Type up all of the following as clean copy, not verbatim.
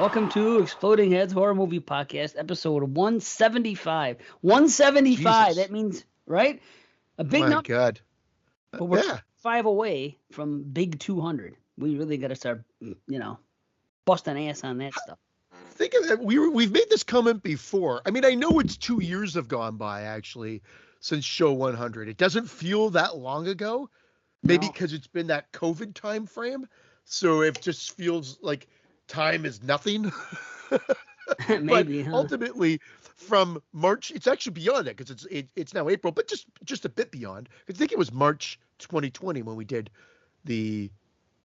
Welcome to Exploding Heads Horror Movie Podcast, episode 175. 175, Jesus. that means, right? A big My number, God. but we're Yeah. 5 away from big 200. We really got to start, busting ass on that stuff. Think of it. We've made this comment before. I mean, I know it's 2 years have gone by, actually, since show 100. It doesn't feel that long ago. Maybe No. because it's been that COVID time frame. So it just feels like time is nothing. Maybe, But huh? ultimately, from March, it's actually beyond that because it's now April, but just a bit beyond. I think it was March 2020 when we did the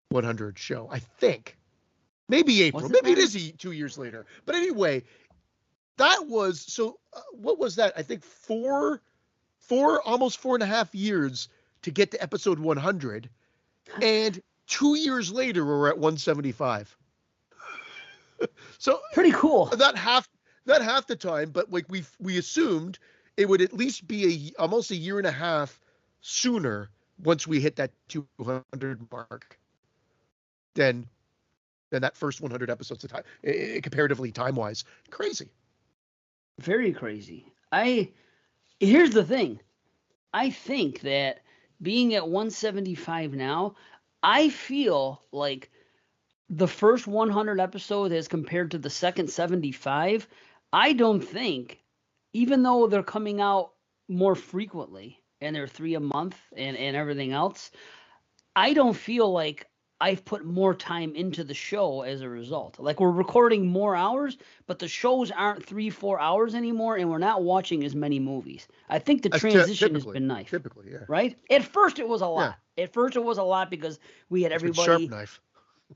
100 show. I think maybe April, Was it maybe it then? is 2 years later. But anyway, that was so. What was that? I think almost 4.5 years to get to episode 100, and 2 years later we're at 175. So Pretty cool. not half the time, but like we assumed it would at least be almost a year and a half sooner once we hit that 200 mark than that first 100 episodes of time, comparatively time wise. Crazy. Very crazy. Here's the thing. I think that being at 175 now, I feel like the first 100 episode as compared to the second 75, I don't think, even though they're coming out more frequently and they're 3 a month and everything else, I don't feel like I've put more time into the show as a result. Like we're recording more hours, but the shows aren't 3-4 hours anymore, and we're not watching as many movies. I think the That's transition has been nice. Typically, yeah. Right? At first it was a lot. At first it was a lot because we had It's with everybody. sharp knife.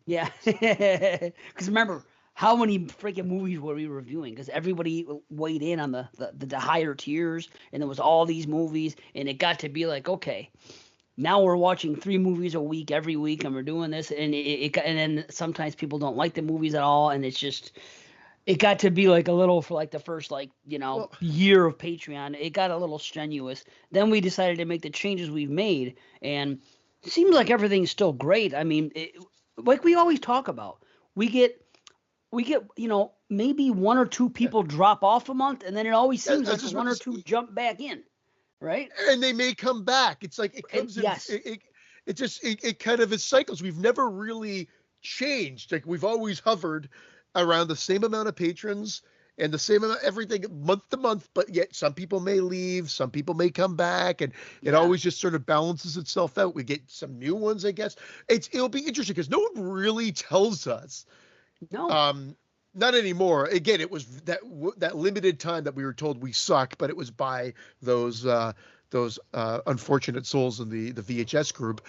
Yeah. Because remember, how many freaking movies were we reviewing? Because everybody weighed in on the higher tiers, and there was all these movies, and it got to be like, okay, now we're watching 3 movies a week every week, and we're doing this, and and then sometimes people don't like the movies at all, and it got to be like a little for like the first year of Patreon. It got a little strenuous. Then we decided to make the changes we've made, and it seems like everything's still great. I mean, like we always talk about, we get maybe 1 or 2 people drop off a month, and then it always seems like 1 or 2 jump back in, right? And they may come back. It's like it comes in. Yes. It kind of is cycles. We've never really changed. Like we've always hovered around the same amount of patrons and the same amount everything month to month. But yet some people may leave, some people may come back, and it always just sort of balances itself out. We get some new ones, I guess. It'll be interesting because no one really tells us. No. Not anymore. Again, it was that limited time that we were told we suck, but it was by those unfortunate souls in the VHS group.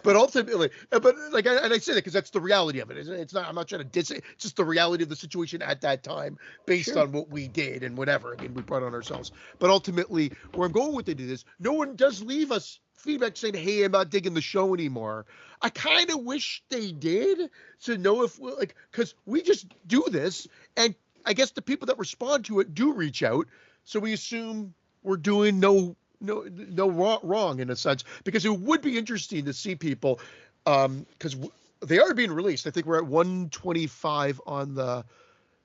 But ultimately, I say that because that's the reality of it. It's not. I'm not trying to diss it. It's just the reality of the situation at that time, based on what we did and whatever. I mean, we brought on ourselves. But ultimately, where I'm going with it is, no one does leave us feedback saying, "Hey, I'm not digging the show anymore." I kind of wish they did to know if because we just do this, and I guess the people that respond to it do reach out, so we assume we're doing no wrong in a sense, because it would be interesting to see people, because they are being released. I think we're at 125 on the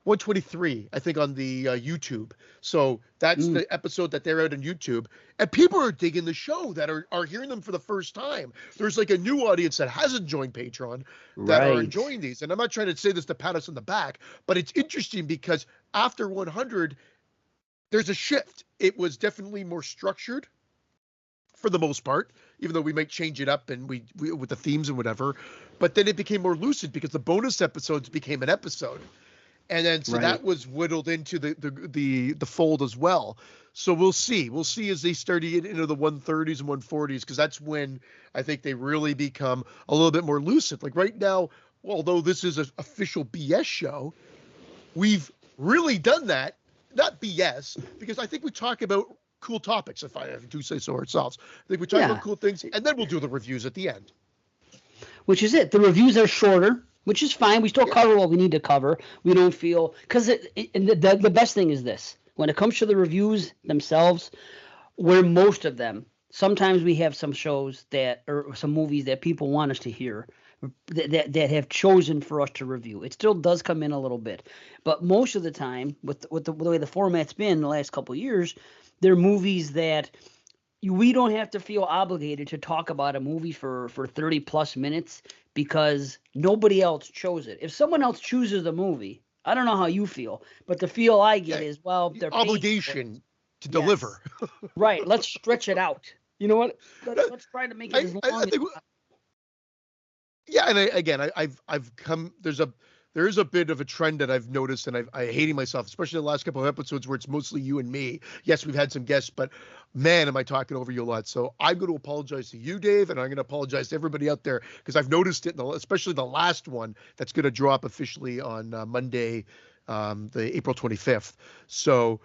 123, I think, on the YouTube. So that's the episode that they're out on YouTube. And people are digging the show that are hearing them for the first time. There's like a new audience that hasn't joined Patreon that are enjoying these. And I'm not trying to say this to pat us on the back, but it's interesting because after 100, there's a shift. It was definitely more structured for the most part, even though we might change it up and we with the themes and whatever. But then it became more lucid because the bonus episodes became an episode. And then that was whittled into the fold as well. So we'll see as they start to get into the 130s and 140s, because that's when I think they really become a little bit more lucid. Like right now, although this is an official BS show, we've really done that, not BS, because I think we talk about cool topics, if I do say so ourselves. I think we talk about cool things, and then we'll do the reviews at the end. Which is it. The reviews are shorter, which is fine. We still cover what we need to cover. We don't feel – because the best thing is this. When it comes to the reviews themselves, where most of them, sometimes we have some shows that – or some movies that people want us to hear that have chosen for us to review. It still does come in a little bit, but most of the time, with the way the format's been the last couple of years, they're movies that we don't have to feel obligated to talk about a movie for 30 plus minutes because nobody else chose it. If someone else chooses the movie, I don't know how you feel, but the feel I get is, well, they're obligation to deliver. Right. Let's stretch it out. You know what? Let's try to make it as long as possible. Yeah, and I've come. There is a bit of a trend that I've noticed, and I hating myself, especially the last couple of episodes where it's mostly you and me. Yes, we've had some guests, but man, am I talking over you a lot. So I'm going to apologize to you, Dave, and I'm going to apologize to everybody out there because I've noticed it, especially the last one that's going to drop officially on Monday, the April 25th. So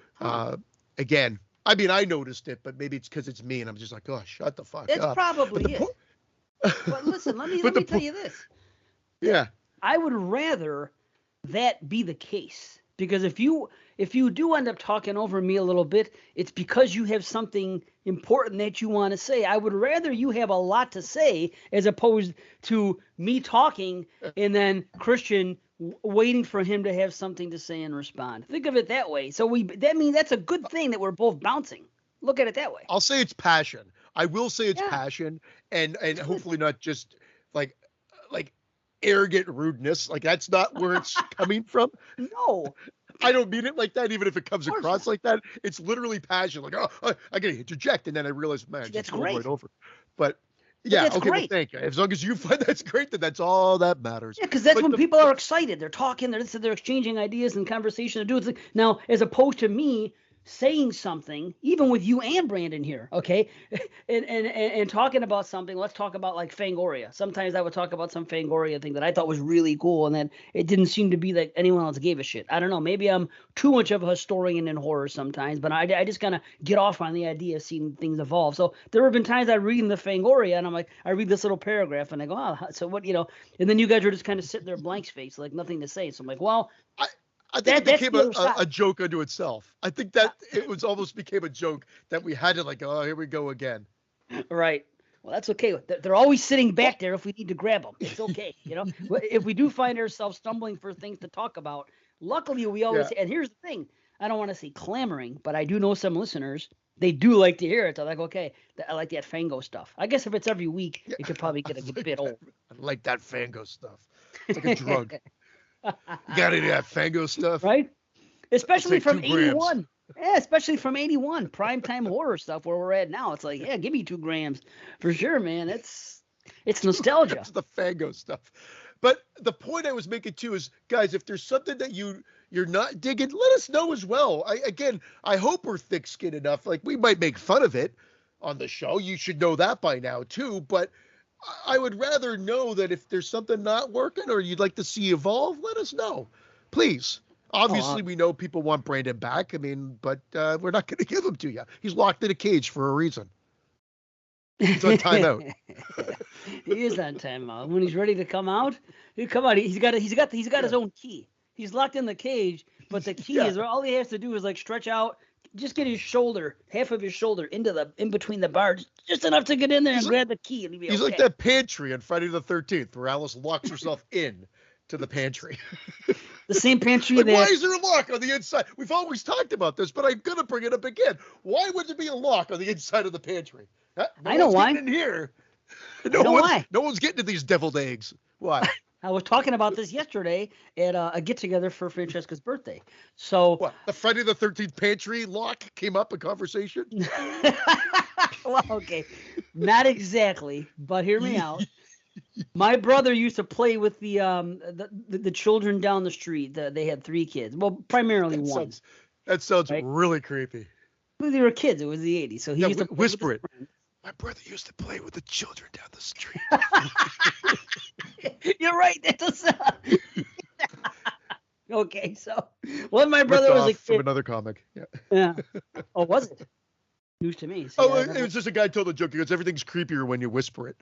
again, I mean, I noticed it, but maybe it's because it's me, and I'm just like, oh, shut the fuck up. It's probably it. But listen, let me tell you this. Yeah. I would rather that be the case, because if you do end up talking over me a little bit, it's because you have something important that you want to say. I would rather you have a lot to say as opposed to me talking and then Christian waiting for him to have something to say and respond. Think of it that way. So that means that's a good thing that we're both bouncing. Look at it that way. I'll say it's passion. I will say it's passion, and hopefully not just like arrogant rudeness. Like, that's not where it's coming from. No, I don't mean it like that. Even if it comes across like that, it's literally passion. Like, oh, I gotta interject, and then I realize, man, that's great. Right over. But yeah, okay, great. well, thank you. As long as you find that's great, then that's all that matters. Yeah, because that's when people are excited. They're talking. They're exchanging ideas and conversation. Now, as opposed to me saying something, even with you and Brandon here, okay, and talking about something. Let's talk about like Fangoria. Sometimes I would talk about some Fangoria thing that I thought was really cool, and then it didn't seem to be that anyone else gave a shit. I don't know. Maybe I'm too much of a historian in horror sometimes, but I just kind of get off on the idea of seeing things evolve. So there have been times I read in the Fangoria, and I'm like, I read this little paragraph, and I go, oh, so what, and then you guys are just kind of sitting there blank face, like nothing to say. So I'm like, well. I think it became a joke unto itself. I think that it was almost became a joke that we had to like, oh, here we go again. Right. Well, that's okay. They're always sitting back there if we need to grab them. It's okay. If we do find ourselves stumbling for things to talk about, luckily we always, and here's the thing, I don't want to say clamoring, but I do know some listeners, they do like to hear it. They're like, okay, I like that Fango stuff. I guess if it's every week, it could probably get a bit old. I like that Fango stuff. It's like a drug. You got any of that Fango stuff? Right? Especially from 81. Yeah, especially from 81. Primetime horror stuff where we're at now. It's like, yeah, give me 2 grams. For sure, man. It's nostalgia. It's the Fango stuff. But the point I was making too is, guys, if there's something that you're not digging, let us know as well. I hope we're thick-skinned enough. Like, we might make fun of it on the show. You should know that by now too. But I would rather know that if there's something not working or you'd like to see evolve, let us know, please. Obviously, we know people want Brandon back. I mean, but we're not going to give him to you. He's locked in a cage for a reason. He's on timeout. He is on timeout. When he's ready to come out, he'll come out. He's got his own key. He's locked in the cage, but the key is all he has to do is like stretch out. Just get his shoulder, half of his shoulder, in between the bars, just enough to get in there and grab the key, and he's like that pantry on Friday the 13th, where Alice locks herself in to the pantry. The same pantry. Like, why is there a lock on the inside? We've always talked about this, but I'm gonna bring it up again. Why would there be a lock on the inside of the pantry? I know why. In here, why. No one's getting to these deviled eggs. Why? I was talking about this yesterday at a get-together for Francesca's birthday. So what? The Friday the 13th pantry lock came up in conversation? Well, okay, not exactly, but hear me out. My brother used to play with the children down the street. They had 3 kids. Well, primarily one. That sounds really creepy. Well, they were kids. It was the 80s, so he used to whisper it. My brother used to play with the children down the street. You're right. That does. Okay, so when my brother was a kid from another comic. Yeah. Oh, was it? News to me. See, it was just a guy told a joke. He goes, everything's creepier when you whisper it.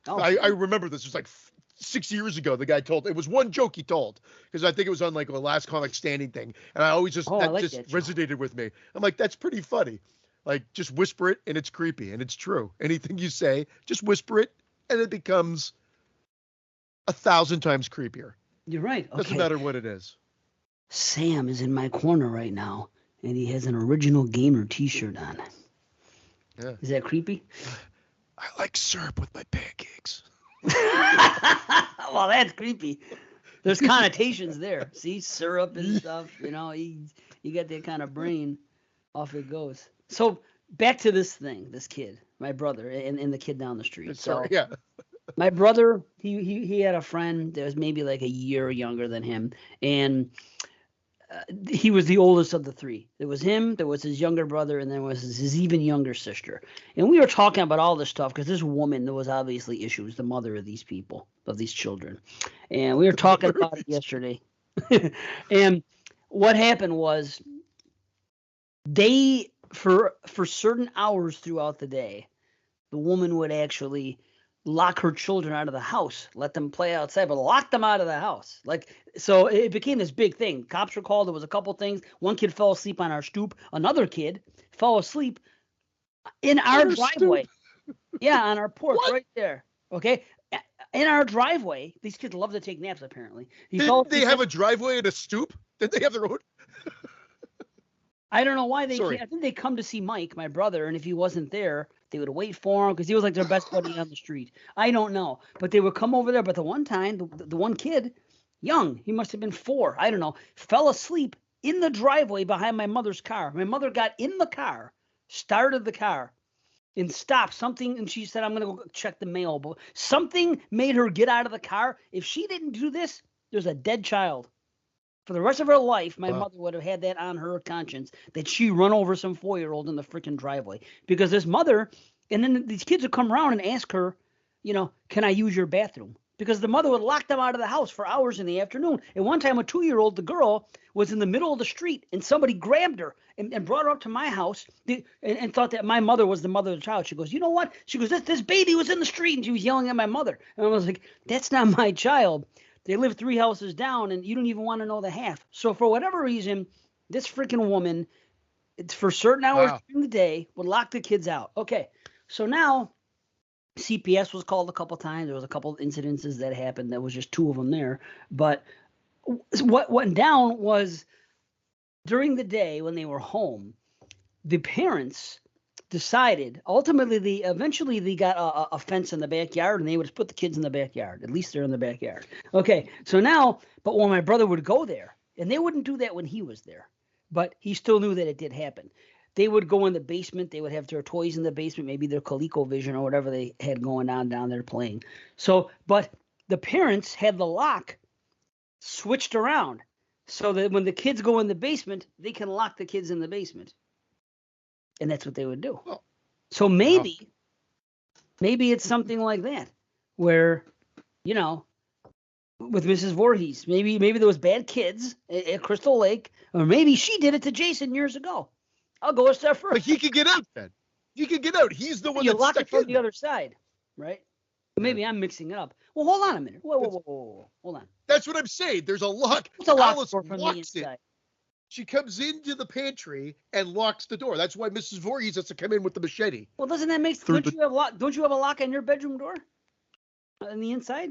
Oh, I remember this. It was like 6 years ago. The guy told, it was one joke he told, because I think it was on like a Last Comic Standing thing, and I always just resonated with me. I'm like, that's pretty funny. Like, just whisper it, and it's creepy, and it's true. Anything you say, just whisper it, and it becomes 1,000 times creepier. You're right. Okay. Doesn't matter what it is. Sam is in my corner right now, and he has an Original Gamer T-shirt on. Yeah. Is that creepy? I like syrup with my pancakes. Well, that's creepy. There's connotations there. See, syrup and stuff. You know, you got that kind of brain. Off it goes. So back to this kid, my brother, and the kid down the street. Sorry, yeah. My brother, he had a friend that was maybe like a year younger than him, and he was the oldest of the three. There was him, there was his younger brother, and there was his even younger sister. And we were talking about all this stuff because this woman, there was obviously issues, the mother of these people, of these children. And we were talking about it yesterday. And what happened was they, for certain hours throughout the day, the woman would actually lock her children out of the house, let them play outside, but lock them out of the house. Like, so it became this big thing. Cops were called. There was a couple things. One kid fell asleep on our stoop. Another kid fell asleep in our driveway. Yeah, on our porch right there. Okay. In our driveway. These kids love to take naps, apparently. Did they have a driveway and a stoop? Did they have their own? I don't know why they can't. I think they come to see Mike, my brother, and if he wasn't there, they would wait for him because he was like their best buddy on the street. I don't know, but they would come over there. But the one time, the one kid, young, he must have been 4, I don't know, fell asleep in the driveway behind my mother's car. My mother got in the car, started the car, and stopped something, and she said, I'm going to go check the mail. But something made her get out of the car. If she didn't do this, there's a dead child. For the rest of her life, my mother would have had that on her conscience, that she run over some 4-year-old in the freaking driveway. Because this mother, and then these kids would come around and ask her, you know, can I use your bathroom? Because the mother would lock them out of the house for hours in the afternoon. And one time, a 2-year-old, the girl, was in the middle of the street, and somebody grabbed her and brought her up to my house and thought that my mother was the mother of the child. She goes, you know what? She goes, this baby was in the street, and she was yelling at my mother. And I was like, that's not my child. They live 3 houses down, and you don't even want to know the half. So for whatever reason, this freaking woman, it's for certain hours during the day, would lock the kids out. Okay, so now CPS was called a couple times. There was a couple of incidences that happened. There was just 2 of them there. But what went down was during the day when they were home, the parents decided, ultimately, they got a fence in the backyard, and they would just put the kids in the backyard. At least they're in the backyard. Okay, so now, but when my brother would go there, and they wouldn't do that when he was there, but he still knew that it did happen. They would go in the basement. They would have their toys in the basement, maybe their ColecoVision or whatever they had going on down there playing. So, but the parents had the lock switched around so that when the kids go in the basement, they can lock the kids in the basement. And that's what they would do. Oh. So maybe it's something like that, where, you know, with Mrs. Voorhees, maybe there was bad kids at Crystal Lake, or maybe she did it to Jason years ago. I'll go a step further. But he could get out then. He could get out. He's the one you that's lock stuck it from in the there. other side, right? Maybe I'm mixing it up. Well, hold on a minute. Whoa. Hold on. That's what I'm saying. There's a lock. What's a lock Alice door from the locks inside? it. She comes into the pantry and locks the door. That's why Mrs. Voorhees has to come in with the machete. Well, doesn't that make sense? Don't you have a lock on your bedroom door on the inside?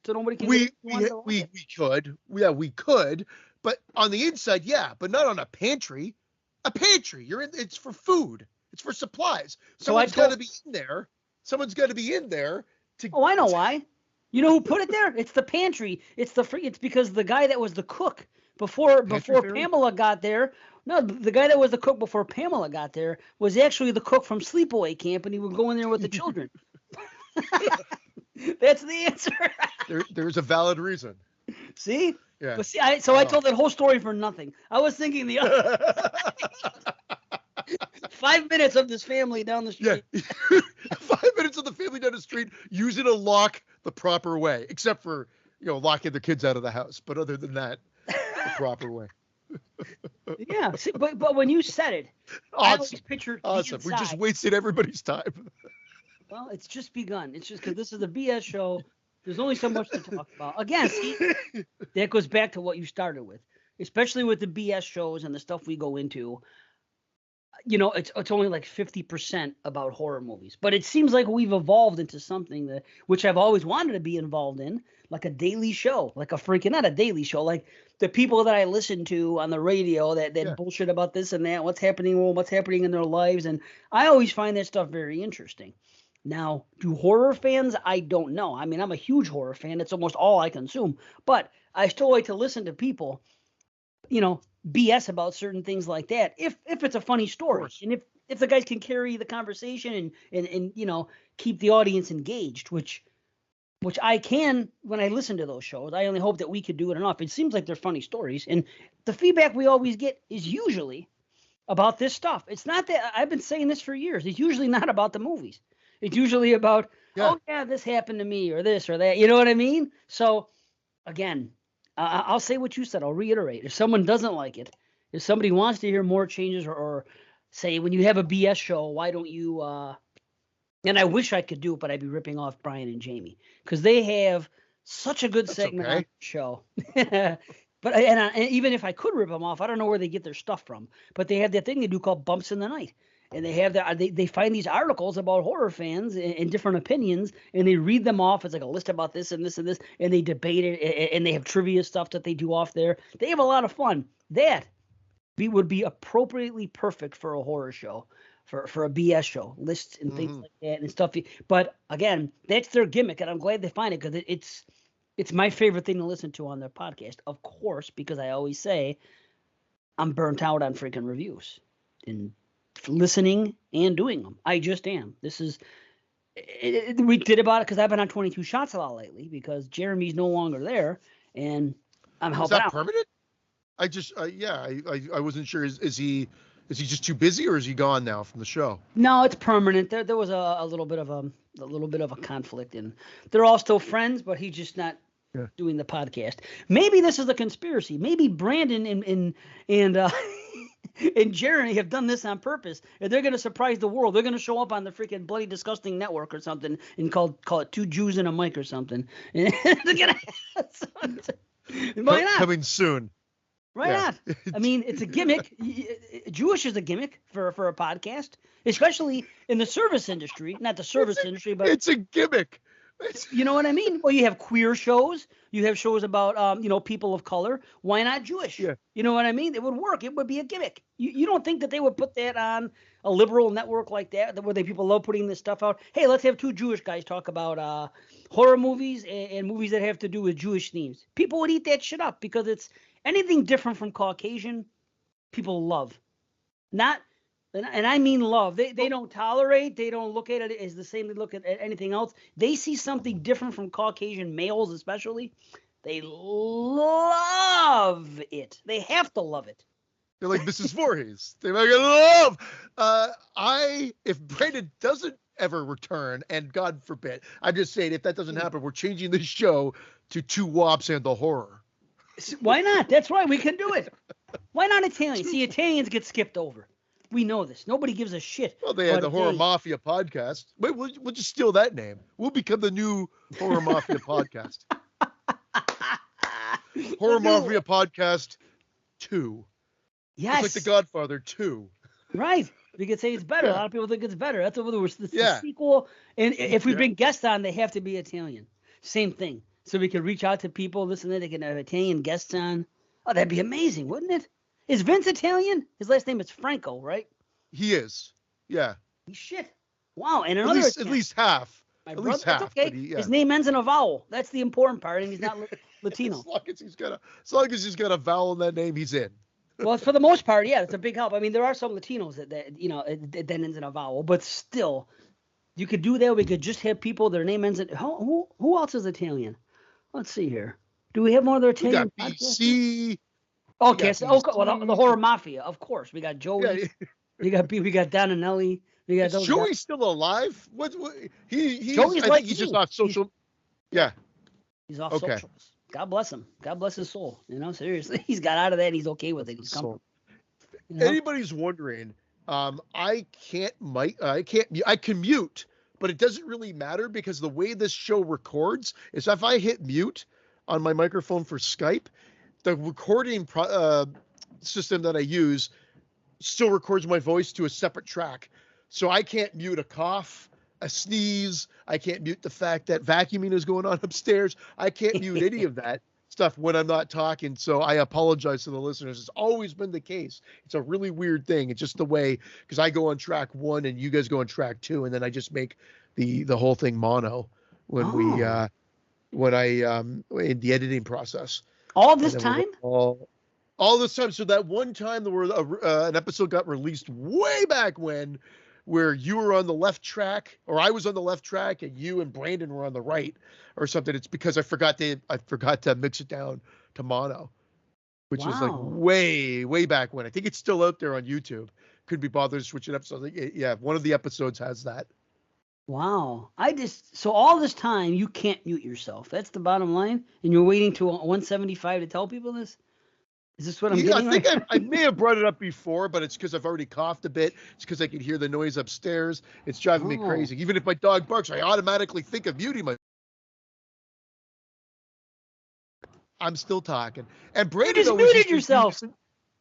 So nobody can. We could. Yeah, we could. But on the inside, yeah, but not on a pantry. A pantry. It's for food. It's for supplies. Someone's got to be in there. Someone's got to be in there to. Oh, I know why. You know who put it there? It's the pantry. It's because the guy that was the cook before Pamela got there. No, the guy that was the cook before Pamela got there was actually the cook from Sleepaway Camp, and he would go in there with the children. That's the answer. There's a valid reason. See? Yeah. But see, I told that whole story for nothing. I was thinking the other 5 minutes of this family down the street. Yeah. 5 minutes of the family down the street using a lock the proper way, except for, locking the kids out of the house. But other than that, the proper way. Yeah. See, but when you said it, awesome. I always pictured awesome. We just wasted everybody's time. Well, it's just begun. It's just because this is a BS show. There's only so much to talk about. Again, see, that goes back to what you started with, especially with the BS shows and the stuff we go into. it's only like 50% about horror movies. But it seems like we've evolved into something that which I've always wanted to be involved in, like a daily show, like a freaking not a daily show, like the people that I listen to on the radio that Yeah. bullshit about this and that, what's happening in their lives, and I always find that stuff very interesting. Now, do horror fans? I don't know. I mean, I'm a huge horror fan. It's almost all I consume, but I still like to listen to people BS about certain things like that if it's a funny story and if the guys can carry the conversation and keep the audience engaged, which I can when I listen to those shows. I only hope that we could do it enough. It seems like they're funny stories, and the feedback we always get is usually about this stuff. It's not that I've been saying this for years. It's usually not about the movies. It's usually about oh yeah, this happened to me or this or that. You know what I mean? So again, I'll say what you said. I'll reiterate. If someone doesn't like it, if somebody wants to hear more changes or say when you have a BS show, why don't you? And I wish I could do it, but I'd be ripping off Brian and Jamie because they have such a good segment on the show. But and even if I could rip them off, I don't know where they get their stuff from. But they have that thing they do called Bumps in the Night. And they have they find these articles about horror fans and different opinions, and they read them off. It's like a list about this and this and this, and they debate it, and they have trivia stuff that they do off there. They have a lot of fun. That would be appropriately perfect for a horror show, for a BS show, lists and things like that and stuff. But again, that's their gimmick, and I'm glad they find it because it's my favorite thing to listen to on their podcast, of course, because I always say I'm burnt out on freaking reviews and listening and doing them. I just am. This is we did about it because I've been on 22 Shots a lot lately because Jeremy's no longer there and I'm helping out. Is that permanent? I just I wasn't sure. Is he just too busy or is he gone now from the show? No, it's permanent. There was a little bit of a conflict, and they're all still friends, but he's just not doing the podcast. Maybe this is a conspiracy. Maybe Brandon and and Jeremy have done this on purpose, and they're going to surprise the world. They're going to show up on the freaking Bloody Disgusting Network or something and call it Two Jews and a Mic or something. And they're going to why not? Coming soon. Why not? I mean, it's a gimmick. Jewish is a gimmick for a podcast, especially in the service industry. Not the service industry, but it's a gimmick. You know what I mean? Well, you have queer shows. You have shows about, people of color. Why not Jewish? Yeah. You know what I mean? It would work. It would be a gimmick. You don't think that they would put that on a liberal network like that where people love putting this stuff out? Hey, let's have two Jewish guys talk about horror movies and movies that have to do with Jewish themes. People would eat that shit up because it's anything different from Caucasian, people love. Not and I mean love. They don't tolerate. They don't look at it as the same they look at anything else. They see something different from Caucasian males, especially. They love it. They have to love it. They're like Mrs. Voorhees. They're like, love. If Brandon doesn't ever return, and God forbid, I'm just saying, if that doesn't happen, we're changing the show to Two Wops and the Horror. Why not? That's right. We can do it. Why not Italian? See, Italians get skipped over. We know this. Nobody gives a shit. Well, they had the Horror Mafia podcast. Wait, we'll just steal that name. We'll become the new Horror Mafia podcast. Horror Mafia podcast 2. Yes. It's like The Godfather 2. Right. We could say it's better. A lot of people think it's better. That's what the sequel. And if we bring guests on, they have to be Italian. Same thing. So we could reach out to people, this and that. They can have Italian guests on. Oh, that'd be amazing, wouldn't it? Is Vince Italian? His last name is Franco, right? He is. Yeah. Shit. Wow. And another at least half. My at brother, least half. Okay. His name ends in a vowel. That's the important part, and he's not Latino. As long as he's got a vowel in that name, he's in. Well, for the most part, yeah, it's a big help. I mean, there are some Latinos that it then ends in a vowel, but still, you could do that. We could just have people, their name ends in. Who else is Italian? Let's see here. Do we have more other Italian? We got BC. Okay, the Horror Mafia, of course. We got Joey. Yeah. We got Don and Nelly. We got is Joey still alive? What he's Joey's I think he's just off social. He's off socials. God bless him. God bless his soul. Seriously, he's got out of that. And he's okay with it. He's comfortable. Anybody's wondering, I can mute, but it doesn't really matter because the way this show records is if I hit mute on my microphone for Skype, the recording system that I use still records my voice to a separate track. So I can't mute a cough, a sneeze. I can't mute the fact that vacuuming is going on upstairs. I can't mute any of that stuff when I'm not talking. So I apologize to the listeners. It's always been the case. It's a really weird thing. It's just the way, because I go on track 1 and you guys go on track 2, and then I just make the whole thing mono when I in the editing process. All this time? All this time. So that one time there were an episode got released way back when, where you were on the left track, or I was on the left track, and you and Brandon were on the right, or something. It's because I forgot to mix it down to mono, which is like way back when. I think it's still out there on YouTube. Could be bothered to switch it up. So yeah, one of the episodes has that. Wow. So all this time you can't mute yourself. That's the bottom line, and you're waiting to 175 to tell people this? Is this what I'm getting? I think I may have brought it up before, but it's because I've already coughed a bit. It's because I can hear the noise upstairs. It's driving me crazy. Even if my dog barks, I automatically think of muting my. I'm still talking. And Brandon, you just muted yourself.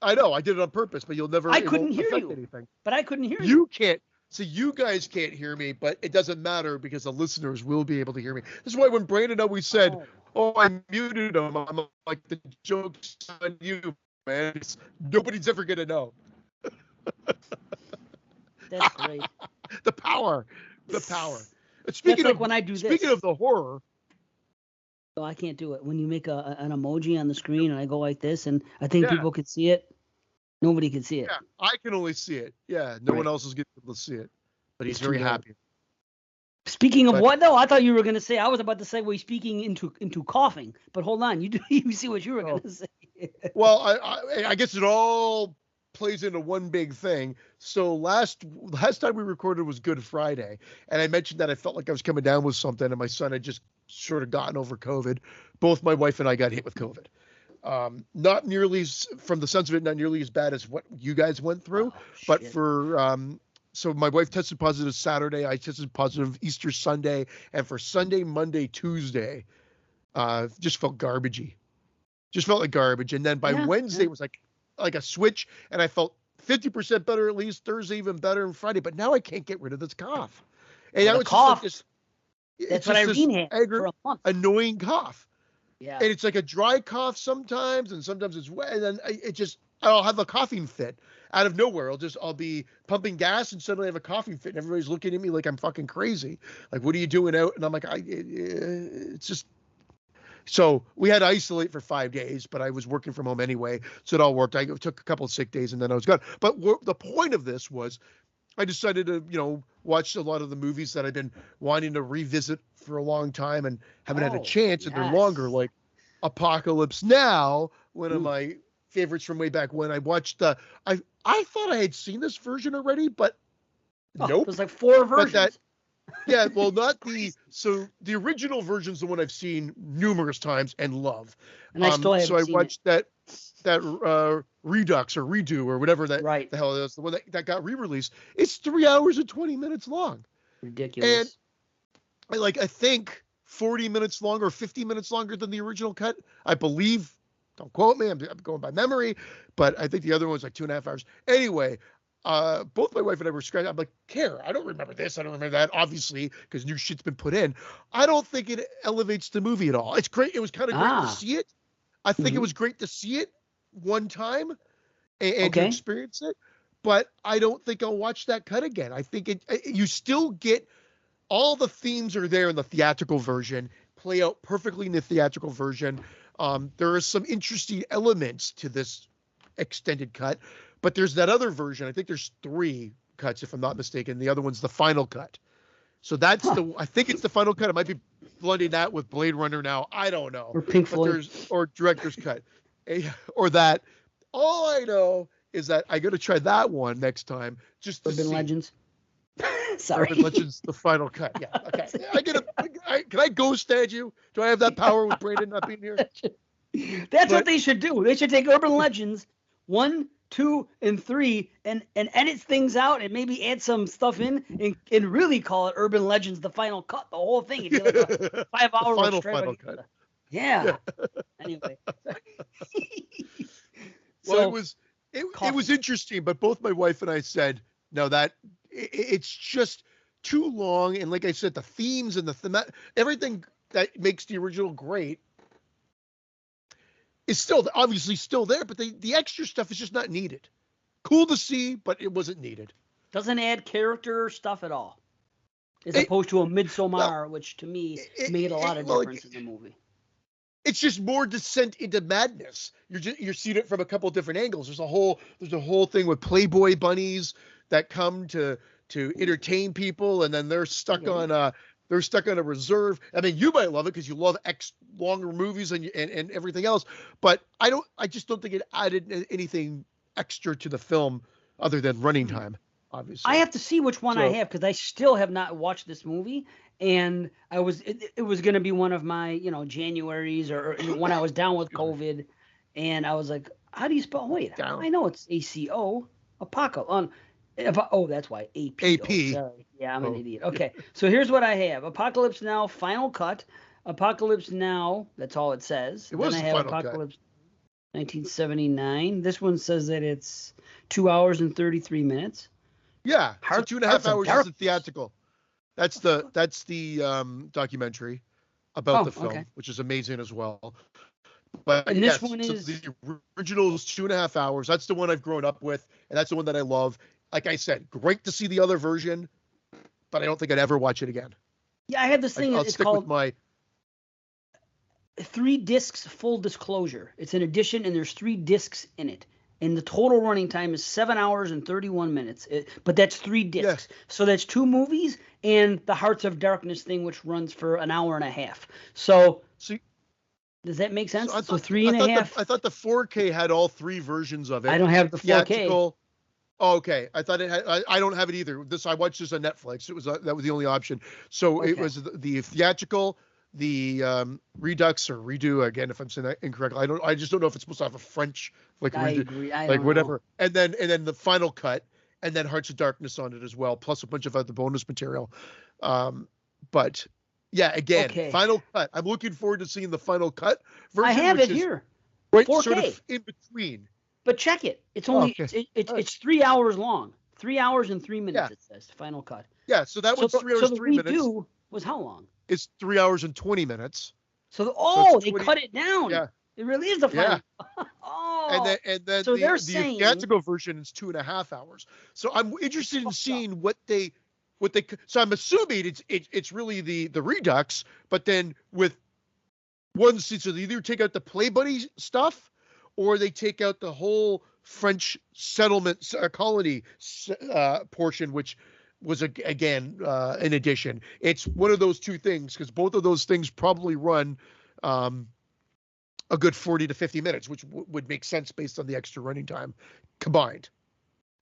I know. I did it on purpose, but you'll never. I couldn't hear you. Anything. But I couldn't hear you. You can't. So you guys can't hear me, but it doesn't matter because the listeners will be able to hear me. This is why when Brandon always said, "Oh, I muted him," I'm like, "The joke's on you, man. Nobody's ever gonna know." That's great. The power. Speaking of when I do this. Speaking of the horror. So I can't do it. When you make an emoji on the screen and I go like this, and I think people can see it. Nobody can see it. Yeah, I can only see it. Yeah, no one else is getting able to see it. But he's very happy. Speaking of what though? I thought you were gonna say. I was about to segue speaking into coughing, but hold on. You see what you were gonna say. Well, I guess it all plays into one big thing. So last time we recorded was Good Friday, and I mentioned that I felt like I was coming down with something, and my son had just sort of gotten over COVID. Both my wife and I got hit with COVID. Not nearly, from the sense of it, not nearly as bad as what you guys went through, but so my wife tested positive Saturday, I tested positive Easter Sunday, and for Sunday, Monday, Tuesday, just felt garbagey. Just felt like garbage. And then by Wednesday, it was like a switch, and I felt 50% better at least, Thursday even better, and Friday. But now I can't get rid of this cough. And now it's cough. Just like that's what Irene had for a month. Annoying cough. Yeah. And it's like a dry cough sometimes, and sometimes it's wet, and then I'll have a coughing fit out of nowhere. I'll be pumping gas and suddenly have a coughing fit, and everybody's looking at me like I'm fucking crazy. Like, what are you doing out? And I'm like, it's just. So we had to isolate for 5 days, but I was working from home anyway, so it all worked. I took a couple of sick days, and then I was good. But the point of this was, I decided to, watch a lot of the movies that I've been wanting to revisit for a long time and haven't had a chance, and they're longer, like Apocalypse Now, one of my favorites from way back when. I watched I thought I had seen this version already, but nope. There's like 4 versions. Yeah, well, not so the original version's the one I've seen numerous times and love. And I still haven't seen it. So I watched that Redux or Redo or whatever the hell it is, the one that got re-released. It's 3 hours and 20 minutes long. Ridiculous. And I think 40 minutes longer or 50 minutes longer than the original cut. I believe, don't quote me, I'm going by memory, but I think the other one's like 2.5 hours. Anyway, both my wife and I were scratching. I'm like, I don't remember this. I don't remember that, obviously, because new shit's been put in. I don't think it elevates the movie at all. It's great. It was kind of great to see it. I think it was great to see it one time and to experience it, but I don't think I'll watch that cut again. I think you still get all the themes are there in the theatrical version, play out perfectly in the theatrical version. There are some interesting elements to this extended cut, but there's that other version. I think there's 3 cuts, if I'm not mistaken. The other one's the final cut. So that's I think it's the final cut. I might be blending that with Blade Runner now. I don't know. Or Pink Floyd. Or director's cut. Or that. All I know is that I got to try that one next time. Just to Urban Legends. Sorry. Urban Legends, the final cut. Yeah. Okay. Can I ghost edge you? Do I have that power with Brandon not being here? That's what they should do. They should take Urban Legends 1, 2, and 3 and edit things out and maybe add some stuff in and really call it Urban Legends the final cut. The whole thing. It'd be like a 5-hour final cut. Yeah. Anyway. Well, it was interesting, but both my wife and I said, no, it's just too long. And like I said, the themes and everything that makes the original great is still obviously still there, but the extra stuff is just not needed. Cool to see, but it wasn't needed. Doesn't add character stuff at all, as opposed to a Midsommar, which to me made a lot of difference in the movie. It's just more descent into madness. You're seeing it from a couple of different angles. There's a whole thing with Playboy bunnies that come to entertain people, and then they're stuck on a reserve. I mean, you might love it because you love longer movies and everything else, but I just don't think it added anything extra to the film other than running time. Obviously, I have to see which one I have, because I still have not watched this movie, and it was going to be one of my Januaries or when I was down with COVID, and I was like, how do you spell? Wait, down. I know it's ACO, Apocalypse. Oh, that's why AP. Sorry. Yeah, I'm an idiot. Okay, so here's what I have: Apocalypse Now, Final Cut. Apocalypse Now. That's all it says. It was then I the have final Apocalypse. Cut. 1979. This one says that it's 2 hours and 33 minutes. Yeah, so 2.5 hours is the theatrical. That's the documentary about the film, which is amazing as well. But and this one is the original is 2.5 hours. That's the one I've grown up with, and that's the one that I love. Like I said, great to see the other version, but I don't think I'd ever watch it again. Yeah, I have this thing. It's called my 3 discs full disclosure. It's an edition, and there's 3 discs in it. And the total running time is 7 hours and 31 minutes. But that's 3 discs. Yeah. So that's 2 movies and the Hearts of Darkness thing, which runs for an hour and a half. So does that make sense? So 3.5. I thought the 4K had all 3 versions of it. I don't have the 4K. Oh, okay. I thought it had. I don't have it either. I watched this on Netflix. That was the only option. So it was the theatrical, the Redux or Redo, again, if I'm saying that incorrectly. I just don't know if it's supposed to have a French I agree. like whatever. Know. And then the final cut, and then Hearts of Darkness on it as well, plus a bunch of other bonus material. But yeah, again, final cut. I'm looking forward to seeing the final cut version. I have it here. Right, 4K. Sort of in between. But check it. It's only it's 3 hours long. 3 hours and 3 minutes. It says final cut. Yeah, so that was 3 hours 3 minutes. So the redo was how long? It's 3 hours and 20 minutes. So they cut it down. Yeah. It really is the final. Yeah. And then so the saying, theatrical version is 2.5 hours. So I'm interested in seeing what they. So I'm assuming it's really the Redux, but then with one scene, so they either take out the Play Buddy stuff, or they take out the whole French settlement colony portion, which was again an addition. It's one of those 2 things, because both of those things probably run a good 40 to 50 minutes, which would make sense based on the extra running time combined.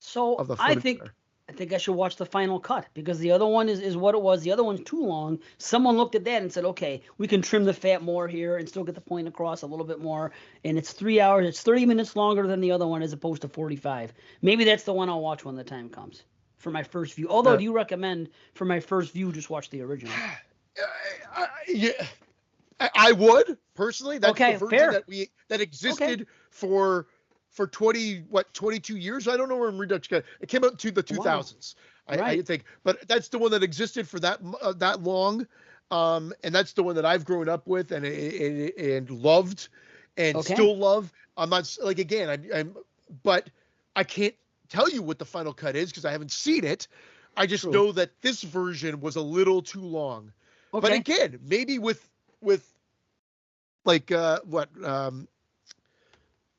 So I think I should watch the final cut, because the other one is what it was. The other one's too long. Someone looked at that and said, okay, we can trim the fat more here and still get the point across a little bit more. And it's 3 hours. It's 30 minutes longer than the other one as opposed to 45. Maybe that's the one I'll watch when the time comes for my first view. Although, do you recommend for my first view just watch the original? Yeah, I would personally. That's the version that existed for 22 years. I don't know when Redux got. It came out to the 2000s. Wow. I think, but that's the one that existed for that long, and that's the one that I've grown up with and loved and still love. I'm not like, again, but I can't tell you what the final cut is because I haven't seen it. I just know that this version was a little too long. But again, maybe with like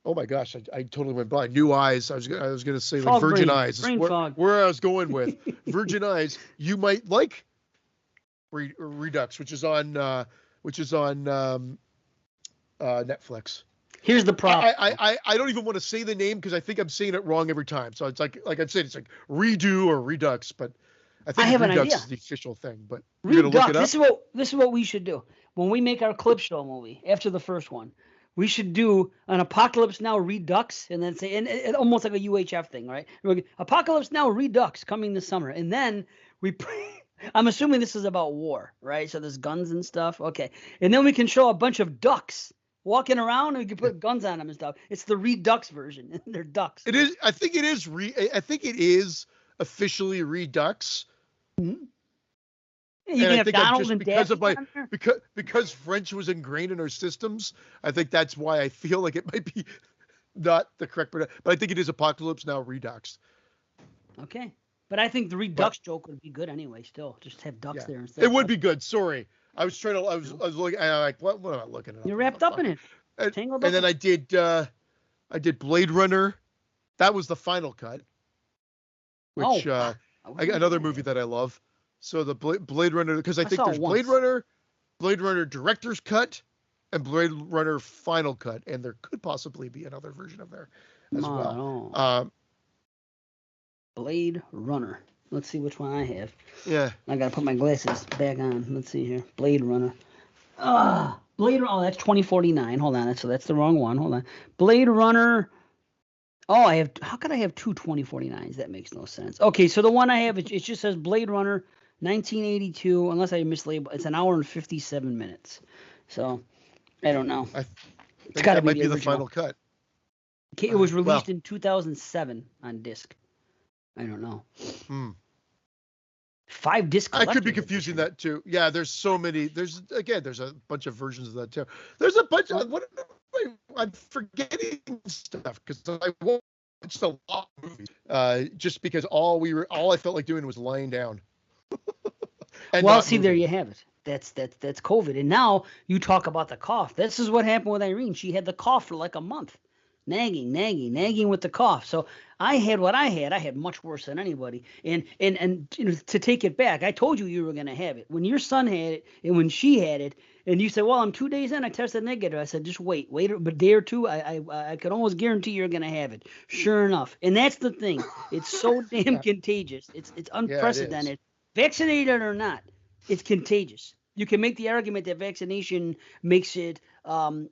oh my gosh, I totally went blind. New Eyes. I was going to say like Virgin Eyes. Where I was going with Virgin Eyes. You might like Redux, which is on Netflix. Here's the problem. I don't even want to say the name because I think I'm saying it wrong every time. So it's like I said, it's like Redo or Redux, but I think Redux is the official thing. But you're gonna look it up. This is what we should do when we make our clip show movie after the first one. We should do an Apocalypse Now Redux, and then say, and almost like a UHF thing, right? Apocalypse Now Redux coming this summer, and then I'm assuming this is about war, right? So there's guns and stuff, okay. And then we can show a bunch of ducks walking around and you can put guns on them and stuff. It's the Redux version. They're ducks. It is. I think it is. I think it is officially Redux. Mm-hmm. You and can I have think Donald and because of Daffy my on there. because French was ingrained in our systems. I think that's why I feel like it might be not the correct, but I think it is Apocalypse Now Redux. Okay. But I think the Redux joke would be good anyway. Still, just have ducks there instead. It would be good. Sorry, I was trying to. I was looking. I'm like, what am I looking at? You're wrapped up in it. And then I did Blade Runner. That was the final cut. Which another movie that I love. So the Blade Runner, because I think there's Blade Runner Director's Cut, and Blade Runner Final Cut, and there could possibly be another version of there as well. Blade Runner. Let's see which one I have. Yeah. I gotta put my glasses back on. Let's see here. Blade Runner. Blade Runner. Oh, that's 2049. Hold on. So that's the wrong one. Hold on. Blade Runner. Oh, I have. How could I have two 2049s? That makes no sense. Okay, so the one I have, it just says Blade Runner 1982. Unless I mislabeled, it's an hour and 57 minutes. So I don't know. It's got to be the final cut. Okay, it was released in 2007 on disc. I don't know. 5 disc. I could be confusing that too. Yeah, there's so many. There's a bunch of versions of that too. There's a bunch of I'm forgetting stuff because I watched a lot of movies. Just because all I felt like doing was lying down. Well, see, there you have it. That's COVID. And now you talk about the cough. This is what happened with Irene. She had the cough for like a month. Nagging with the cough. So I had what I had. I had much worse than anybody. And you know, to take it back, I told you were going to have it. When your son had it and when she had it, and you said, well, I'm 2 days in, I tested negative. I said, just wait a day or two. I could almost guarantee you're going to have it. Sure enough. And that's the thing. It's so damn contagious. It's unprecedented. Vaccinated or not, it's contagious. You can make the argument that vaccination makes it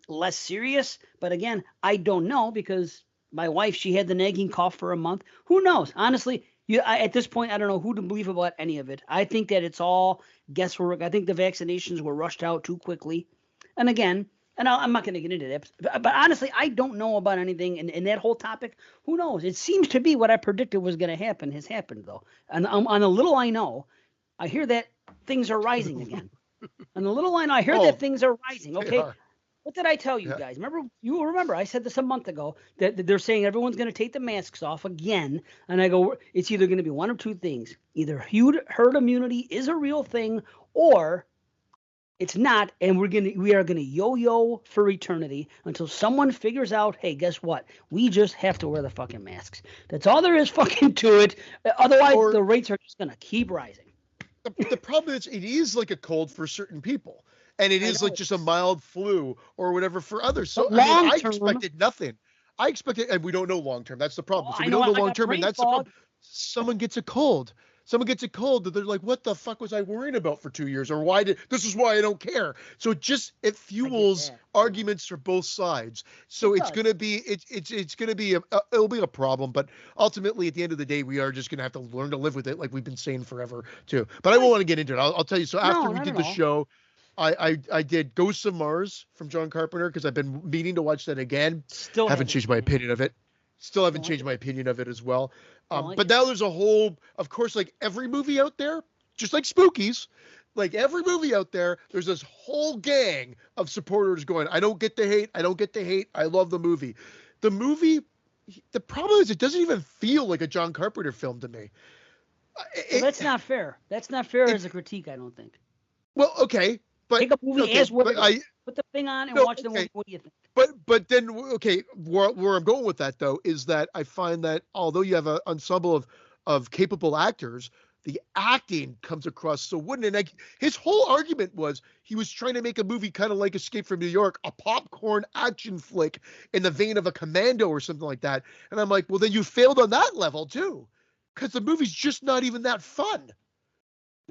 less serious. But again, I don't know because my wife, she had the nagging cough for a month. Who knows? Honestly, at this point, I don't know who to believe about any of it. I think that it's all guesswork. I think the vaccinations were rushed out too quickly. And again, I'm not going to get into that. But honestly, I don't know about anything in that whole topic. Who knows? It seems to be what I predicted was going to happen has happened, though. And on a little I know, I hear that things are rising again. On the little line, I hear that things are rising. Okay, what did I tell you guys? Remember, I said this a month ago that they're saying everyone's going to take the masks off again, and I go, it's either going to be one of two things: either herd immunity is a real thing, or it's not, and we are gonna yo-yo for eternity until someone figures out, hey, guess what? We just have to wear the fucking masks. That's all there is fucking to it. Otherwise, the rates are just gonna keep rising. The problem is it is like a cold for certain people, and it is like just a mild flu or whatever for others. So I expected nothing. I expected, and we don't know long term. That's the problem. So we don't know long term, and that's the problem. Someone gets a cold. They're like, what the fuck was I worrying about for 2 years? Or this is why I don't care. So it fuels arguments for both sides. So it's going to be, it'll be a problem, but ultimately at the end of the day, we are just going to have to learn to live with it. Like we've been saying forever too, but I won't want to get into it. I'll tell you. So after we did the show, I did Ghosts of Mars from John Carpenter because I've been meaning to watch that again. Still haven't changed my opinion of it. Still haven't changed my opinion of it as well. But now there's a whole, of course, like every movie out there, just like Spookies, like every movie out there, there's this whole gang of supporters going, I don't get the hate. I love the movie. The problem is it doesn't even feel like a John Carpenter film to me. That's not fair. That's not fair as a critique, I don't think. Well, okay. But take a movie as what put the thing on and watch the movie. What do you think? But then, okay, where I'm going with that, though, is that I find that although you have an ensemble of capable actors, the acting comes across so wooden. And his whole argument was he was trying to make a movie kind of like Escape from New York, a popcorn action flick in the vein of a Commando or something like that. And I'm like, well, then you failed on that level, too, because the movie's just not even that fun.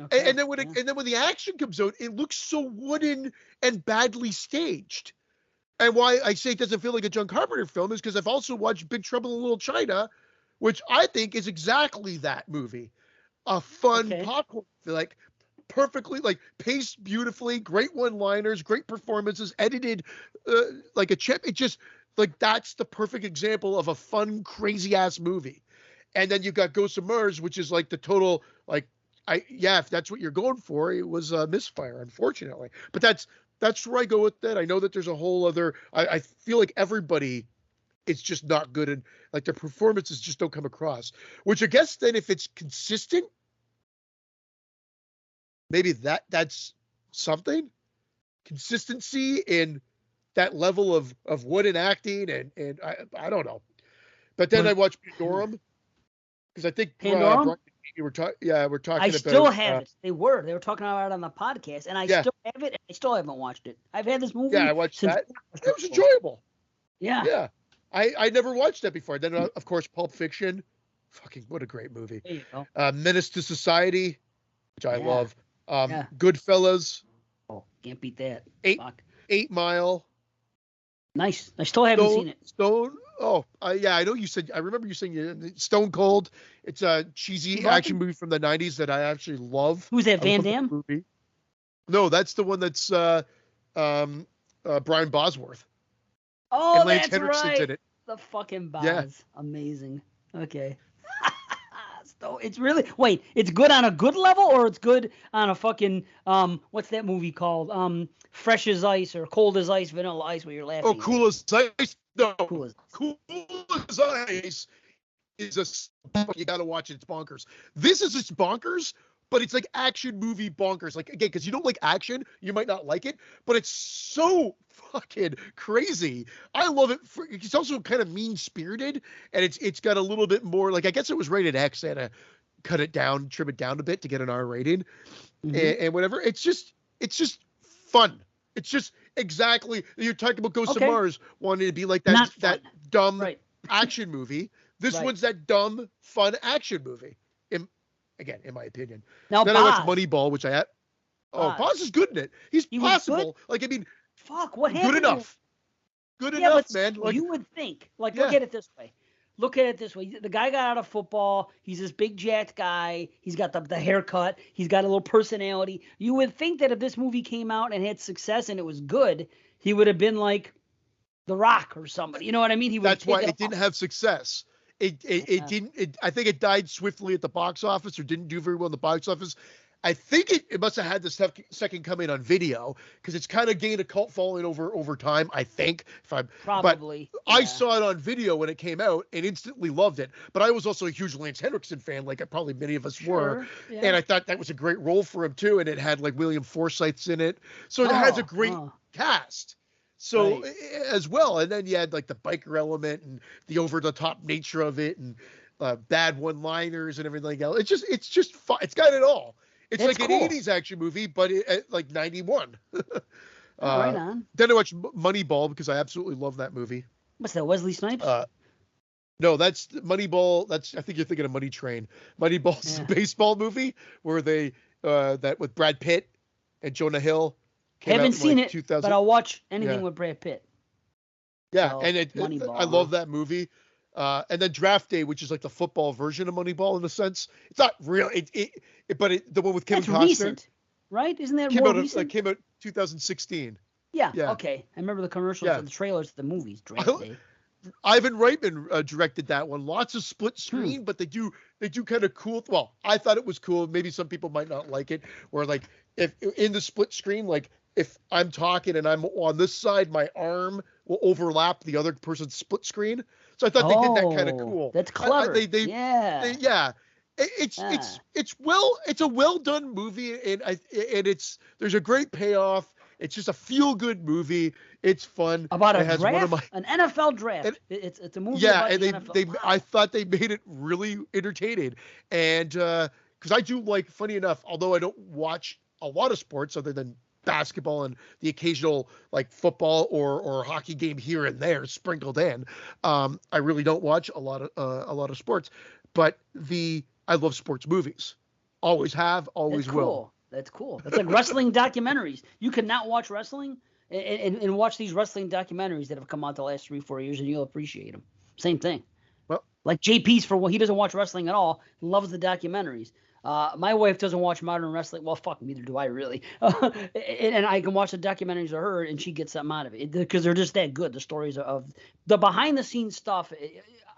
Okay, and then when the action comes out, it looks so wooden and badly staged. And why I say it doesn't feel like a John Carpenter film is because I've also watched Big Trouble in Little China, which I think is exactly that movie. A fun popcorn, like perfectly, like paced beautifully, great one-liners, great performances, edited like a chip. It just like that's the perfect example of a fun, crazy ass movie. And then you got Ghost of Mars, which is like the total like if that's what you're going for, it was a misfire, unfortunately. But that's where I go with that. I know that there's a whole other. I feel like everybody it's just not good and like their performances just don't come across. Which I guess then if it's consistent, maybe that's something. Consistency in that level of wood and acting and I don't know. But then I watched Pandorum because I think Pandorum? we're talking I about. still have it. They were talking about it on the podcast, and I Yeah. still have it. And I still haven't watched it. I've had this movie. Yeah, I watched since that. It was enjoyable. Yeah. Yeah. I never watched that before. Then of course Pulp Fiction. Fucking what a great movie. There you go. Menace to Society, which I Yeah. love. Yeah. Goodfellas. Oh, can't beat that. Eight Fuck. 8 Mile. Nice. I still haven't seen it. Stone. Oh, yeah. I know you said. I remember you saying Stone Cold. It's a cheesy action movie from the '90s that I actually love. Who's that? Van Damme? Movie. No, that's the one that's Brian Bosworth. Oh, and Lance that's Henriksen's right. in it. The fucking Boz. Yeah. Amazing. Okay. So it's really it's good on a good level or it's good on a fucking what's that movie called? Fresh as Ice or Cold as Ice, Vanilla Ice where you're laughing. Oh, Cool as Ice. No. Cool as Ice is you got to watch it. It's bonkers. This is just bonkers, but it's like action movie bonkers. Like again, because you don't like action, you might not like it, but it's so fucking crazy. I love it. It's also kind of mean spirited, and it's got a little bit more. Like I guess it was rated X. They had to cut it down, trim it down a bit to get an R rating, and whatever. It's just fun. It's just exactly you're talking about Ghost of Mars wanting to be like that dumb action movie. This one's that dumb, fun action movie. In my opinion. Now, then Boz. I watched Moneyball, which I had. Oh, Boz is good in it. He's possible. Like, I mean, fuck, what happened? Good enough. Good enough, man. Like, you would think. Like, look at it this way. The guy got out of football. He's this big jacked guy. He's got the haircut. He's got a little personality. You would think that if this movie came out and had success and it was good, he would have been like The Rock or somebody. You know what I mean? That's why it didn't have success. It didn't. I think it died swiftly at the box office or didn't do very well in the box office. I think it must have had the second coming on video because it's kind of gained a cult following over time. I think probably. But I saw it on video when it came out and instantly loved it. But I was also a huge Lance Henriksen fan, like probably many of us were, and I thought that was a great role for him too. And it had like William Forsythe's in it, so it has a great cast. So as well, and then you had like the biker element and the over-the-top nature of it, and bad one-liners and everything else. It's just fun. It's got it all. It's like an 80s action movie, but like 91. Right on. Then I watched Moneyball because I absolutely love that movie. What's that? Wesley Snipes? No, that's Moneyball. I think you're thinking of Money Train. Moneyball's a baseball movie where they that with Brad Pitt and Jonah Hill. Haven't seen it, but I'll watch anything with Brad Pitt. Yeah, so, and I love that movie. And then Draft Day, which is like the football version of Moneyball in a sense. It's not real, but the one with Kevin Costner. Recent, right? Isn't that more recent? Came out 2016. Yeah. Okay. I remember the commercials and the trailers of the movies. Draft Day. Ivan Reitman directed that one. Lots of split screen, but they do kind of cool. Well, I thought it was cool. Maybe some people might not like it. Where like if in the split screen, like if I'm talking and I'm on this side, my arm will overlap the other person's split screen. So I thought they did that kind of cool. That's clever. It's a well done movie, and there's a great payoff. It's just a feel good movie. It's fun. About a draft, an NFL draft. It's a movie. Yeah, about and the NFL. I thought they made it really entertaining, and because I do like, funny enough, although I don't watch a lot of sports other than basketball and the occasional like football or hockey game here and there sprinkled in. I really don't watch a lot of sports, but I love sports movies. Always have, always will. That's cool. That's like wrestling documentaries. You could not watch wrestling and watch these wrestling documentaries that have come out the last 3-4 years, and you'll appreciate them. Same thing. Well, like JP's he doesn't watch wrestling at all. Loves the documentaries. My wife doesn't watch modern wrestling. Well, fuck, neither do I really. And I can watch the documentaries of her, and she gets something out of it because they're just that good. The stories of the behind the scenes stuff.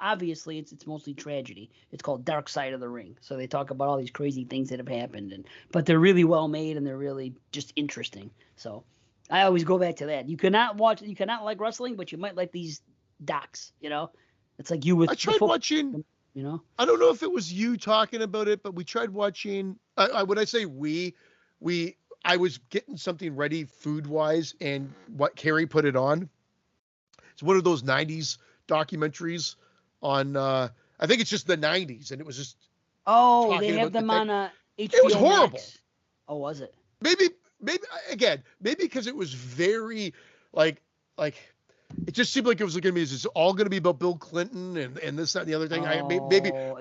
Obviously, it's mostly tragedy. It's called Dark Side of the Ring. So they talk about all these crazy things that have happened, but they're really well made and they're really just interesting. So I always go back to that. You cannot like wrestling, but you might like these docs. It's like you with. I tried watching. I don't know if it was you talking about it, but we tried watching. When I say I was getting something ready food wise, and what Carrie put it on. It's one of those '90s documentaries on. I think it's just the '90s, and it was just. Oh, they have them on HBO. It was horrible. Max. Oh, was it? Maybe because it was very like. It just seemed like it was going to be it's all going to be about Bill Clinton and this, that, and the other thing.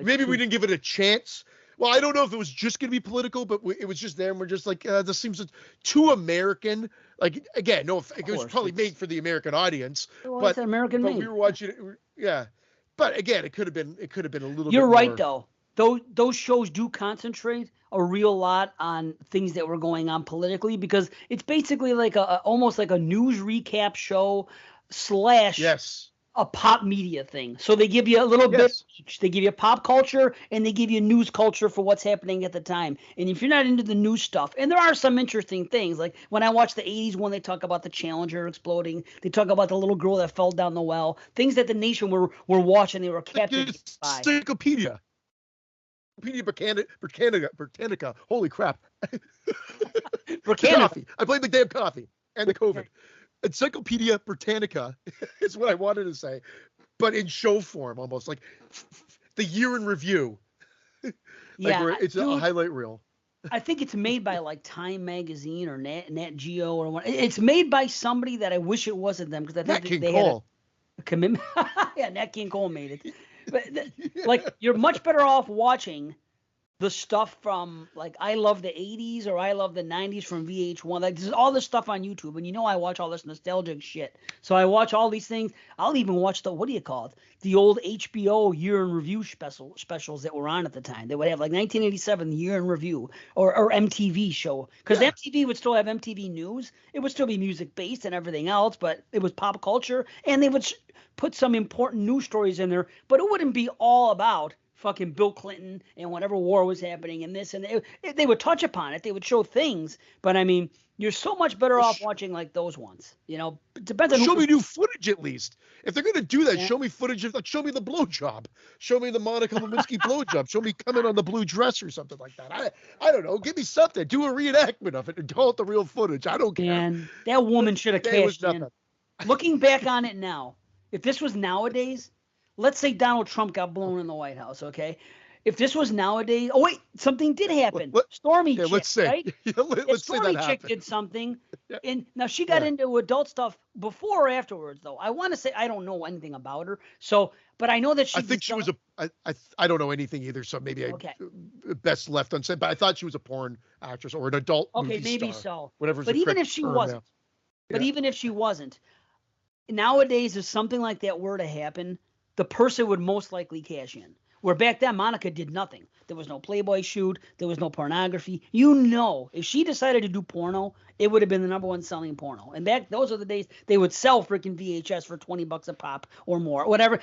Maybe we didn't give it a chance. Well, I don't know if it was just going to be political, but it was just there, and we're just like, this seems too American. Like, again, no, it was probably made for the American audience. Well, but it's American made. We were watching it, yeah. But again, it could have been a little. You're bit right, more. though. Those shows do concentrate a real lot on things that were going on politically because it's basically like almost like a news recap show. / Yes. A pop media thing. So they give you a little bit of each. They give you pop culture and they give you news culture for what's happening at the time. And if you're not into the news stuff, and there are some interesting things, like when I watch the 80s one, they talk about the Challenger exploding. They talk about the little girl that fell down the well. Things that the nation were watching. They were captivated by. Encyclopedia Britannica. Holy crap. Coffee. I blame the damn coffee and the COVID. Encyclopedia Britannica is what I wanted to say, but in show form, almost like the year in review. It's a highlight reel. I think it's made by like Time Magazine or Nat Geo or what. It's made by somebody that I wish it wasn't them because I think they had a commitment. Yeah, Nat King Cole made it. But like you're much better off watching the stuff from like I love the 80s or I love the 90s from VH1. Like this is all this stuff on YouTube, and I watch all this nostalgic shit. So I watch all these things. I'll even watch the the old HBO year in review specials that were on at the time. They would have like 1987 year in review or MTV show because MTV would still have MTV News. It would still be music based and everything else, but it was pop culture, and they would put some important news stories in there, but it wouldn't be all about fucking Bill Clinton and whatever war was happening and this and they would touch upon it. They would show things, but I mean, you're so much better off watching like those ones. It depends on show me new footage at least. If they're going to do that, show me footage of show me the blowjob. Show me the Monica Lewinsky blowjob. Show me coming on the blue dress or something like that. I don't know. Give me something. Do a reenactment of it and call it the real footage. I don't care. And that woman should have cashed in. Looking back on it now, if this was nowadays, let's say Donald Trump got blown in the White House, okay? If this was nowadays, oh wait, something did happen. Stormy chick, let's say. Right? Let's Stormy say that chick happened. did something, and now she got into adult stuff before or afterwards, though. I want to say I don't know anything about her, but I know that she. I think she was I don't know anything either, so maybe I best left unsaid. But I thought she was a porn actress or an adult movie maybe star, so. Whatever. But even if she wasn't, even if she wasn't, nowadays if something like that were to happen, the person would most likely cash in. Where back then, Monica did nothing. There was no Playboy shoot. There was no pornography. If she decided to do porno, it would have been the number one selling porno. And those are the days they would sell freaking VHS for $20 a pop or more, whatever.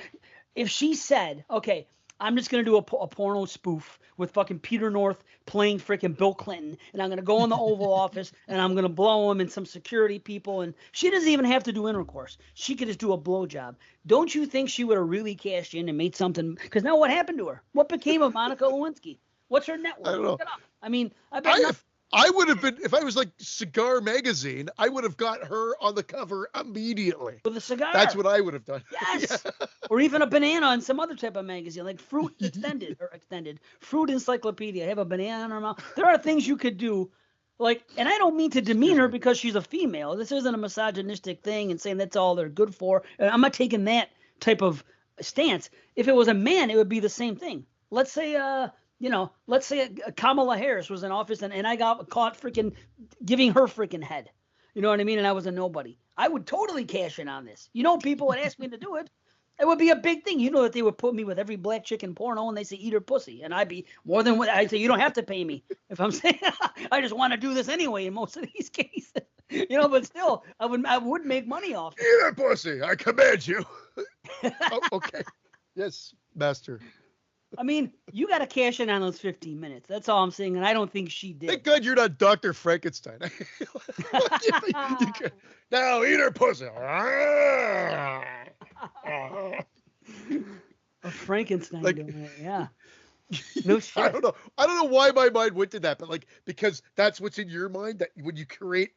If she said, okay, I'm just going to do a porno spoof with fucking Peter North playing freaking Bill Clinton, and I'm going to go in the Oval Office, and I'm going to blow him and some security people, and she doesn't even have to do intercourse. She could just do a blowjob. Don't you think she would have really cashed in and made something? Because now what happened to her? What became of Monica Lewinsky? What's her net worth? I don't know. I mean, I bet I would have been, if I was like Cigar Magazine, I would have got her on the cover immediately. With a cigar. That's what I would have done. Yes. Or even a banana on some other type of magazine, like Fruit Extended, Fruit Encyclopedia. Have a banana in her mouth. There are things you could do. And I don't mean to demean her because she's a female. This isn't a misogynistic thing and saying that's all they're good for. I'm not taking that type of stance. If it was a man, it would be the same thing. Let's say, Kamala Harris was in office and I got caught freaking giving her freaking head. You know what I mean? And I was a nobody. I would totally cash in on this. People would ask me to do it. It would be a big thing. You know that they would put me with every black chick in porno and they say eat her pussy. And I'd be more than what I'd say, you don't have to pay me. If I'm saying I just want to do this anyway in most of these cases. But still I would make money off it. Eat her pussy, I command you. Oh, okay. Yes, master. I mean, you got to cash in on those 15 minutes. That's all I'm saying, and I don't think she did. Thank God you're not Dr. Frankenstein. Now eat her pussy. A Frankenstein doing it, yeah. No shit. I don't know why my mind went to that, but because that's what's in your mind, that when you create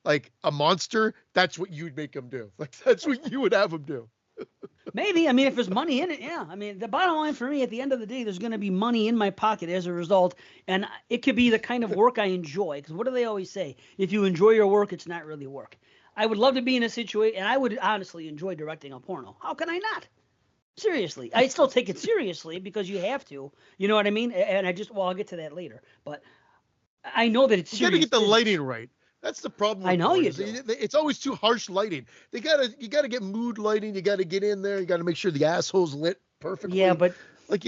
a monster, that's what you'd make him do. That's what you would have him do. Maybe. I mean, if there's money in it, yeah. I mean, the bottom line for me, at the end of the day, there's going to be money in my pocket as a result, and it could be the kind of work I enjoy. Because what do they always say? If you enjoy your work, it's not really work. I would love to be in a situation, and I would honestly enjoy directing a porno. How can I not? Seriously. I still take it seriously because you have to. You know what I mean? And I'll get to that later. But I know that it's serious. You got to get the lighting right. That's the problem. I know you do. It's always too harsh lighting. You gotta get mood lighting. You gotta get in there. You gotta make sure the asshole's lit perfectly. Yeah, but it's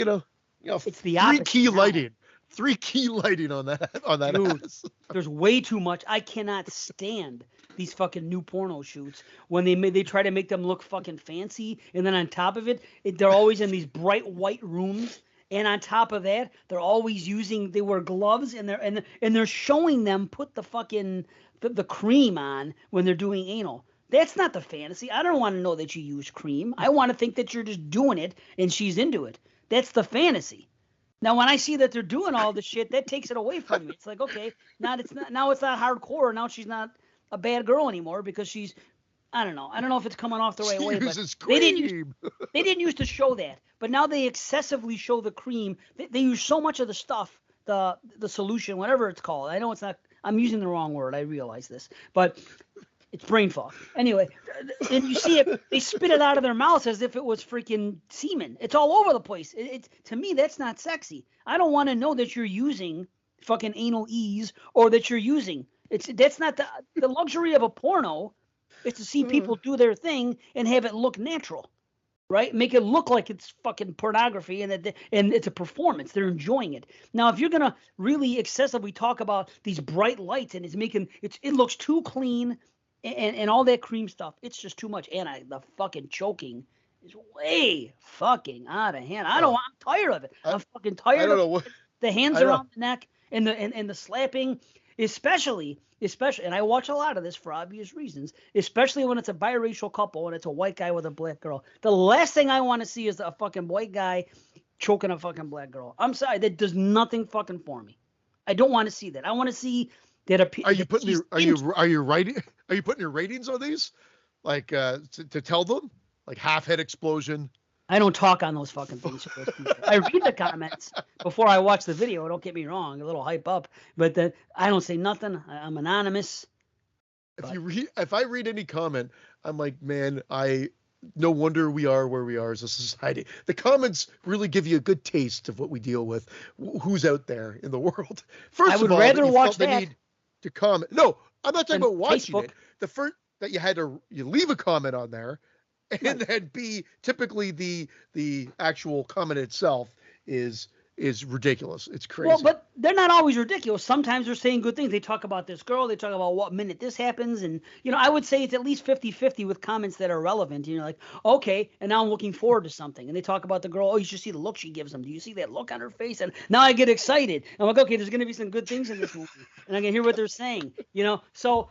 the opposite 3-key lighting. 3-key lighting on that Dude, ass. There's way too much. I cannot stand these fucking new porno shoots when they try to make them look fucking fancy, and then on top of it, they're always in these bright white rooms. And on top of that, they're always they wear gloves, and they're showing them put the fucking the cream on when they're doing anal. That's not the fantasy. I don't want to know that you use cream. I want to think that you're just doing it and she's into it. That's the fantasy. Now, when I see that they're doing all this shit, that takes it away from me. It's like, okay, now it's not hardcore. Now she's not a bad girl anymore because she's, I don't know. I don't know if it's coming off the right way, but they didn't used to show that. But now they excessively show the cream. They use so much of the stuff, the solution, whatever it's called. I know it's not. I'm using the wrong word. I realize this, but it's brain fog. Anyway, and you see it. They spit it out of their mouths as if it was freaking semen. It's all over the place. To me, that's not sexy. I don't want to know that you're using fucking anal ease or that you're using. That's not the luxury of a porno. Is to see people do their thing and have it look natural. Right? Make it look like it's fucking pornography and it's a performance. They're enjoying it. Now, if you're going to really excessively talk about these bright lights and it looks too clean and all that cream stuff, it's just too much. And the fucking choking is way fucking out of hand. I'm tired of it. I'm fucking tired of the hands around the neck and the slapping, especially, and I watch a lot of this for obvious reasons, especially when it's a biracial couple and it's a white guy with a black girl. The last thing I want to see is a fucking white guy choking a fucking black girl. I'm sorry, that does nothing fucking for me. I don't want to see that. I want to see that. Are you putting your ratings on these, to tell them, half head explosion? I don't talk on those fucking things. I read the comments before I watch the video. Don't get me wrong, a little hype up, but I don't say nothing. I'm anonymous. If I read any comment, I'm like, man, no wonder we are where we are as a society. The comments really give you a good taste of what we deal with, who's out there in the world. I would rather watch that. Need to comment. No, I'm not talking about watching Facebook. It. The first that you leave a comment on there. And then typically the actual comment itself is ridiculous. It's crazy. Well, but they're not always ridiculous. Sometimes they're saying good things. They talk about this girl. They talk about what minute this happens. And, I would say it's at least 50-50 with comments that are relevant. Like, okay, and now I'm looking forward to something. And they talk about the girl. Oh, you should see the look she gives them. Do you see that look on her face? And now I get excited. I'm like, okay, there's going to be some good things in this movie. And I can hear what they're saying, So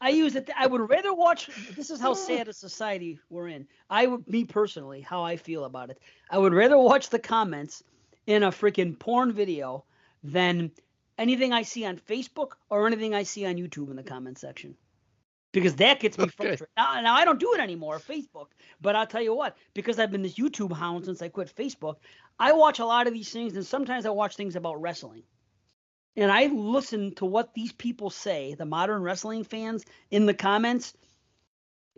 I use it. I would rather watch. This is how sad a society we're in. Me personally, how I feel about it. I would rather watch the comments in a freaking porn video than anything I see on Facebook or anything I see on YouTube in the comment section, because that gets me frustrated. Now I don't do it anymore, Facebook. But I'll tell you what, because I've been this YouTube hound since I quit Facebook, I watch a lot of these things, and sometimes I watch things about wrestling. And I listen to what these people say, the modern wrestling fans, in the comments.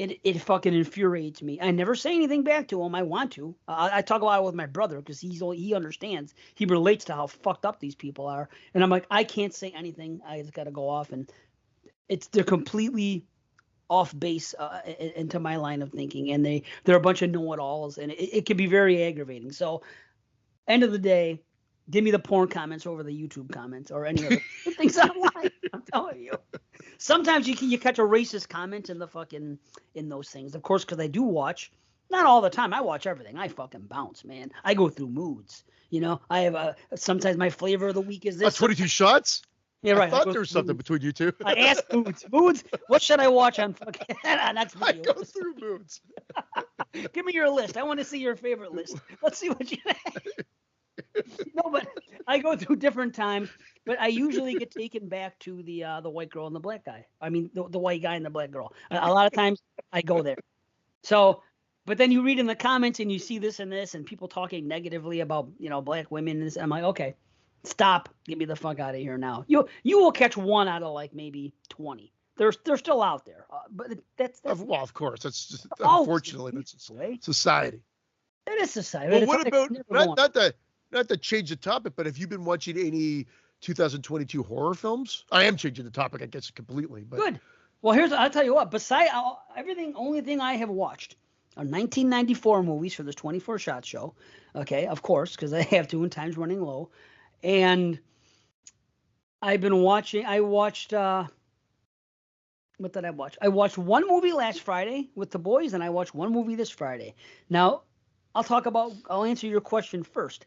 It fucking infuriates me. I never say anything back to them. I want to. I talk a lot with my brother because he understands. He relates to how fucked up these people are. And I'm like, I can't say anything. I just got to go off. And they're completely off base into my line of thinking, and they're a bunch of know-it-alls, and it can be very aggravating. So, end of the day, give me the porn comments over the YouTube comments or any other things online. I'm telling you. Sometimes you catch a racist comment in the fucking in those things, of course, because I do watch. Not all the time. I watch everything. I fucking bounce, man. I go through moods. I have sometimes my flavor of the week is this. 22 shots. Yeah, right. I thought there was something between you two. I ask moods. Moods. What should I watch on fucking? That's I go through moods. Give me your list. I want to see your favorite list. Let's see what you. No, but I go through different times. But I usually get taken back to the white girl and the black guy. I mean, the white guy and the black girl. A lot of times I go there. So, but then you read in the comments and you see this and people talking negatively about black women. And I'm like, okay, stop. Get me the fuck out of here now. You will catch one out of like maybe 20. They're still out there. But that's well, of course. That's just unfortunately that's society. It is society. Well, what about not to change the topic, but have you been watching any 2022 horror films? I am changing the topic, I guess, completely. But good. Well, I'll tell you what. Besides everything, only thing I have watched are 1994 movies for this 24 Shot Show. Okay, of course, because I have to, and time's running low. And I've been watching. I watched. What did I watch? I watched one movie last Friday with the boys, and I watched one movie this Friday. Now, I'll answer your question first.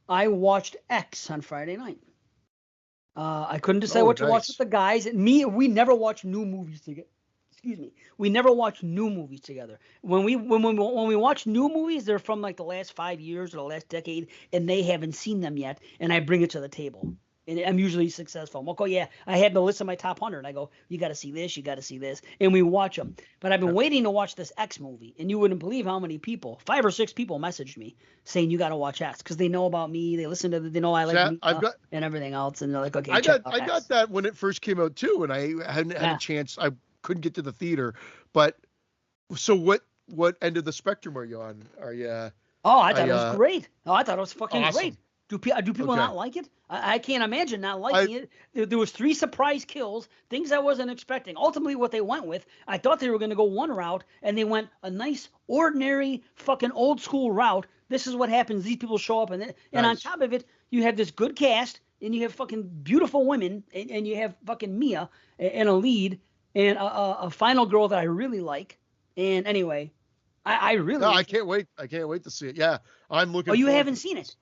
I watched X on Friday night. I couldn't decide what to watch with the guys. And we never watch new movies together. Excuse me. We never watch new movies together. When we watch new movies, they're from like the last 5 years or the last decade, and they haven't seen them yet. And I bring it to the table, and I'm usually successful. I'm like, oh yeah, I had the list of my top 100. I go, you got to see this, you got to see this, and we watch them. But I've been waiting to watch this X movie, and you wouldn't believe how many people, 5 or 6 people, messaged me saying you got to watch X because they know about me, they listen to, they know I like and everything else, and they're like, okay, I got that when it first came out too, and I hadn't had a chance. I couldn't get to the theater, but so what end of the spectrum are you on? Are you? Oh, I thought it was great. Oh, I thought it was fucking awesome. great. Do people not like it? I can't imagine not liking it. There was 3 surprise kills, things I wasn't expecting. Ultimately, what they went with, I thought they were going to go one route, and they went a nice, ordinary, fucking old school route. This is what happens. These people show up, and on top of it, you have this good cast, and you have fucking beautiful women, and you have fucking Mia and a lead, and a final girl that I really like. And anyway, I really. No, I can't wait. I can't wait to see it. Yeah, I'm looking. Oh, you haven't seen it?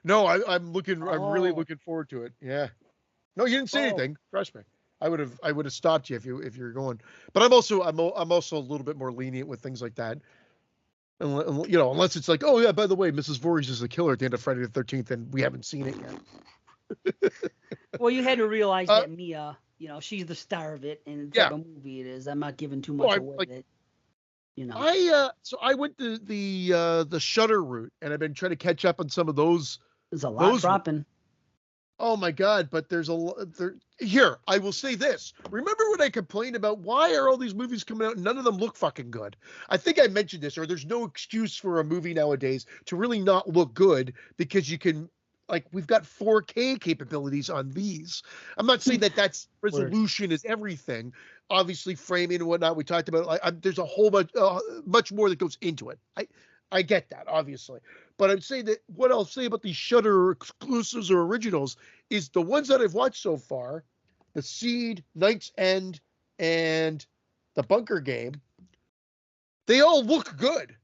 No, I'm looking. I'm really looking forward to it. Yeah. No, you didn't say anything. Trust me. I would have stopped you if you're going. But I'm also a little bit more lenient with things like that. And unless it's like, oh yeah, by the way, Mrs. Voorhees is the killer at the end of Friday the 13th, and we haven't seen it yet. Well, you had to realize that Mia, she's the star of it, and the type of movie it is. I'm not giving too much away. So I went to the Shudder route, and I've been trying to catch up on some of those. There's a lot dropping. Oh my God! But there's a lot. Here, I will say this. Remember when I complained about why are all these movies coming out and none of them look fucking good? I think I mentioned this, or there's no excuse for a movie nowadays to really not look good because you can. Like, we've got 4K capabilities on these. I'm not saying that's resolution is everything. Obviously, framing and whatnot, we talked about. There's a whole bunch, much more that goes into it. I get that, obviously. But I'd say that what I'll say about these Shudder exclusives or originals is the ones that I've watched so far, The Seed, Night's End, and The Bunker Game, they all look good.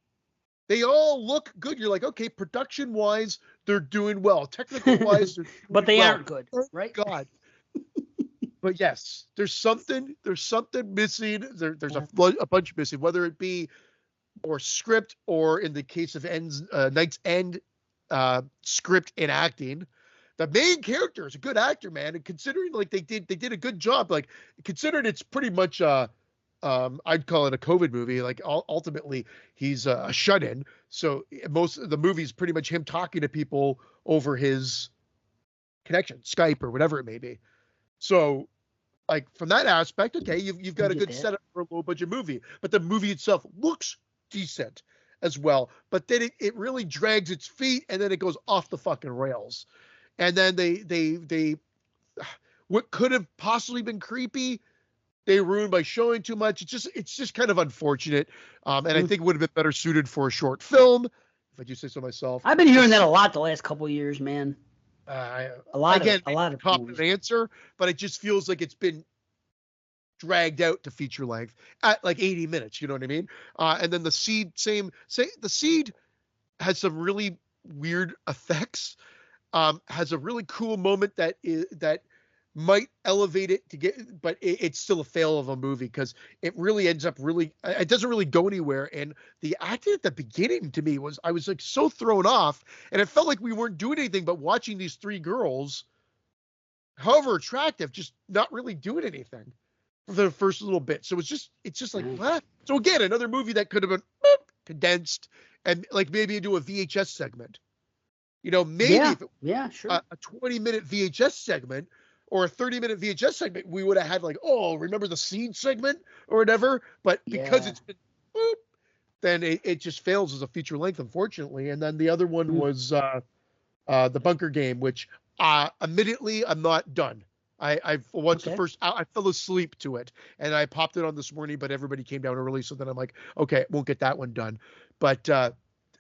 They all look good. You're like, okay, production-wise, they're doing well. Technical-wise, they're doing but they aren't good, right? God. But yes, there's something missing. There's a bunch missing, whether it be or script or in the case of Night's End, script and acting. The main character is a good actor, man, and considering like they did a good job. Like considering it's pretty much I'd call it a COVID movie. Like ultimately, he's a shut-in. So most of the movie is pretty much him talking to people over his connection, Skype or whatever it may be. So, like from that aspect, okay, you've got a good setup for a low-budget movie. But the movie itself looks decent as well. But then it really drags its feet, and then it goes off the fucking rails. And then they what could have possibly been creepy they ruined by showing too much. It's just kind of unfortunate. And I think it would have been better suited for a short film, if I do say so myself. I've been hearing that a lot the last couple of years, man. A lot of confident answer, but it just feels like it's been dragged out to feature length at like 80 minutes. You know what I mean? And then the Seed, the Seed has some really weird effects. Has a really cool moment that might elevate it to get, but it's still a fail of a movie because it really ends up it doesn't really go anywhere. And the acting at the beginning to me I was like so thrown off, and it felt like we weren't doing anything but watching these three girls, however attractive, just not really doing anything for the first little bit. So it's just like, what? So again, another movie that could have been condensed and like maybe into a VHS segment. Maybe if sure. A 20-minute VHS segment or a 30-minute VHS segment, we would have had like, remember the Seed segment or whatever. But because it's been then it just fails as a feature length, unfortunately. And then the other one was the Bunker Game, which admittedly I'm not done. I've watched the first. I fell asleep to it, and I popped it on this morning, but everybody came down early, so then I'm like, okay, won't get that one done. But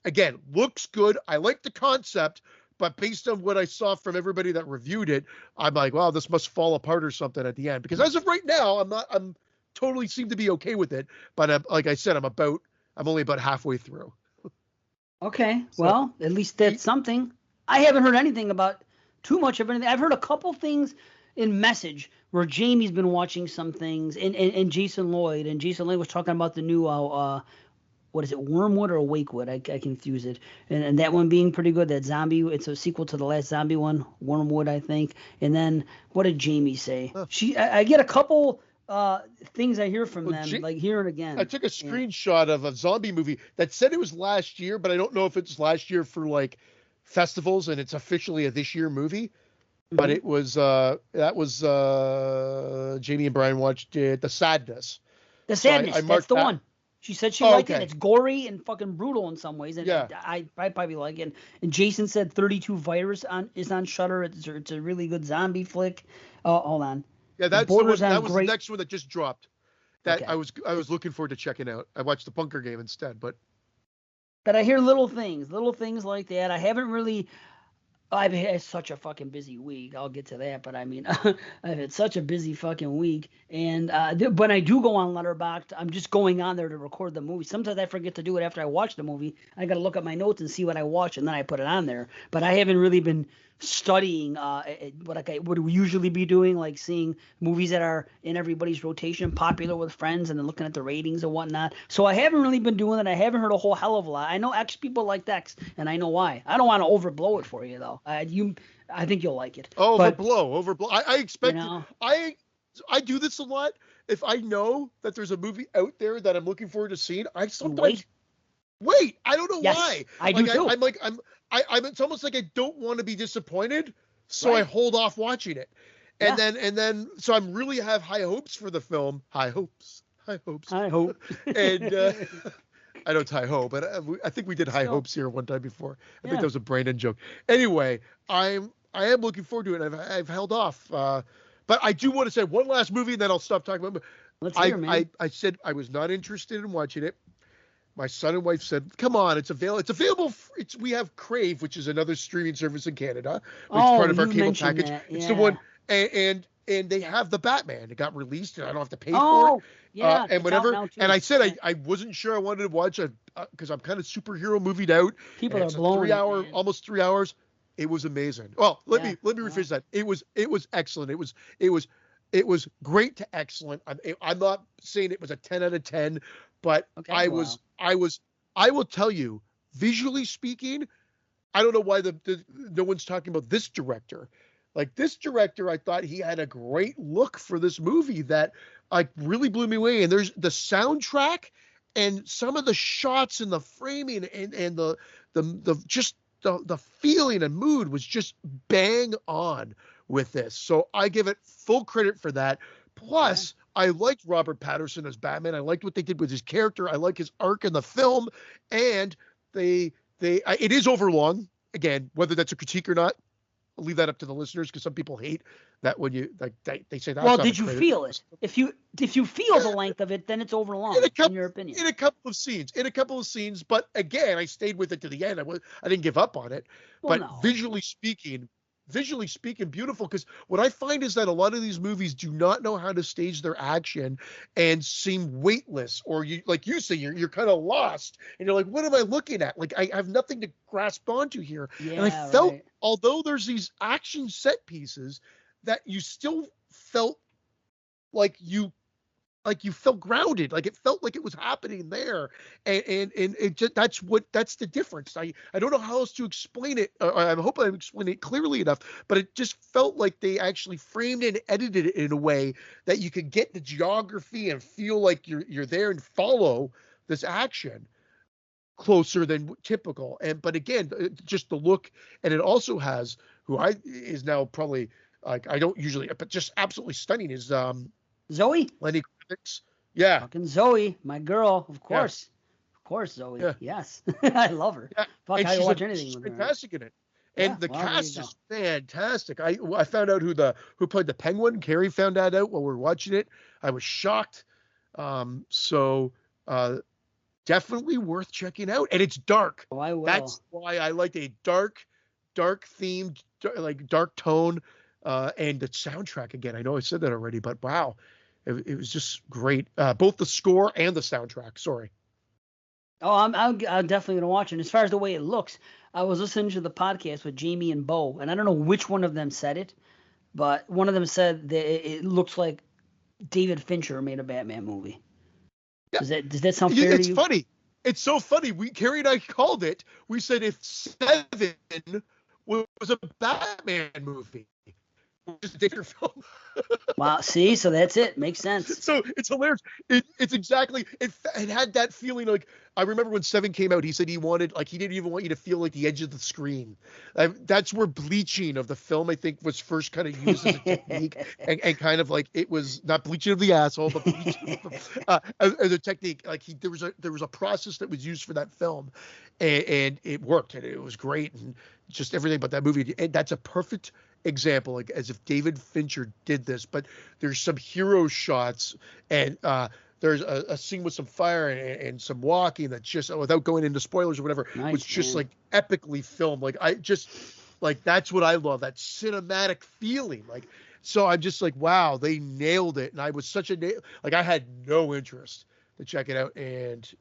again, looks good. I like the concept, but based on what I saw from everybody that reviewed it, I'm like, wow, this must fall apart or something at the end. Because as of right now, I'm totally seem to be okay with it. But like I said, I'm only about halfway through. Okay, well, at least that's something. I haven't heard anything about too much of anything. I've heard a couple things in message where Jamie's been watching some things, and Jason Lloyd was talking about the new what is it, Wormwood or Wakewood? I confuse it. And that one being pretty good. That zombie, it's a sequel to the last zombie one, Wormwood, I think. And then what did Jamie say? I get a couple things I hear from them, like here and again. I took a screenshot of a zombie movie that said it was last year, but I don't know if it's last year for like festivals and it's officially a this year movie. But it was that was Jamie and Brian watched it, The Sadness. The Sadness, that's the one. She said she liked it. It's gory and fucking brutal in some ways, and I probably like it. And Jason said 32 Virus is on Shudder. It's a really good zombie flick. Hold on. Yeah, that was the next one that just dropped. That I was looking forward to checking out. I watched the Bunker Game instead, but I hear little things like that. I haven't really. I've had such a fucking busy week. I'll get to that, but I mean, I've had such a busy fucking week. And when I do go on Letterboxd, I'm just going on there to record the movie. Sometimes I forget to do it after I watch the movie. I got to look at my notes and see what I watch, and then I put it on there. But I haven't really been studying what I would usually be doing, like seeing movies that are in everybody's rotation, popular with friends, and then looking at the ratings and whatnot. So I haven't really been doing that. I haven't heard a whole hell of a lot. I know X people like X, and I know why. I don't want to overblow it for you though. I think you'll like it. Overblow. I expect I do this a lot. If I know that there's a movie out there that I'm looking forward to seeing, I sometimes wait. I don't know why. I do too. It's almost like I don't want to be disappointed, so I hold off watching it. And then so I'm really have high hopes for the film. High hopes. I hope. And I know Ty Ho, but I think we did high hopes here one time before. I think that was a Brandon joke. Anyway, I am looking forward to it. And I've held off. But I do want to say one last movie, and then I'll stop talking about it. Let's hear, man. I said I was not interested in watching it. My son and wife said, "Come on, it's available. It's available. We have Crave, which is another streaming service in Canada. It's part of our cable package. It's the one, and they have the Batman. It got released, and I don't have to pay for it. Yeah, and whatever. And I said I wasn't sure I wanted to watch because I'm kind of superhero movied out. People are blowing almost 3 hours. It was amazing. Well, let me rephrase that. It was excellent. It was great to excellent. I'm not saying it was a 10 out of 10, but I will tell you, visually speaking, I don't know why no one's talking about this director. Like this director, I thought he had a great look for this movie that like really blew me away. And there's the soundtrack and some of the shots and the framing and the feeling and mood was just bang on with this. So I give it full credit for that. Plus, I liked Robert Pattinson as Batman. I liked what they did with his character. I like his arc in the film. And it is overlong. Again, whether that's a critique or not, leave that up to the listeners because some people hate that when you like they say that's Well, not did a you great feel it? If you feel the length of it, then it's overlong, in your opinion. in a couple of scenes, but again, I stayed with it to the end. I didn't give up on it. Well, But no. visually speaking, beautiful, because what I find is that a lot of these movies do not know how to stage their action and seem weightless, or you like you say you're kind of lost and you're like, what am I looking at? Like I have nothing to grasp onto here. Yeah, And I felt, right. although there's these action set pieces, that you still felt like you felt grounded, like it felt like it was happening there. And it just, that's the difference. I don't know how else to explain it. I hope I'm explaining it clearly enough, but it just felt like they actually framed and edited it in a way that you could get the geography and feel like you're there and follow this action closer than typical. But again, just the look. And it also has, who I is now probably, like, I don't usually, but just absolutely stunning, is Zoe? Lenny Kravitz. Yeah. Fucking Zoe, my girl, of Yeah. course. Of course, Zoe. Yeah. Yes. I love her. Yeah. Fuck, And I she's watch anything she's with her. fantastic in it. And Yeah, the well, there you cast go. is fantastic. I found out who played the Penguin. Carrie found that out while we were watching it. I was shocked. So definitely worth checking out. And it's dark. Oh, I will. That's why I like a dark themed, like dark tone. And the soundtrack, again, I know I said that already, but wow, it was just great. Both the score and the soundtrack. Sorry. Oh, I'm definitely gonna watch it. As far as the way it looks, I was listening to the podcast with Jamie and Bo, and I don't know which one of them said it, but one of them said that it looks like David Fincher made a Batman movie. Yeah. Does that sound fair to It's you? funny. It's so funny. Carrie and I called it. We said if Seven was a Batman movie, which is a different film. Wow. See, so that's it. Makes sense. So it's hilarious. It's exactly, it had that feeling. Like, I remember when Seven came out, he said he wanted, like, he didn't even want you to feel like the edge of the screen. That's where bleaching of the film, I think, was first kind of used as a technique, and kind of like, it was not bleaching of the asshole, but bleaching as a technique. Like, there was a process that was used for that film, and it worked, and it was great, and just everything about that movie. And that's a perfect example, like, as if David Fincher did this. But there's some hero shots, and there's a scene with some fire and some walking that's just, without going into spoilers or whatever, Nice, was just man. like epically filmed. Like, I just, like, that's what I love, that cinematic feeling. Like, so I'm just like, wow, they nailed it. And I was like, I had no interest to check it out. And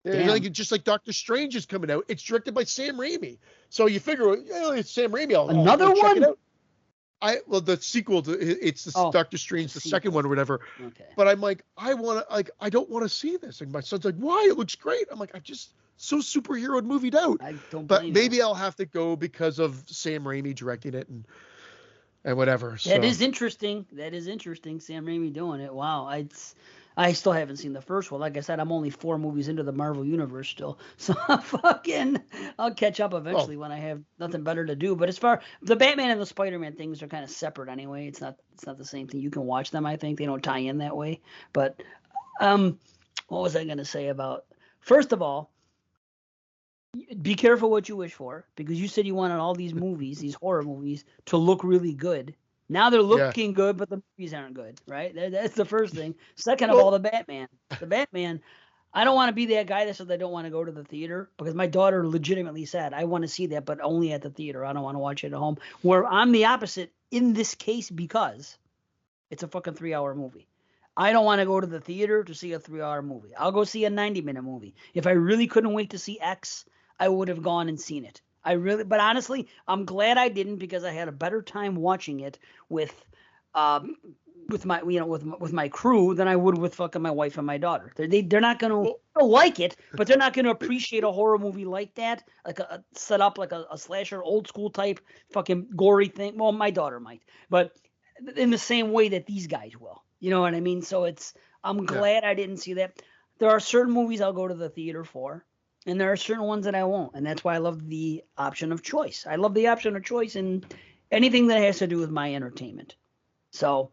like, just like Doctor Strange is coming out, it's directed by Sam Raimi. So you figure, it's Sam Raimi. Another I'll check one? it out. The sequel to it's Doctor Strange, the second one or whatever. Okay. But I'm like, I don't want to see this. And my son's like, why? It looks great. I'm like, I'm just so superhero movied out. I don't But blame maybe you. I'll have to go because of Sam Raimi directing it and whatever. So. That is interesting. Sam Raimi doing it. Wow. I still haven't seen the first one. Like I said, I'm only 4 movies into the Marvel Universe still. So I'll catch up eventually when I have nothing better to do. But as far the Batman and the Spider-Man things are kind of separate anyway. It's not the same thing. You can watch them, I think. They don't tie in that way. But what was I going to say about, first of all, be careful what you wish for, because you said you wanted all these movies, these horror movies, to look really good. Now they're looking good, but the movies aren't good, right? That's the first thing. Second of all, the Batman. I don't want to be that guy that says I don't want to go to the theater, because my daughter legitimately said, I want to see that, but only at the theater. I don't want to watch it at home. Where I'm the opposite in this case, because it's a fucking 3-hour movie. I don't want to go to the theater to see a 3-hour movie. I'll go see a 90-minute movie. If I really couldn't wait to see X, I would have gone and seen it. But honestly, I'm glad I didn't, because I had a better time watching it with my crew than I would with fucking my wife and my daughter. They're not gonna like it, but they're not gonna appreciate a horror movie like that, like a set up like a slasher, old school type fucking gory thing. Well, my daughter might, but in the same way that these guys will. You know what I mean? So I'm glad I didn't see that. There are certain movies I'll go to the theater for, and there are certain ones that I won't. And that's why I love the option of choice. I love the option of choice in anything that has to do with my entertainment. So,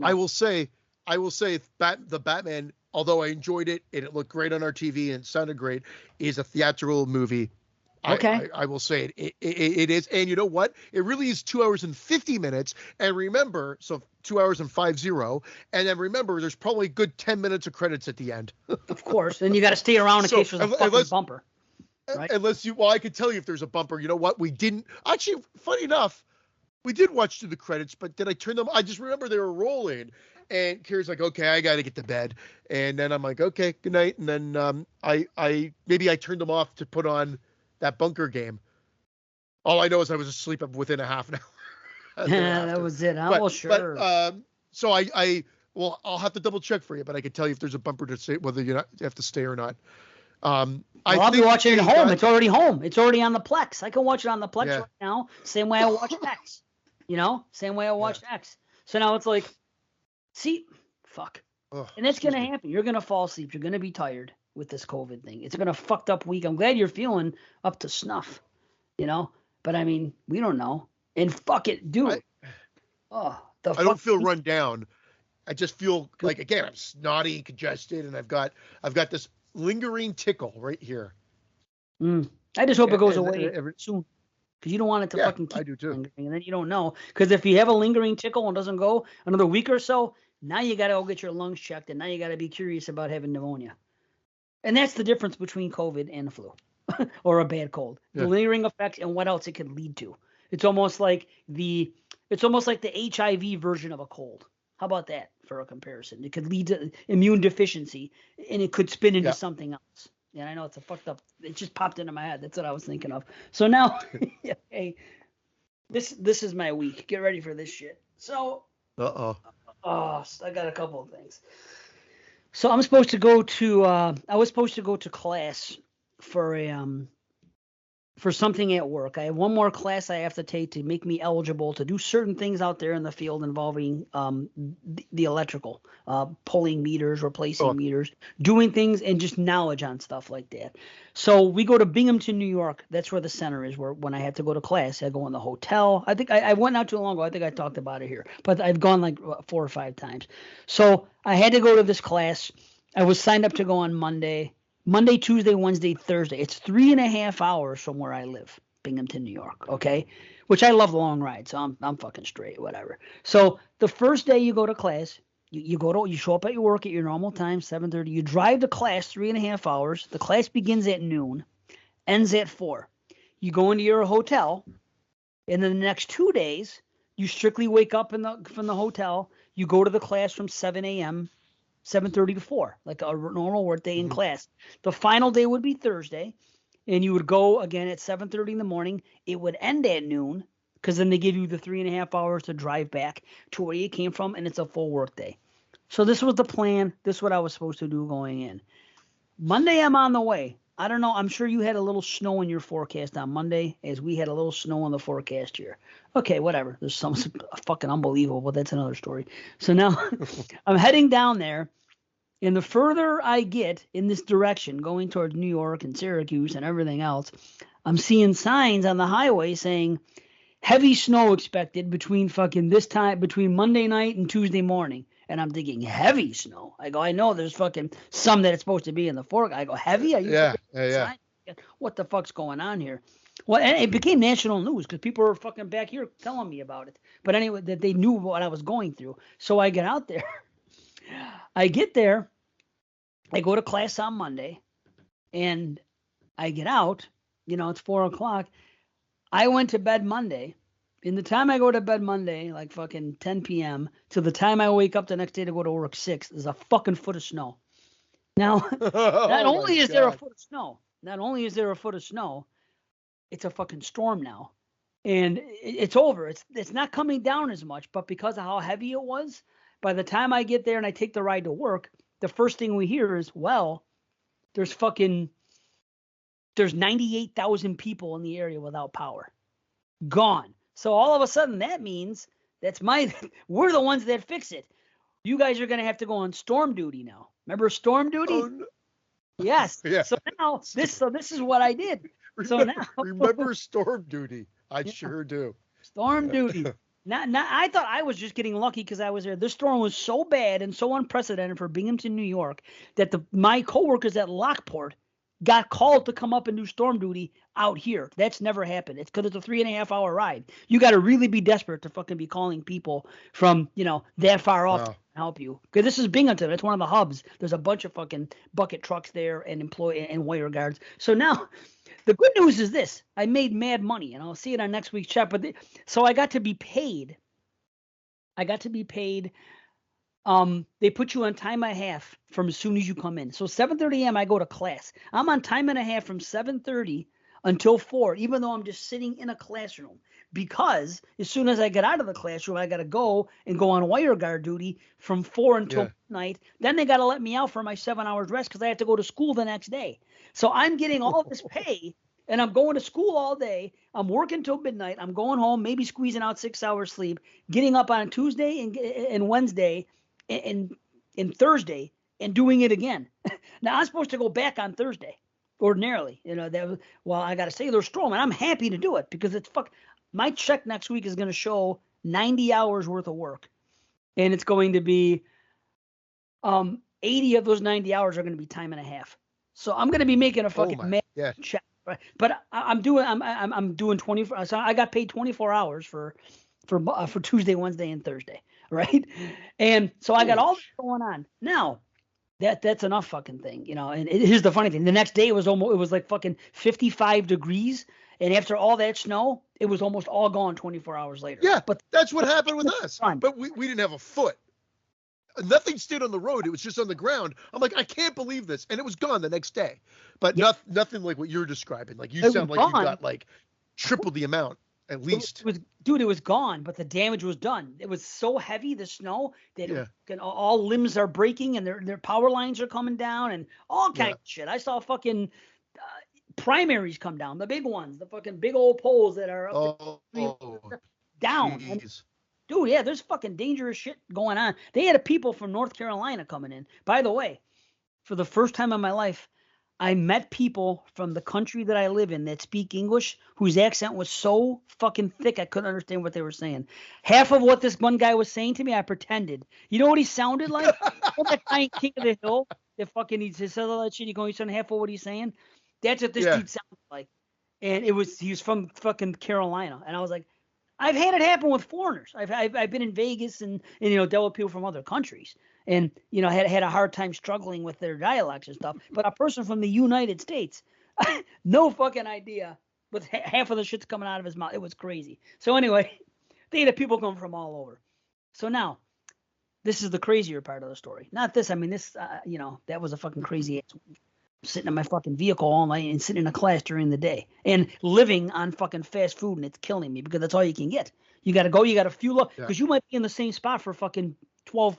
I will say the Batman, although I enjoyed it and it looked great on our TV and it sounded great, is a theatrical movie Okay. I will say it is. And you know what? It really is 2 hours and 50 minutes. And remember, so 2 hours and 50. And then remember, there's probably a good 10 minutes of credits at the end. Of course. And you got to stay around in case there's a fucking bumper. Right? Unless well, I could tell you if there's a bumper. You know what? We didn't. Actually, funny enough, we did watch through the credits, but did I turn them? I just remember they were rolling. And Kira's like, okay, I got to get to bed. And then I'm like, okay, good night. And then I maybe I turned them off to put on that bunker game. All I know is I was asleep within a half an hour. Yeah, that was it. Well, sure. But so well, I'll have to double check for you, but I can tell you if there's a bumper to say whether you have to stay or not. I'll be watching it at home. It's already home. It's already on the Plex. I can watch it on the Plex right now. Same way I watch X. Same way I watched X. So now it's like, see, fuck. And that's going to happen. You're going to fall asleep. You're going to be tired with this COVID thing. It's been a fucked up week. I'm glad you're feeling up to snuff, But, I mean, we don't know. And fuck it, dude. I don't feel run down. I just feel like, again, I'm snotty, congested, and I've got this lingering tickle right here. I just hope it goes away soon. Because you don't want it to fucking keep lingering, and then you don't know. Because if you have a lingering tickle and doesn't go another week or so, now you got to go get your lungs checked, and now you got to be curious about having pneumonia. And that's the difference between COVID and the flu or a bad cold. The lingering effects and what else it could lead to. It's almost like the HIV version of a cold. How about that for a comparison? It could lead to immune deficiency, and it could spin into something else. And I know it's a fucked up. It just popped into my head. That's what I was thinking of. So now, hey, this is my week. Get ready for this shit. So. I got a couple of things. So I was supposed to go to class for something at work. I have one more class I have to take to make me eligible to do certain things out there in the field involving the electrical, pulling meters, replacing meters, doing things, and just knowledge on stuff like that. So we go to Binghamton, New York. That's where the center is. Where when I had to go to class, I go in the hotel. I think I went not too long ago. I think I talked about it here, but I've gone like 4 or 5 times. So I had to go to this class. I was signed up to go on Monday, Tuesday, Wednesday, Thursday. It's 3.5 hours from where I live, Binghamton, New York. Okay, which I love the long ride, so I'm fucking straight, whatever. So the first day you go to class, you show up at your work at your normal time, 7:30. You drive to class 3.5 hours. The class begins at noon, ends at 4. You go into your hotel, and then the next 2 days you strictly wake up from the hotel. You go to the class from 7 a.m. 7:30 to 4, like a normal work day in class. The final day would be Thursday, and you would go again at 7:30 in the morning. It would end at noon, because then they give you the 3.5 hours to drive back to where you came from, and it's a full work day. So this was the plan. This is what I was supposed to do going in. Monday, I'm on the way. I don't know. I'm sure you had a little snow in your forecast on Monday, as we had a little snow in the forecast here. Okay, whatever. There's some fucking unbelievable, but that's another story. So now I'm heading down there, and the further I get in this direction, going towards New York and Syracuse and everything else, I'm seeing signs on the highway saying heavy snow expected between Monday night and Tuesday morning. And I'm thinking, heavy snow? I go, I know there's fucking some that it's supposed to be in the forecast. I go, heavy? Are you yeah. What the fuck's going on here? Well, and it became national news because people were fucking back here telling me about it. But anyway, that they knew what I was going through. So I get out there. I get there. I go to class on Monday. And I get out. It's 4 o'clock. I went to bed Monday. In the time I go to bed Monday, like fucking 10 p.m., to the time I wake up the next day to go to work 6, there's a fucking foot of snow. Now, not only is there a foot of snow, it's a fucking storm now. And it's over. It's not coming down as much, but because of how heavy it was, by the time I get there and I take the ride to work, the first thing we hear is, well, there's 98,000 people in the area without power. Gone. So all of a sudden that means we're the ones that fix it. You guys are going to have to go on storm duty now. Remember storm duty? Oh, no. Yes. Yeah. So now this is what I did. Remember storm duty? I sure do. Storm duty. Now, I thought I was just getting lucky because I was there. This storm was so bad and so unprecedented for Binghamton, New York, that my coworkers at Lockport got called to come up and do storm duty out here. That's never happened. It's because it's a 3.5 hour ride. You got to really be desperate to fucking be calling people from, that far off to help you. Because this is Binghamton. It's one of the hubs. There's a bunch of fucking bucket trucks there and employee and wire guards. So now the good news is this. I made mad money, and I'll see it on next week's chat. So I got to be paid. They put you on time and a half from as soon as you come in. So 7:30 a.m. I go to class. I'm on time and a half from 7:30 until 4, even though I'm just sitting in a classroom. Because as soon as I get out of the classroom, I got to go on wire guard duty from 4 until midnight. Then they got to let me out for my 7 hours rest because I have to go to school the next day. So I'm getting all this pay, and I'm going to school all day. I'm working till midnight. I'm going home, maybe squeezing out 6 hours sleep, getting up on Tuesday and Wednesday and Thursday and doing it again. Now I'm supposed to go back on Thursday ordinarily, I got to say they're strong, and I'm happy to do it because my check next week is going to show 90 hours worth of work, and it's going to be 80 of those 90 hours are going to be time and a half. So I'm going to be making a fucking check. Right? But I'm doing 24. So I got paid 24 hours for Tuesday, Wednesday, and Thursday, right? And so I got all this going on. Now, that's enough fucking thing, And here's the funny thing: the next day it was like fucking 55 degrees, and after all that snow, it was almost all gone 24 hours later. Yeah, but that's what happened with us. But we didn't have a foot. Nothing stayed on the road. It was just on the ground. I'm like, I can't believe this. And it was gone the next day. But nothing like what you're describing. Like, you sound like you got like triple the amount at least. It was gone, but the damage was done. It was so heavy, the snow, that all limbs are breaking and their power lines are coming down and all kind of shit. I saw fucking primaries come down, the big ones, the fucking big old poles that are up down. Dude, yeah, there's fucking dangerous shit going on. They had people from North Carolina coming in. By the way, for the first time in my life, I met people from the country that I live in that speak English whose accent was so fucking thick I couldn't understand what they were saying. Half of what this one guy was saying to me, I pretended. You know what he sounded like? That guy in King of the Hill that fucking he says all that shit. You go, you sound half of what he's saying. That's what this dude sounded like. And he was from fucking Carolina. And I was like, I've had it happen with foreigners. I've been in Vegas and dealt with people from other countries, and had a hard time struggling with their dialects and stuff. But a person from the United States, no fucking idea. With half of the shit's coming out of his mouth, it was crazy. So anyway, they had people come from all over. So now, this is the crazier part of the story. Not this. I mean, this. That was a fucking crazy ass. Sitting in my fucking vehicle all night and sitting in a class during the day and living on fucking fast food, and it's killing me because that's all you can get. You got to go, you got to fuel up because you might be in the same spot for fucking 12,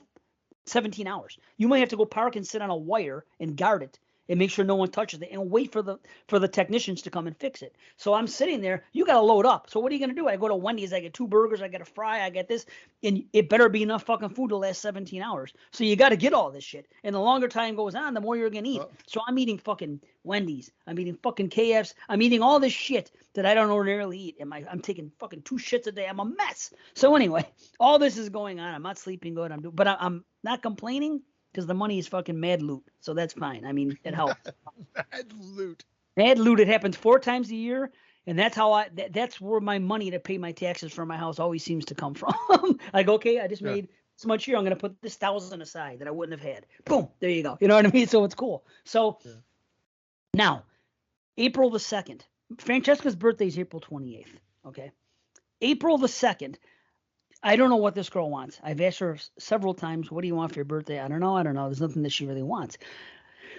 17 hours. You might have to go park and sit on a wire and guard it and make sure no one touches it and wait for the technicians to come and fix it. So I'm sitting there, you got to load up. So what are you going to do? I go to Wendy's, I get 2 burgers, I get a fry, I get this, and it better be enough fucking food to last 17 hours. So you got to get all this shit. And the longer time goes on, the more you're going to eat. So I'm eating fucking Wendy's. I'm eating fucking KFC. I'm eating all this shit that I don't ordinarily eat. And I'm taking fucking 2 shits a day. I'm a mess. So anyway, all this is going on. I'm not sleeping good. But I'm not complaining. Because the money is fucking mad loot. So that's fine. I mean, it helps. Mad loot. Mad loot. It happens 4 times a year. And that's how that's where my money to pay my taxes for my house always seems to come from. Like, okay, I just made so much here. I'm going to put this 1,000 aside that I wouldn't have had. Boom. There you go. You know what I mean? So it's cool. So now, April the 2nd. Francesca's birthday is April 28th. Okay. April the 2nd. I don't know what this girl wants. I've asked her several times, what do you want for your birthday? I don't know. There's nothing that she really wants.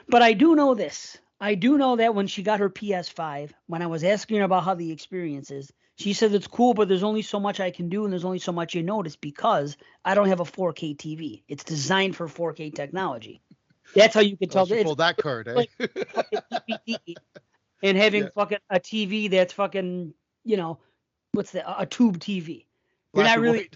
But I do know this. I do know that when she got her PS5, when I was asking her about how the experience is, she said it's cool, but there's only so much I can do and there's only so much you notice because I don't have a 4K TV. It's designed for 4K technology. That's how you can tell. Pull that card, eh? And having fucking a TV that's fucking, a tube TV. You're not really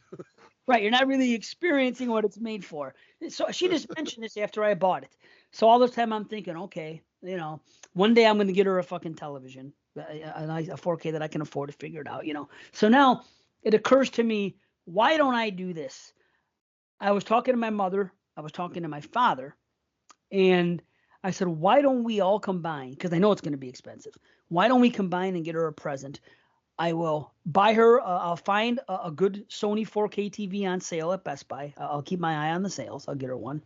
right. You're not really experiencing what it's made for. So she just mentioned this after I bought it. So all this time I'm thinking, okay, one day I'm going to get her a fucking television, a 4K that I can afford to figure it out, So now it occurs to me, why don't I do this? I was talking to my mother. I was talking to my father, and I said, why don't we all combine? Because I know it's going to be expensive. Why don't we combine and get her a present? I will buy her. I'll find a good Sony 4K TV on sale at Best Buy. I'll keep my eye on the sales. I'll get her one.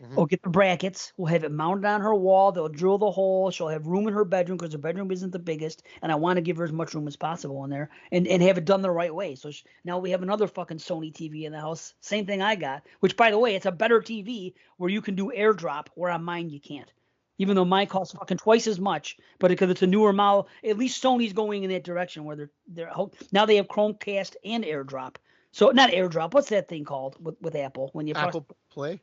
Mhm. I'll get the brackets. We'll have it mounted on her wall. They'll drill the hole. She'll have room in her bedroom because her bedroom isn't the biggest, and I want to give her as much room as possible in there, and have it done the right way. So now we have another fucking Sony TV in the house. Same thing I got, which by the way, it's a better TV where you can do AirDrop, where on mine you can't. Even though mine costs fucking twice as much, but because it's a newer model, at least Sony's going in that direction where they're now they have Chromecast and AirDrop. So not AirDrop. What's that thing called with Apple when you Apple Play.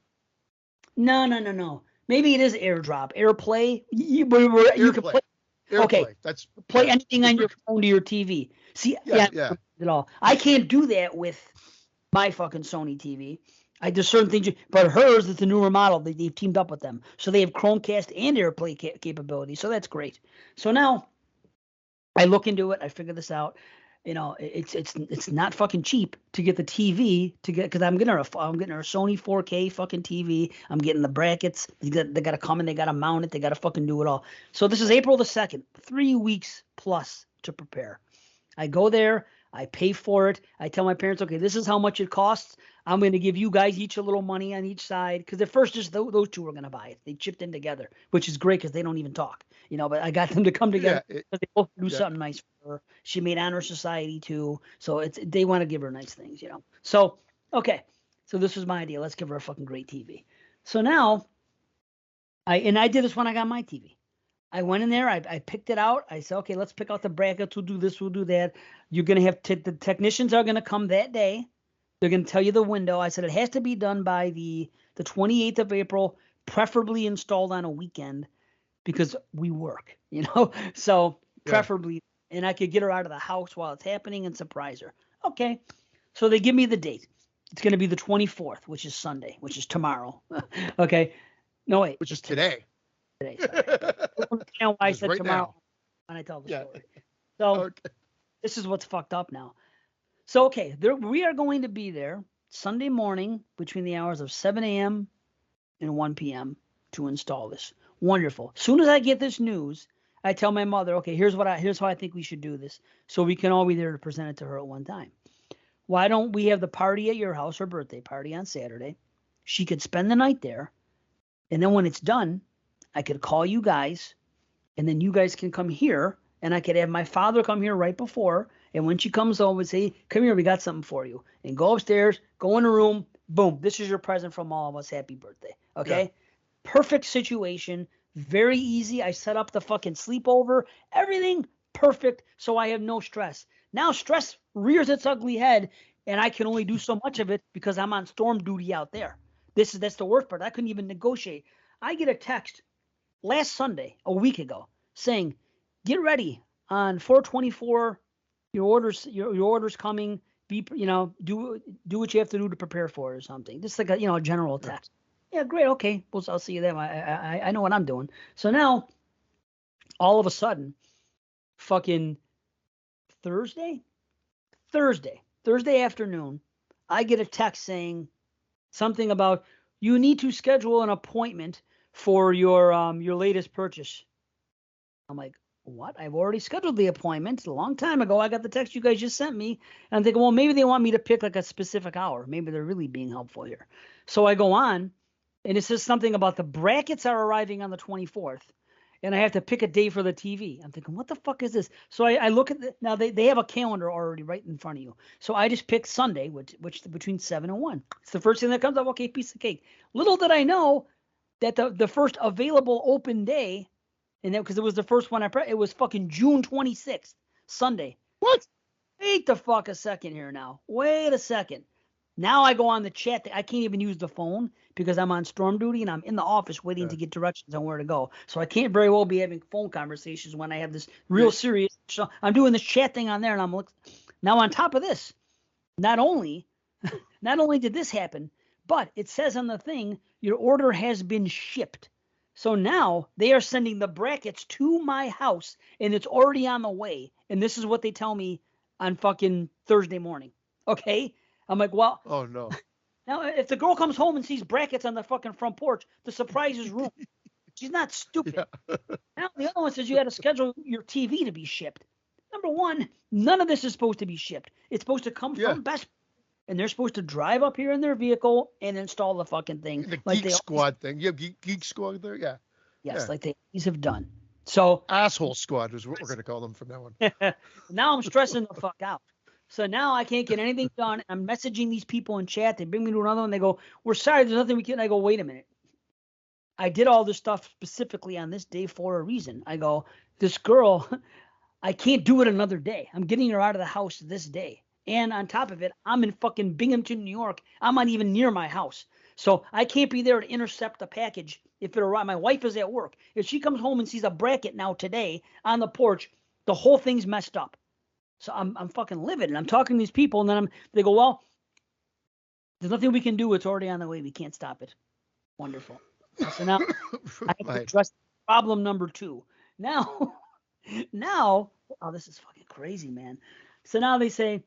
No. Maybe it is AirDrop, AirPlay. You can play. AirPlay. Okay, That's play anything on your phone to your TV. See, yeah. At all. I can't do that with my fucking Sony TV. There's certain things, but hers is the newer model. They've teamed up with them, so they have Chromecast and AirPlay capability. So that's great. So now I look into it. I figure this out. You know, it's not fucking cheap to get the TV because I'm getting her a Sony 4K fucking TV. I'm getting the brackets. They got to come and they got to mount it. They got to fucking do it all. So this is April the 2nd. 3 weeks plus to prepare. I go there. I pay for it. I tell my parents, okay, this is how much it costs. I'm going to give you guys each a little money on each side because at first just those two were going to buy it. They chipped in together, which is great because they don't even talk, you know. But I got them to come together because they both do something nice for her. She made Honor Society too, so they want to give her nice things, you know. So okay, so this was my idea. Let's give her a fucking great TV. So now, I did this when I got my TV. I went in there, I picked it out. I said, okay, let's pick out the brackets. We'll do this, we'll do that. You're going to have the technicians are going to come that day. They're going to tell you the window. I said it has to be done by the 28th of April, preferably installed on a weekend because we work, you know? So preferably, and I could get her out of the house while it's happening and surprise her. Okay. So they give me the date. It's going to be the 24th, which is Sunday, which is tomorrow. Okay. No, wait. Which is today. Sorry. I don't understand why I said tomorrow when I tell the story. So this is what's fucked up now. So, okay, we are going to be there Sunday morning between the hours of 7 a.m. and 1 p.m. to install this. Wonderful. As soon as I get this news, I tell my mother, okay, here's how I think we should do this, so we can all be there to present it to her at one time. Why don't we have the party at your house, her birthday party on Saturday? She could spend the night there, and then when it's done, I could call you guys, and then you guys can come here, and I could have my father come here right before, and when she comes home and say, come here, we got something for you, and go upstairs, go in the room, boom, this is your present from all of us, happy birthday, okay? Yeah. Perfect situation, very easy. I set up the fucking sleepover, everything perfect, so I have no stress. Now stress rears its ugly head, and I can only do so much of it because I'm on storm duty out there. That's the worst part. I couldn't even negotiate. I get a text last Sunday, a week ago, saying, get ready on 4/24. Your orders coming. Do what you have to do to prepare for it or something. Just like a general text. Yeah, great. Okay, well, I'll see you then. I know what I'm doing. So now, all of a sudden, fucking Thursday afternoon, I get a text saying something about you need to schedule an appointment for your latest purchase. I'm like, what? I've already scheduled the appointment a long time ago. I got the text you guys just sent me. And I'm thinking, well, maybe they want me to pick like a specific hour. Maybe they're really being helpful here. So I go on, and it says something about the brackets are arriving on the 24th. And I have to pick a day for the TV. I'm thinking, what the fuck is this? So I look at now they have a calendar already right in front of you. So I just picked Sunday, which between 7 and 1. It's the first thing that comes up. Okay, piece of cake. Little did I know that the first available open day, and that because it was the first one it was fucking June 26th, Sunday. What? Wait the fuck a second here now. Wait a second. Now I go on the chat. I can't even use the phone because I'm on storm duty and I'm in the office waiting to get directions on where to go. So I can't very well be having phone conversations when I have this real serious. So I'm doing this chat thing on there, and I'm looking. Now on top of this, not only did this happen, but it says on the thing your order has been shipped. So now they are sending the brackets to my house, and it's already on the way. And this is what they tell me on fucking Thursday morning. Okay. I'm like, well, oh no. Now, if the girl comes home and sees brackets on the fucking front porch, the surprise is ruined. She's not stupid. Yeah. Now the other one says you got to schedule your TV to be shipped. Number one, none of this is supposed to be shipped. It's supposed to come Yeah. from Best Buy, and they're supposed to drive up here in their vehicle and install the fucking thing. The like Geek Squad thing. You have Geek Squad there? Yeah. Yes, Yeah. like they always have done. So Asshole Squad is what we're going to call them from now on. now I'm stressing the fuck out. So now I can't get anything done. I'm messaging these people in chat. They bring me to another one. They go, "We're sorry, there's nothing we can." I go, "Wait a minute. I did all this stuff specifically on this day for a reason." I go, "This girl, I can't do it another day. I'm getting her out of the house this day. And on top of it, I'm in fucking Binghamton, New York. I'm not even near my house. So I can't be there to intercept the package if it arrives. My wife is at work. If she comes home and sees a bracket now today on the porch, the whole thing's messed up." So I'm fucking livid, and I'm talking to these people, and then they go, "Well, there's nothing we can do. It's already on the way. We can't stop it." Wonderful. So now I have to address problem number 2. Now, oh, this is fucking crazy, man. So now they say,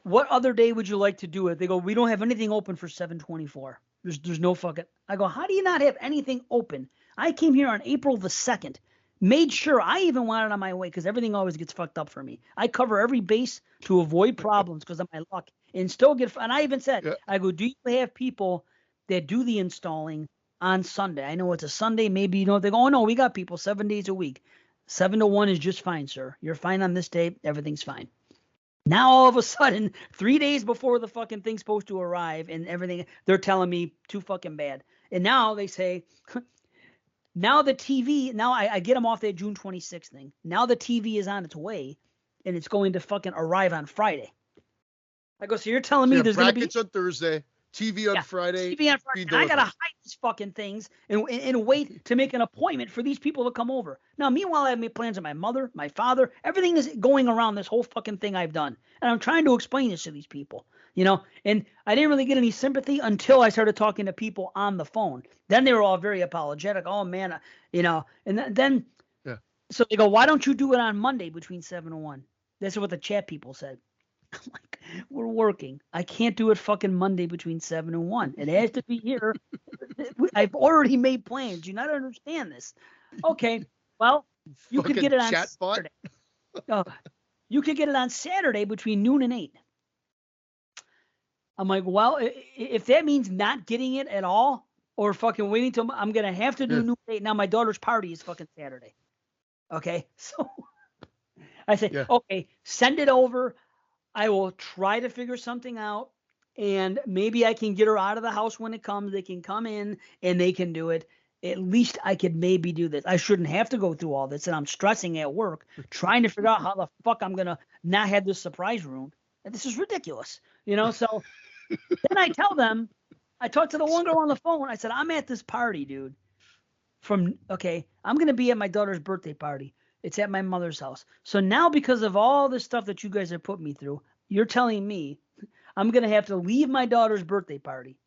"What other day would you like to do it?" They go, "We don't have anything open for 7/24. There's no fucking." I go, "How do you not have anything open? I came here on April the 2nd. Made sure I even wanted on my way because everything always gets fucked up for me. I cover every base to avoid problems because of my luck and still get. And I even said, Yeah. I go, "Do you have people that do the installing on Sunday? I know it's a Sunday. Maybe you know." They go, "Oh no, we got people 7 days a week. 7 to 1 is just fine, sir. You're fine on this day. Everything's fine." Now all of a sudden, 3 days before the fucking thing's supposed to arrive and everything, they're telling me too fucking bad. And now they say, now the TV, now I get them off that June 26th thing. Now the TV is on its way, and it's going to fucking arrive on Friday. I go, "So you're telling me there's going to be brackets on Thursday, TV on Friday. TV on Friday. And I gotta hide these fucking things and wait to make an appointment for these people to come over." Now, meanwhile, I have made plans with my mother, my father. Everything is going around this whole fucking thing I've done, and I'm trying to explain this to these people, you know. And I didn't really get any sympathy until I started talking to people on the phone. Then they were all very apologetic. "Oh man, you know." And then, Yeah. So they go, "Why don't you do it on Monday between 7 and 1?" That's what the chat people said. I'm like, "We're working. I can't do it fucking Monday between 7 and 1. It has to be here. I've already made plans. You not understand this." Okay, well, you could get it on Saturday. You could get it on Saturday between noon and 8. I'm like, well, if that means not getting it at all or fucking waiting till I'm going to have to do noon and 8. Now, my daughter's party is fucking Saturday. Okay, so I say, okay, send it over. I will try to figure something out, and maybe I can get her out of the house when it comes. They can come in, and they can do it. At least I could maybe do this. I shouldn't have to go through all this, and I'm stressing at work, trying to figure out how the fuck I'm going to not have this surprise ruined. And this is ridiculous, you know? So then I tell them, I talked to the one girl on the phone. I said, "I'm at this party, dude. I'm going to be at my daughter's birthday party. It's at my mother's house. So now because of all this stuff that you guys have put me through, you're telling me I'm going to have to leave my daughter's birthday party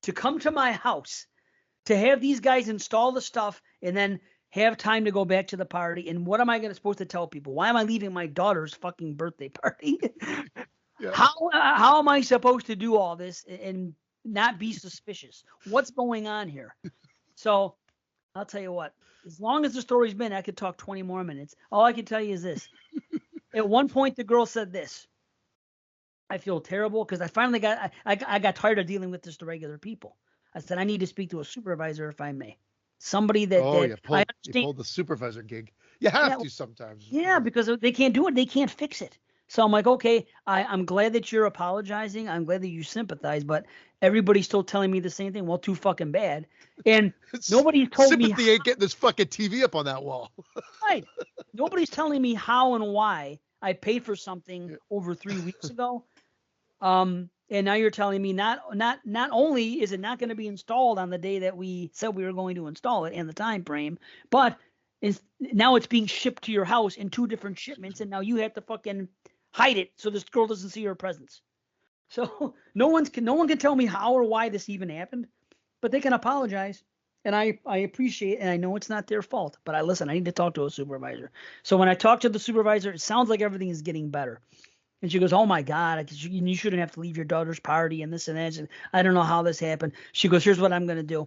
to come to my house to have these guys install the stuff and then have time to go back to the party. And what am I supposed to tell people? Why am I leaving my daughter's fucking birthday party? Yeah. How am I supposed to do all this and not be suspicious? What's going on here?" So I'll tell you what, as long as the story's been, I could talk 20 more minutes. All I can tell you is this. At one point, the girl said this: "I feel terrible because I finally got tired of dealing with just the regular people." I said, "I need to speak to a supervisor if I may. Somebody that, you pulled the supervisor gig. You have to sometimes. Yeah, because they can't do it. They can't fix it. So I'm like, okay, I'm glad that you're apologizing. I'm glad that you sympathize, but everybody's still telling me the same thing. Well, too fucking bad. And nobody's told me. Sympathy ain't getting this fucking TV up on that wall. Right. Nobody's telling me how and why I paid for something over 3 weeks ago. And now you're telling me not only is it not going to be installed on the day that we said we were going to install it and the time frame, but now it's being shipped to your house in 2 different shipments, and now you have to fucking hide it so this girl doesn't see her presence. So no one can tell me how or why this even happened, but they can apologize. And I appreciate, and I know it's not their fault, but I need to talk to a supervisor. So when I talk to the supervisor, it sounds like everything is getting better. And she goes, "Oh my God, you shouldn't have to leave your daughter's party and this and that. And I don't know how this happened." She goes, "Here's what I'm going to do.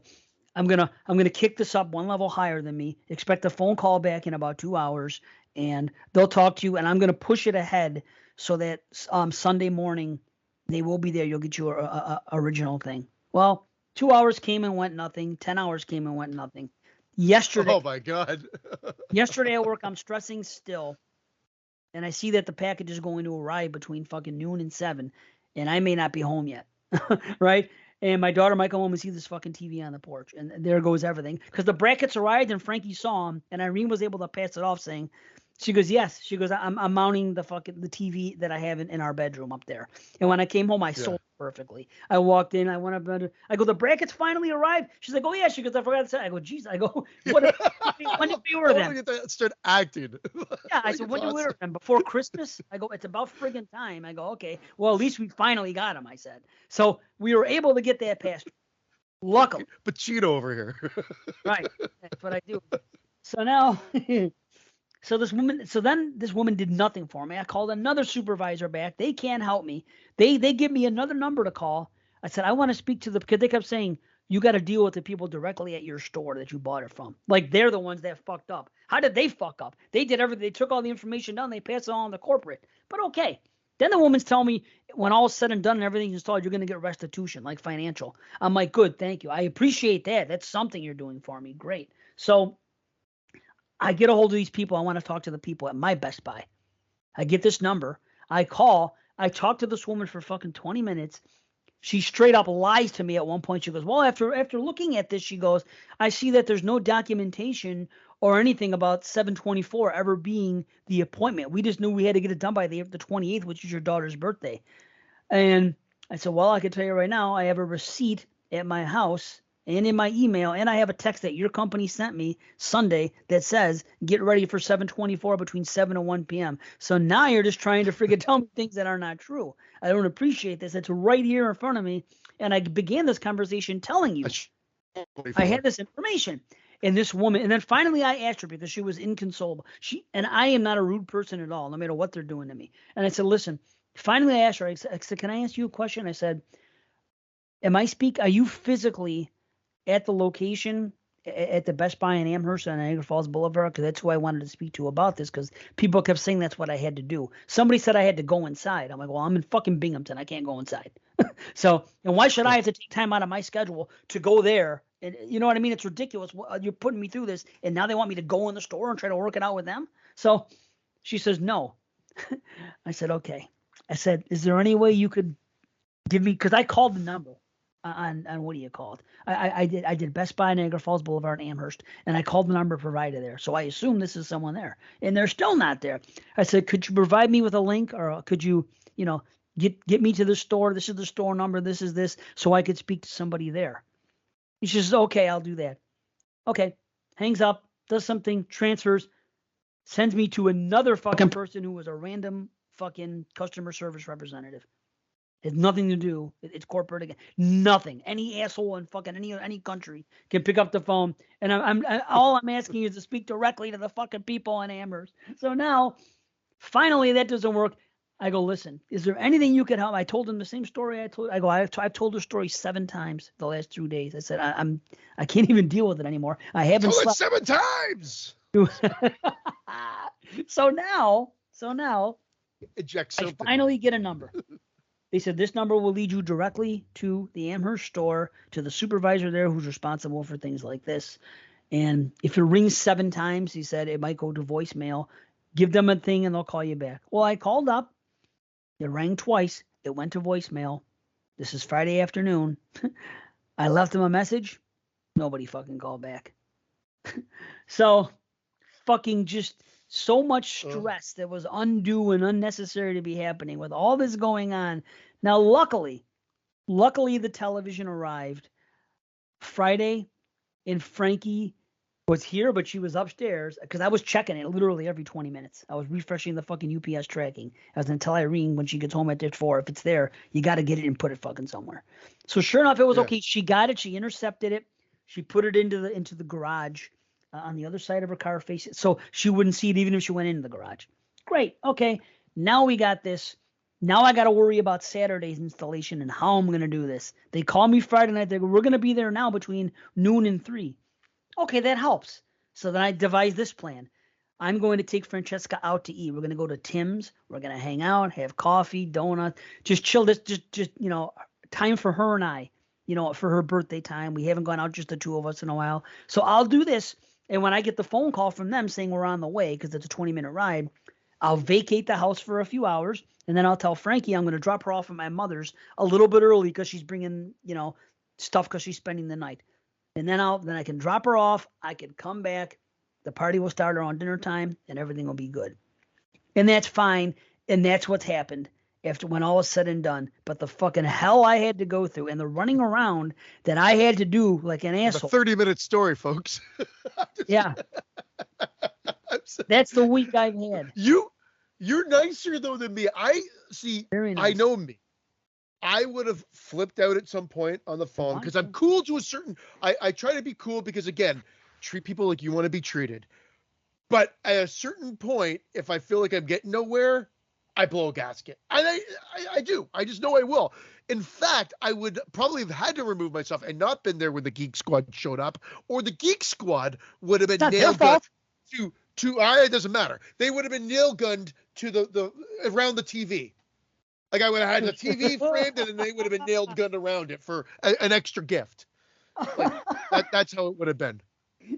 I'm gonna kick this up one level higher than me. Expect a phone call back in about 2 hours, and they'll talk to you. And I'm gonna push it ahead so that Sunday morning they will be there. You'll get your original thing. Well, 2 hours came and went nothing. 10 hours came and went nothing. Yesterday, Oh my God. yesterday at work, I'm stressing still, and I see that the package is going to arrive between fucking noon and 7, and I may not be home yet, right? And my daughter might come home and see this fucking TV on the porch, and there goes everything. Because the brackets arrived, and Frankie saw them, and Irene was able to pass it off, saying, she goes, yes. She goes, I'm mounting the TV that I have in our bedroom up there. And when I came home, I sold it perfectly. I walked in, I went up, I go, the brackets finally arrived. She's like, oh yeah. She goes, I forgot to say. I go, geez. I go, when did we order them? Start acting. Yeah, I said, when did we order them? Before Christmas? I go, it's about friggin' time. I go, okay. Well, at least we finally got them, I said. So we were able to get that past. Luckily. Pacino over here. Right. That's what I do. So now So this woman did nothing for me. I called another supervisor back. They can't help me. They give me another number to call. I said, I want to speak to because they kept saying, you got to deal with the people directly at your store that you bought it from. Like they're the ones that fucked up. How did they fuck up? They did everything. They took all the information down. They passed it on to corporate. But okay. Then the woman's telling me when all is said and done and everything's installed, you're going to get restitution, like financial. I'm like, good, thank you. I appreciate that. That's something you're doing for me. Great. So I get a hold of these people. I want to talk to the people at my Best Buy. I get this number. I call. I talk to this woman for fucking 20 minutes. She straight up lies to me at one point. She goes, well, after looking at this, she goes, I see that there's no documentation or anything about 7/24 ever being the appointment. We just knew we had to get it done by the 28th, which is your daughter's birthday. And I said, well, I can tell you right now, I have a receipt at my house and in my email, and I have a text that your company sent me Sunday that says, get ready for 7/24 between 7 and 1 p.m. So now you're just trying to freaking tell me things that are not true. I don't appreciate this. It's right here in front of me. And I began this conversation telling you I had this information. And this woman, and then finally I asked her because she was inconsolable. And I am not a rude person at all, no matter what they're doing to me. And I said, listen, finally I asked her, I said, can I ask you a question? I said, are you physically at the location at the Best Buy in Amherst on Niagara Falls Boulevard? Because that's who I wanted to speak to about this, because people kept saying that's what I had to do. Somebody said I had to go inside. I'm like, well, I'm in fucking Binghamton. I can't go inside. So, and why should I have to take time out of my schedule to go there? And you know what I mean? It's ridiculous. You're putting me through this, and now they want me to go in the store and try to work it out with them. So she says, no. I said, okay. I said, is there any way you could give me, because I called the number on what do you call it? I did Best Buy Niagara Falls Boulevard in Amherst, and I called the number provided there. So I assume this is someone there, and they're still not there. I said, could you provide me with a link, or could you, get me to the store? This is the store number. This is this, so I could speak to somebody there. He says, okay, I'll do that. Okay, hangs up, does something, transfers, sends me to another fucking person who was a random fucking customer service representative. It has nothing to do. It's corporate again. Nothing. Any asshole in fucking any country can pick up the phone, and all I'm asking is to speak directly to the fucking people in Amherst. So now, finally, that doesn't work. I go, listen, is there anything you can help? I told him the same story. I've told the story 7 times the last 2 days. I said, I can't even deal with it anymore. I haven't told slept. It 7 times. So now, eject something. I finally get a number. They said this number will lead you directly to the Amherst store, to the supervisor there who's responsible for things like this. And if it rings 7 times, he said, it might go to voicemail. Give them a thing and they'll call you back. Well, I called up. It rang twice. It went to voicemail. This is Friday afternoon. I left them a message. Nobody fucking called back. So fucking just so much stress that was undue and unnecessary to be happening with all this going on. Now, luckily the television arrived Friday, and Frankie was here, but she was upstairs because I was checking it literally every 20 minutes. I was refreshing the fucking UPS tracking. I was going to tell Irene when she gets home at 4, if it's there, you got to get it and put it fucking somewhere. So sure enough, it was okay. She got it. She intercepted it. She put it into the garage on the other side of her car, so she wouldn't see it even if she went into the garage. Great. Okay. Now we got this. Now I got to worry about Saturday's installation and how I'm going to do this. They call me Friday night. They go, we're going to be there now between noon and 3. Okay, that helps. So then I devised this plan. I'm going to take Francesca out to eat. We're going to go to Tim's. We're going to hang out, have coffee, donuts, just chill. Just time for her and I, for her birthday time. We haven't gone out, just the two of us, in a while. So I'll do this. And when I get the phone call from them saying we're on the way, because it's a 20-minute ride, I'll vacate the house for a few hours. And then I'll tell Frankie I'm going to drop her off at my mother's a little bit early because she's bringing, stuff because she's spending the night. And then I can drop her off. I can come back. The party will start around dinner time, and everything will be good. And that's fine. And that's what's happened after when all is said and done. But the fucking hell I had to go through and the running around that I had to do like an asshole. A 30-minute story, folks. Yeah. That's the week I've had. You're nicer though than me. Very nice. I know me. I would have flipped out at some point on the phone because I'm cool to a certain. I try to be cool because, again, treat people like you want to be treated. But at a certain point, if I feel like I'm getting nowhere, I blow a gasket. And I do. I just know I will. In fact, I would probably have had to remove myself and not been there when the Geek Squad showed up, or the Geek Squad would have been nail gunned to it doesn't matter. They would have been nail gunned to the around the TV. Like I would have had the TV framed, and then they would have been nailed gunned around it for an extra gift. Like, that's how it would have been.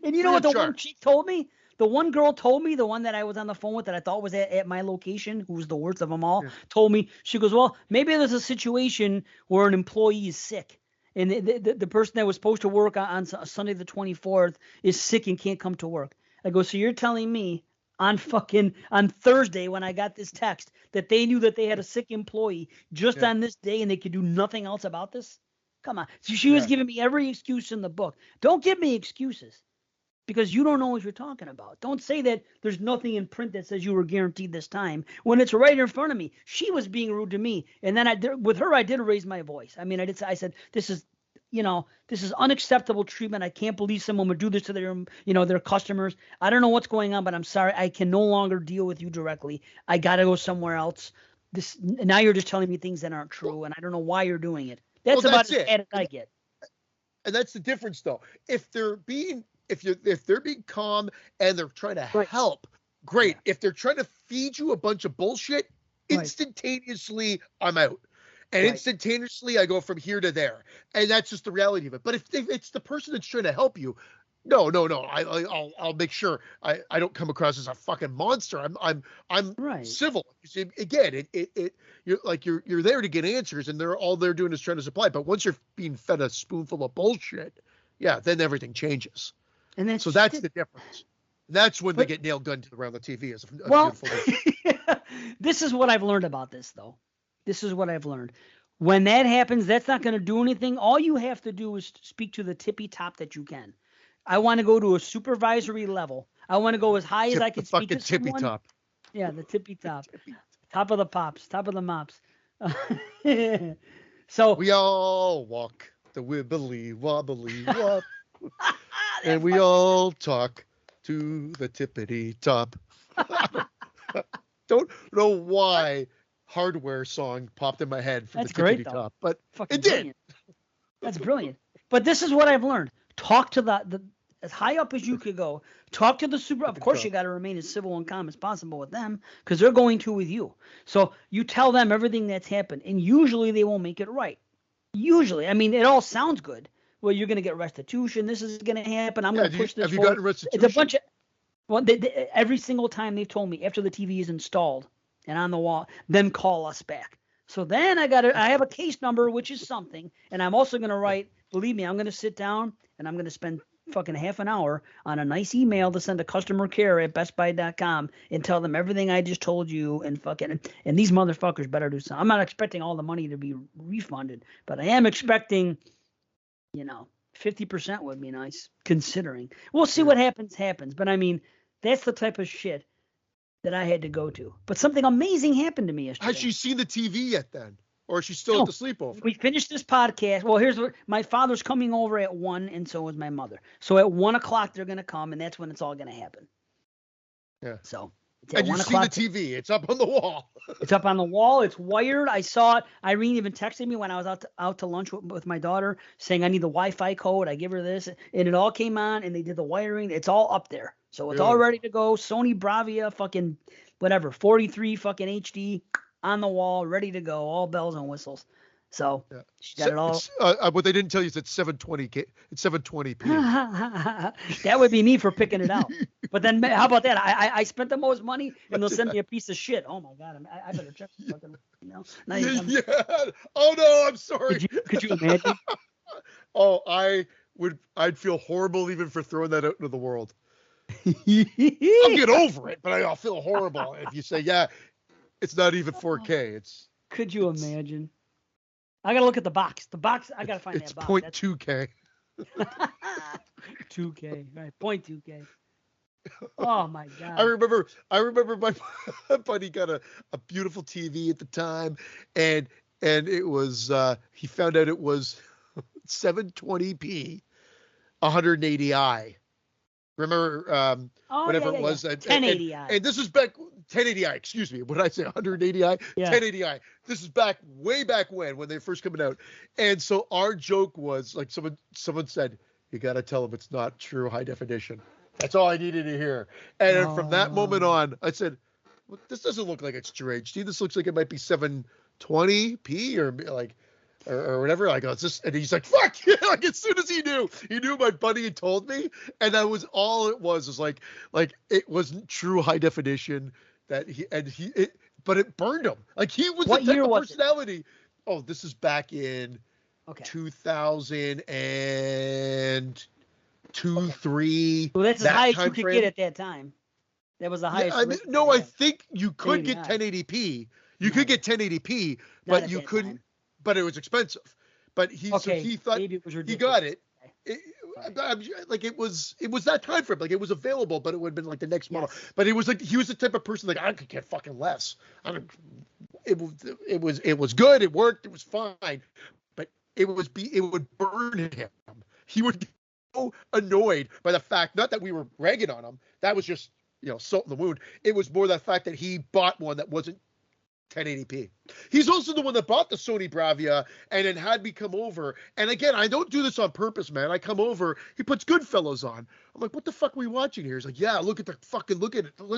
And you know what the one chick told me? The one girl told me, the one that I was on the phone with that I thought was at my location, who was the worst of them all, told me, she goes, well, maybe there's a situation where an employee is sick. And the person that was supposed to work on Sunday the 24th is sick and can't come to work. I go, so you're telling me on Thursday when I got this text that they knew that they had a sick employee just on this day and they could do nothing else about this? Come on. So she was giving me every excuse in the book. Don't give me excuses because you don't know what you're talking about. Don't say that there's nothing in print that says you were guaranteed this time when it's right in front of me. She was being rude to me. And then with her, I did raise my voice. I mean, I said, this is unacceptable treatment. I can't believe someone would do this to their customers. I don't know what's going on, but I'm sorry. I can no longer deal with you directly. I got to go somewhere else. Now you're just telling me things that aren't true, and I don't know why you're doing it. That's about as bad as I get. And that's the difference, though. If they're being calm and they're trying to help, great. If they're trying to feed you a bunch of bullshit, instantaneously I'm out. And instantaneously, I go from here to there, and that's just the reality of it. But if it's the person that's trying to help you, no, I'll make sure I don't come across as a fucking monster. I'm civil. Again, you're there to get answers, and they're doing is trying to supply. But once you're being fed a spoonful of bullshit, then everything changes. And that's the difference. That's when they get nail gunned around the TV. This is what I've learned about this, though. This is what I've learned. When that happens, that's not going to do anything. All you have to do is speak to the tippy top that you can. I want to go to a supervisory level. I want to go as high as I can speak to someone. Tippy top. Yeah, the tippy top. Top of the pops. Top of the mops. So we all walk the wibbly wobbly wop. And we all talk to the tippity top. Don't know why Hardware song popped in my head from the tippity top, but it did. That's brilliant. But this is what I've learned. Talk to the as high up as you could go. Talk to the super. Of course, you got to remain as civil and calm as possible with them because they're going to with you. So you tell them everything that's happened, and usually they won't make it right. Usually, I mean, it all sounds good. Well, you're going to get restitution. This is going to happen. I'm going to push this. Have you gotten restitution? It's a bunch of. Well, every single time they've told me after the TV is installed and on the wall, then call us back. So then I have a case number, which is something, and I'm also going to write. Believe me, I'm going to sit down and I'm going to spend fucking half an hour on a nice email to send to customer care at bestbuy.com and tell them everything I just told you and these motherfuckers better do something. I'm not expecting all the money to be refunded, but I am expecting, 50% would be nice considering. We'll see what happens. But I mean, that's the type of shit that I had to go to. But something amazing happened to me yesterday. Has she seen the TV yet then? Or is she still at the sleepover? We finished this podcast. Well, here's what my father's coming over at 1, and so is my mother. So at 1 o'clock they're gonna come, and that's when it's all gonna happen. Yeah. So It's at And 1 you've seen the o'clock. TV. It's up on the wall. It's up on the wall. It's wired. I saw it. Irene even texted me when I was out to lunch with my daughter saying I need the Wi-Fi code. I give her this, and it all came on, and they did the wiring. It's all up there, so it's all ready to go. Sony Bravia, fucking whatever, 43 fucking HD on the wall, ready to go. All bells and whistles. So she got it all. What they didn't tell you is it's 720K. It's 720p. That would be me for picking it out. But then, how about that? I spent the most money, and they'll send me a piece of shit. Oh my god, I better check. Fucking, Yeah. Oh no, I'm sorry. Could you imagine? Oh, I'd feel horrible even for throwing that out into the world. I'll get over it, but I'll feel horrible if you say, yeah, it's not even 4K. Could you imagine? I gotta look at the box. The box, I gotta find that box. It's 0.2K. 2K, right? 0.2K. Oh my god. I remember my buddy got a beautiful TV at the time, and it was he found out it was 720p, 180i. Remember whatever it was, 1080i. And this is back 1080i. Excuse me. What did I say? 180i. Yeah. 1080i. This is way back when they first coming out. And so our joke was like someone said, you got to tell them it's not true high definition. That's all I needed to hear. And then from that moment on, I said, well, this doesn't look like it's true HD. This looks like it might be 720p or like. Or whatever, like, oh, it's just, and he's like, fuck, like, as soon as he knew my buddy had told me, and that was all it was like, it wasn't true high definition but it burned him. Like, he was What the year type of was it? personality. Oh, this is back in 2002, 3. Well, that's as high as you could get at that time. That was the highest. Yeah, I think you could get 1080p. You could get 1080p, but you couldn't. But it was expensive. But he thought he got it. Like it was that time frame. Like it was available, but it would have been like the next model. But he was the type of person like I could get fucking less. It was good. It worked. It was fine. But it would burn him. He would get so annoyed by the fact, not that we were ragging on him. That was just salt in the wound. It was more the fact that he bought one that wasn't 1080p. He's also the one that bought the Sony Bravia and then had me come over. And again, I don't do this on purpose, man. I come over, he puts Goodfellas on. I'm like, what the fuck are we watching here? He's like, yeah, look at it. Look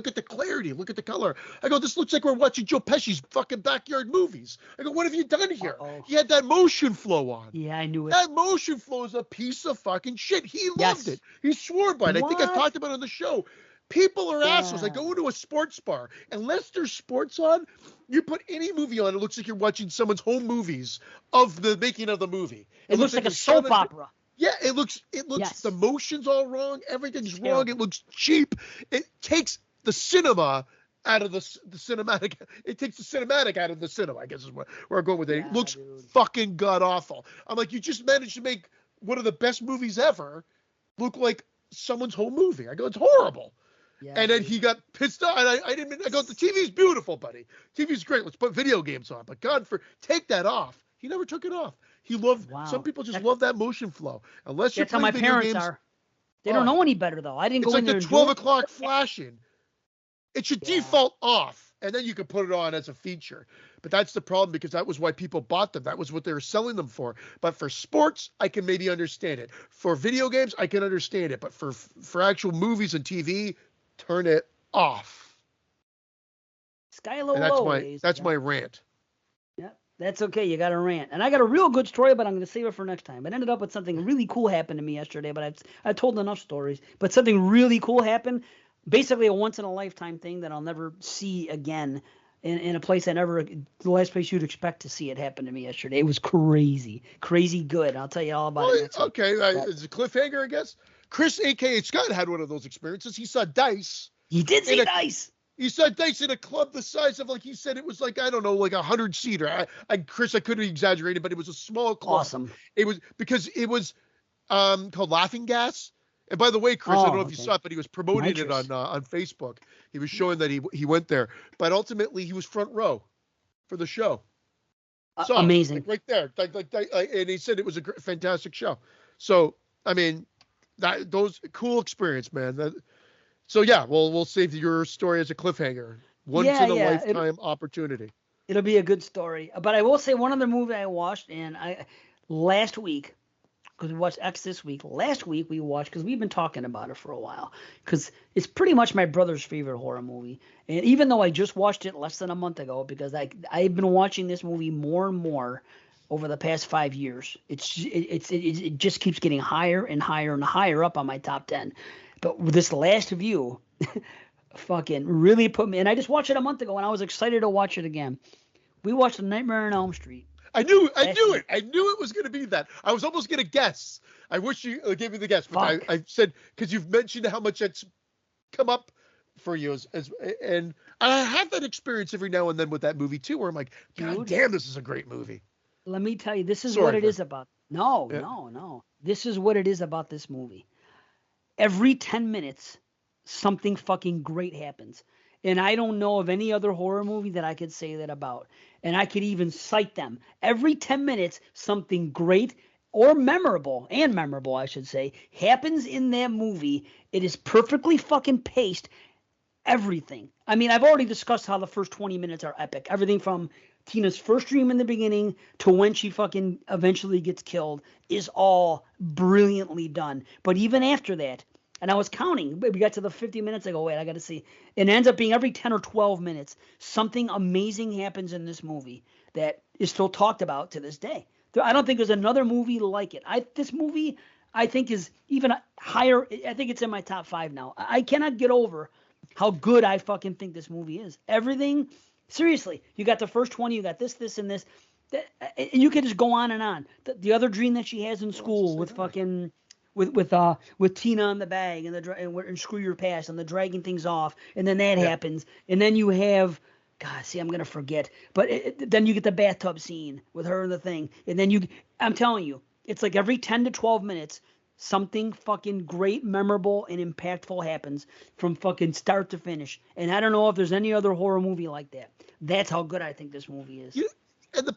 at the clarity. Look at the color. I go, this looks like we're watching Joe Pesci's fucking backyard movies. I go, what have you done here? He had that motion flow on. Yeah, I knew it. That motion flow is a piece of fucking shit. He loved it. He swore by it. I think I've talked about it on the show. People are assholes. I go into a sports bar. Unless there's sports on, you put any movie on, it looks like you're watching someone's home movies of the making of the movie. It looks like a soap opera. Yeah, it looks the motion's all wrong. Everything's wrong. It looks cheap. It takes the cinema out of the cinematic. It takes the cinematic out of the cinema, I guess is where I'm going with it. It looks fucking god awful. I'm like, you just managed to make one of the best movies ever look like someone's home movie. I go, it's horrible. Yeah, and then he got pissed off. And I go, the TV's beautiful, buddy. TV's great. Let's put video games on. But take that off. He never took it off. He loved, some people just love that motion flow. Unless you're playing video games. That's how my parents are. They don't know any better, though. I didn't go in there. It's like the 12 o'clock flashing. It should default off. And then you can put it on as a feature. But that's the problem, because that was why people bought them. That was what they were selling them for. But for sports, I can maybe understand it. For video games, I can understand it. But for actual movies and TV, turn it off. That's my rant. Yeah, that's okay. You got a rant. And I got a real good story, but I'm going to save it for next time. It ended up with something really cool happened to me yesterday, but I told enough stories. But something really cool happened. Basically a once-in-a-lifetime thing that I'll never see again in a place the last place you'd expect to see it happen to me yesterday. It was crazy good. I'll tell you all about it next week. Okay, it's a cliffhanger, I guess. Chris, a.k.a. Scott, had one of those experiences. He saw Dice. He did see Dice. He saw Dice in a club the size of, like he said, it was like, I don't know, like 100-seater. Chris, I couldn't be exaggerating, but it was a small club. Awesome. It was because it was called Laughing Gas. And by the way, Chris, I don't know if you saw it, but he was promoting it on Facebook. He was showing that he went there, but ultimately he was front row for the show. So, amazing, like right there, and he said it was a fantastic show. So, I mean, those cool experience, man. So yeah, we'll save your story as a cliffhanger. Once Yeah, in a yeah. lifetime opportunity. It'll be a good story. But I will say one other movie I watched, and last week, because we watched X this week. Last week we watched, because we've been talking about it for a while, because it's pretty much my brother's favorite horror movie. And even though I just watched it less than a month ago, because I've been watching this movie more and more over the past 5 years, it just keeps getting higher and higher and higher up on my top 10. But this last view fucking really put me, and I just watched it a month ago and I was excited to watch it again. We watched Nightmare on Elm Street. I knew it. I knew it was going to be that. I was almost going to guess. I wish you gave me the guess, but I said, because you've mentioned how much it's come up for you, and I have that experience every now and then with that movie too, where I'm like, God damn, this is a great movie. Let me tell you, this is what it is about. No. This is what it is about this movie. Every 10 minutes, something fucking great happens. And I don't know of any other horror movie that I could say that about. And I could even cite them. Every 10 minutes, something great or memorable, I should say, happens in that movie. It is perfectly fucking paced. Everything. I mean, I've already discussed how the first 20 minutes are epic. Everything from Tina's first dream in the beginning to when she fucking eventually gets killed is all brilliantly done. But even after that, and I was counting, we got to the 50 minutes, I go, wait, I got to see. It ends up being every 10 or 12 minutes, something amazing happens in this movie that is still talked about to this day. I don't think there's another movie like it. This movie, I think, is even higher. I think it's in my top 5 now. I cannot get over how good I fucking think this movie is. Everything, seriously, you got the first 20, you got this, and this. You could just go on and on. The other dream that she has in school with fucking... with Tina on the bag and screw your past and the dragging things off, and then that happens, and then you have, God, see, I'm gonna forget, but then you get the bathtub scene with her and the thing, and then I'm telling you, it's like every 10 to 12 minutes, something fucking great, memorable, and impactful happens from fucking start to finish, and I don't know if there's any other horror movie like that. That's how good I think this movie is. And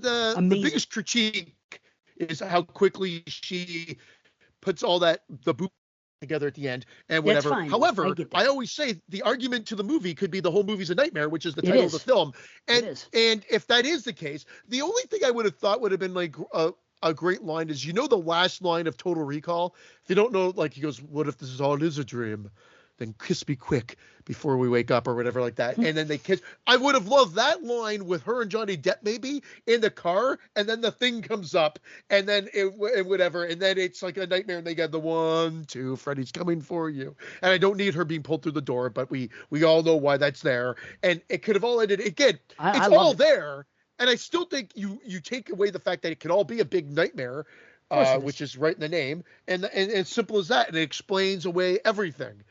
the biggest critique is how quickly she puts all the boot together at the end and whatever. That's fine. However, I always say the argument to the movie could be the whole movie's a nightmare, which is the title of the film. And if that is the case, the only thing I would have thought would have been like a great line is, the last line of Total Recall? If you don't know, like, he goes, what if this is all is a dream? Then kiss me quick before we wake up, or whatever like that. And then they kiss. I would have loved that line with her and Johnny Depp maybe in the car, and then the thing comes up, and then whatever, and then it's like a nightmare, and they get the 1, 2, Freddy's coming for you. And I don't need her being pulled through the door, but we all know why that's there. And it could have all ended again. It's all there, and I still think you take away the fact that it could all be a big nightmare, which is right in the name, and it's simple as that, and it explains away everything.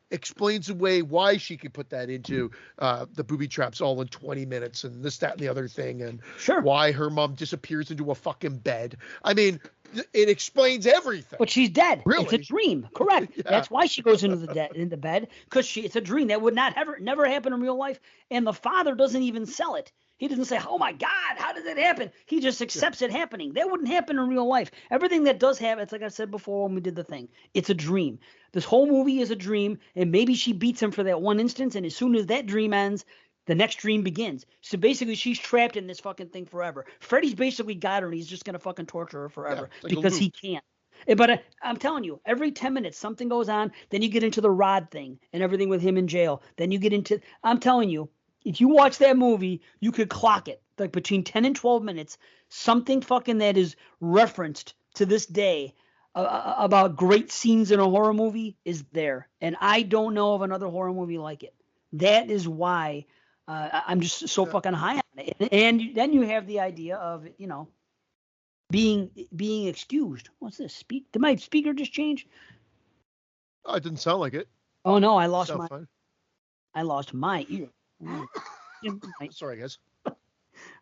Explains away why she could put that into the booby traps all in 20 minutes and this, that, and the other thing, and why her mom disappears into a fucking bed. I mean, it explains everything. But she's dead. Really? It's a dream. Correct. Yeah. That's why she goes into the bed, because it's a dream that would never happen in real life, and the father doesn't even sell it. He doesn't say, oh my God, how did that happen? He just accepts it happening. That wouldn't happen in real life. Everything that does happen, it's like I said before when we did the thing. It's a dream. This whole movie is a dream, and maybe she beats him for that one instance, and as soon as that dream ends, the next dream begins. So basically, she's trapped in this fucking thing forever. Freddy's basically got her, and he's just going to fucking torture her forever because he can't. But I'm telling you, every 10 minutes, something goes on. Then you get into the Rod thing and everything with him in jail. Then you get into, I'm telling you, if you watch that movie, you could clock it. Like between 10 and 12 minutes, something fucking that is referenced to this day about great scenes in a horror movie is there. And I don't know of another horror movie like it. That is why I'm just so fucking high on it. And then you have the idea of, being excused. What's this? Did my speaker just change? Oh, it didn't sound like it. Oh no, I lost my ear. Sorry, guys.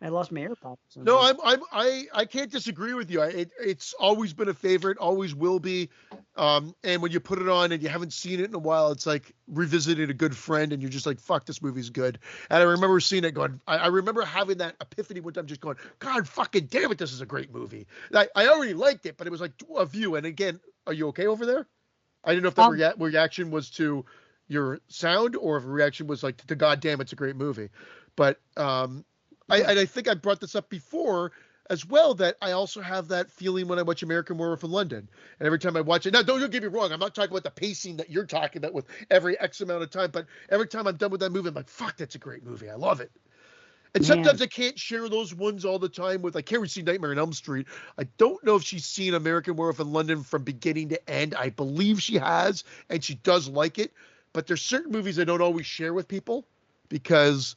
I lost my AirPods. No, I can't disagree with you. It's always been a favorite, always will be. And when you put it on and you haven't seen it in a while, it's like revisiting a good friend, and you're just like, "Fuck, this movie's good." And I remember seeing it going. I remember having that epiphany one time, just going, "God, fucking damn it, this is a great movie." I already liked it, but it was like a view. And again, are you okay over there? I didn't know if that reaction was to your sound or if a reaction was like, to God damn, it's a great movie. But I think I brought this up before as well, that I also have that feeling when I watch American Werewolf in London. And every time I watch it, now don't get me wrong, I'm not talking about the pacing that you're talking about with every X amount of time, but every time I'm done with that movie, I'm like, fuck, that's a great movie. I love it. And sometimes I can't share those ones all the time with, like, Carrie's seen Nightmare on Elm Street. I don't know if she's seen American Werewolf in London from beginning to end. I believe she has, and she does like it. But there's certain movies I don't always share with people because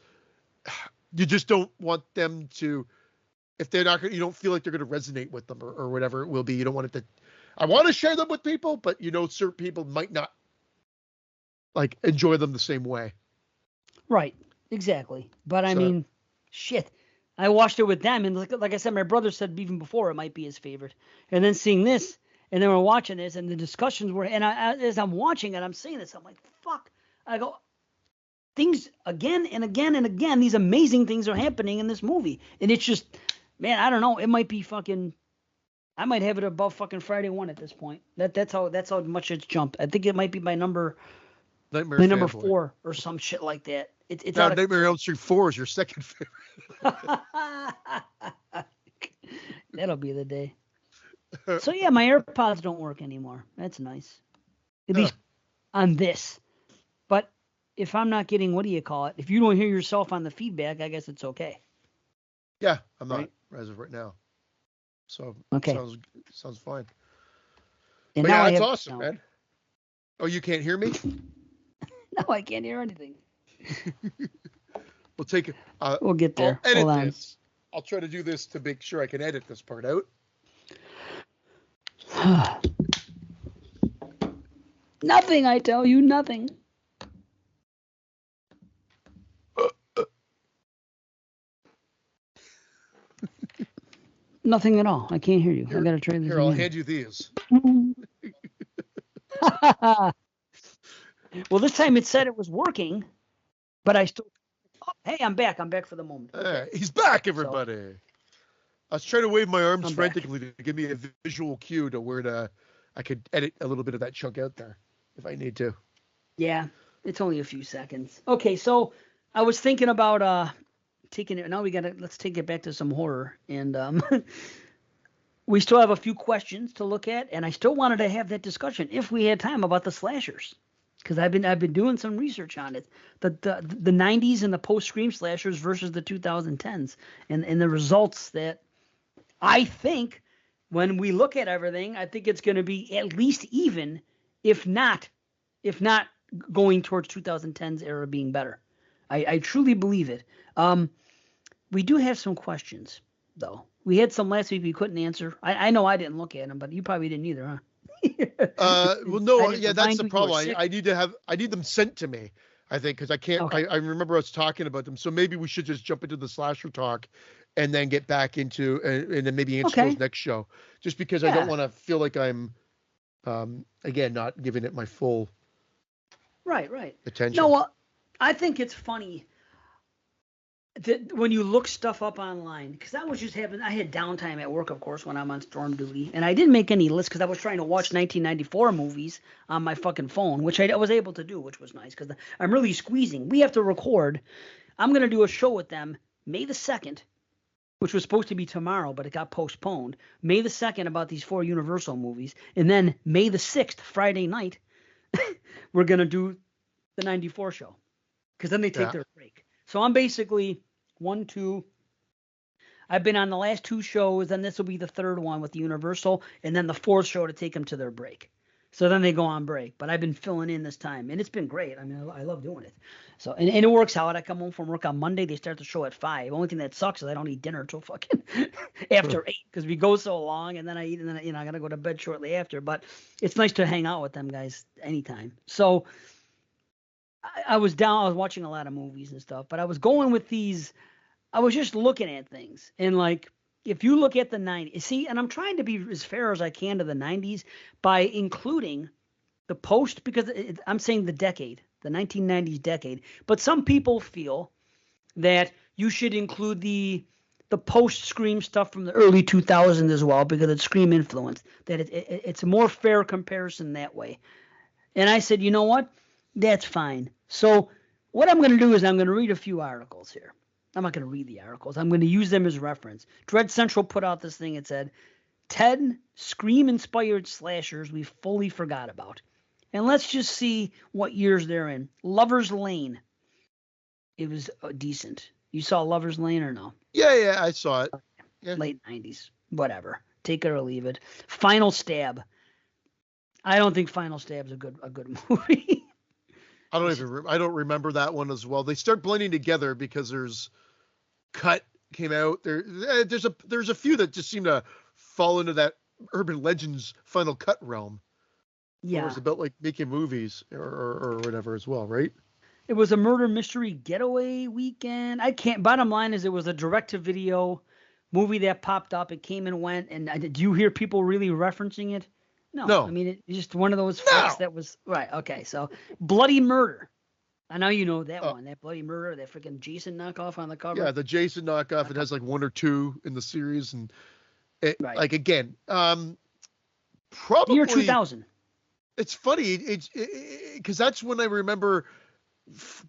you just don't want them to, if they're not, you don't feel like they're going to resonate with them or whatever it will be. You don't want it to, I want to share them with people, but certain people might not like enjoy them the same way. Right. Exactly. But I mean, shit. I watched it with them, and like I said, my brother said even before it might be his favorite. And then seeing this, and then we're watching this, and the discussions were, and as I'm watching it, I'm seeing this, I'm like, fuck. I go, things again and again and again, these amazing things are happening in this movie. And it's just, man, I don't know. It might be fucking, I might have it above fucking Friday 1 at this point. That's how much it's jumped. I think it might be my number 4 or some shit like that. It's now, Nightmare on Elm Street 4 is your second favorite. That'll be the day. So yeah, my AirPods don't work anymore. That's nice. At least on this. But if I'm not getting, what do you call it? If you don't hear yourself on the feedback, I guess it's okay. Yeah, I'm not as of right now. So okay, sounds fine. And but yeah, that's awesome, man. Oh, you can't hear me? No, I can't hear anything. We'll take it. We'll get there. I'll edit this. I'll try to do this to make sure I can edit this part out. Nothing, I tell you, nothing. Nothing at all. I can't hear you. I gotta try this. Here, I'll hand you these. Well, this time it said it was working, but I still. Oh, hey, I'm back. I'm back for the moment. Okay. He's back, everybody. So, I was trying to wave my arms frantically to give me a visual cue to where I could edit a little bit of that chunk out there if I need to. Yeah, it's only a few seconds. Okay, so I was thinking about taking it. Now let's take it back to some horror, and we still have a few questions to look at, and I still wanted to have that discussion if we had time about the slashers. Because I've been doing some research on it, the 90s and the post-Scream slashers versus the 2010s, and the results that I think when we look at everything, I think it's going to be at least even, if not going towards 2010's era being better. I truly believe it. We do have some questions though. We had some last week we couldn't answer. I know I didn't look at them, but you probably didn't either, huh? Well, no, yeah, that's the problem. I need them sent to me, I think, because I can't, okay. I remember us talking about them. So maybe we should just jump into the slasher talk and then get back into, and then maybe answer those next show, just because I don't want to feel like I'm, again, not giving it my full attention. No, well, I think it's funny that when you look stuff up online, because I had downtime at work, of course, when I'm on storm duty, and I didn't make any lists because I was trying to watch 1994 movies on my fucking phone, which I was able to do, which was nice because I'm really squeezing. We have to record. I'm going to do a show with them May the 2nd, which was supposed to be tomorrow, but it got postponed. May the 2nd about these 4 Universal movies, and then May the 6th, Friday night, we're going to do the 94 show because then they take their break. So I'm basically 1, 2. I've been on the last 2 shows, and this will be the 3rd one with the Universal, and then the 4th show to take them to their break. So then they go on break. But I've been filling in this time, and it's been great. I mean, I love doing it. So and it works out. I come home from work on Monday. They start the show at 5. The only thing that sucks is I don't eat dinner till fucking after 8 because we go so long, and then I eat, and then I gotta go to bed shortly after. But it's nice to hang out with them guys anytime. So I was watching a lot of movies and stuff, but I was going with these. I was just looking at things, and like if you look at the 90s, see, and I'm trying to be as fair as I can to the 90s by including the post, because I'm saying the decade, the 1990s decade. But some people feel that you should include the post-Scream stuff from the early 2000s as well, because it's Scream influence. That it's a more fair comparison that way. And I said, you know what? That's fine. So what I'm going to do is I'm going to read a few articles here. I'm not going to read the articles. I'm going to use them as reference. Dread Central put out this thing. It said, 10 Scream-inspired slashers we fully forgot about. And let's just see what years they're in. Lover's Lane. It was decent. You saw Lover's Lane or no? Yeah, I saw it. Yeah. Late 90s. Whatever. Take it or leave it. Final Stab. I don't think Final Stab's a good movie. I don't remember that one as well. They start blending together because there's Cut came out. There's a few that just seem to fall into that urban legends Final Cut realm. Yeah. It was about like making movies or whatever as well, right? It was a murder mystery getaway weekend. Bottom line is it was a direct-to-video movie that popped up. It came and went. And do you hear people really referencing it? No. I mean, it's just one of those flicks that was right. Okay, so Bloody Murder. I know you know that one. That Bloody Murder, that freaking Jason knockoff on the cover. Yeah, the Jason knockoff. It has like one or two in the series, and like again, probably year 2000. It's funny. It's because that's when I remember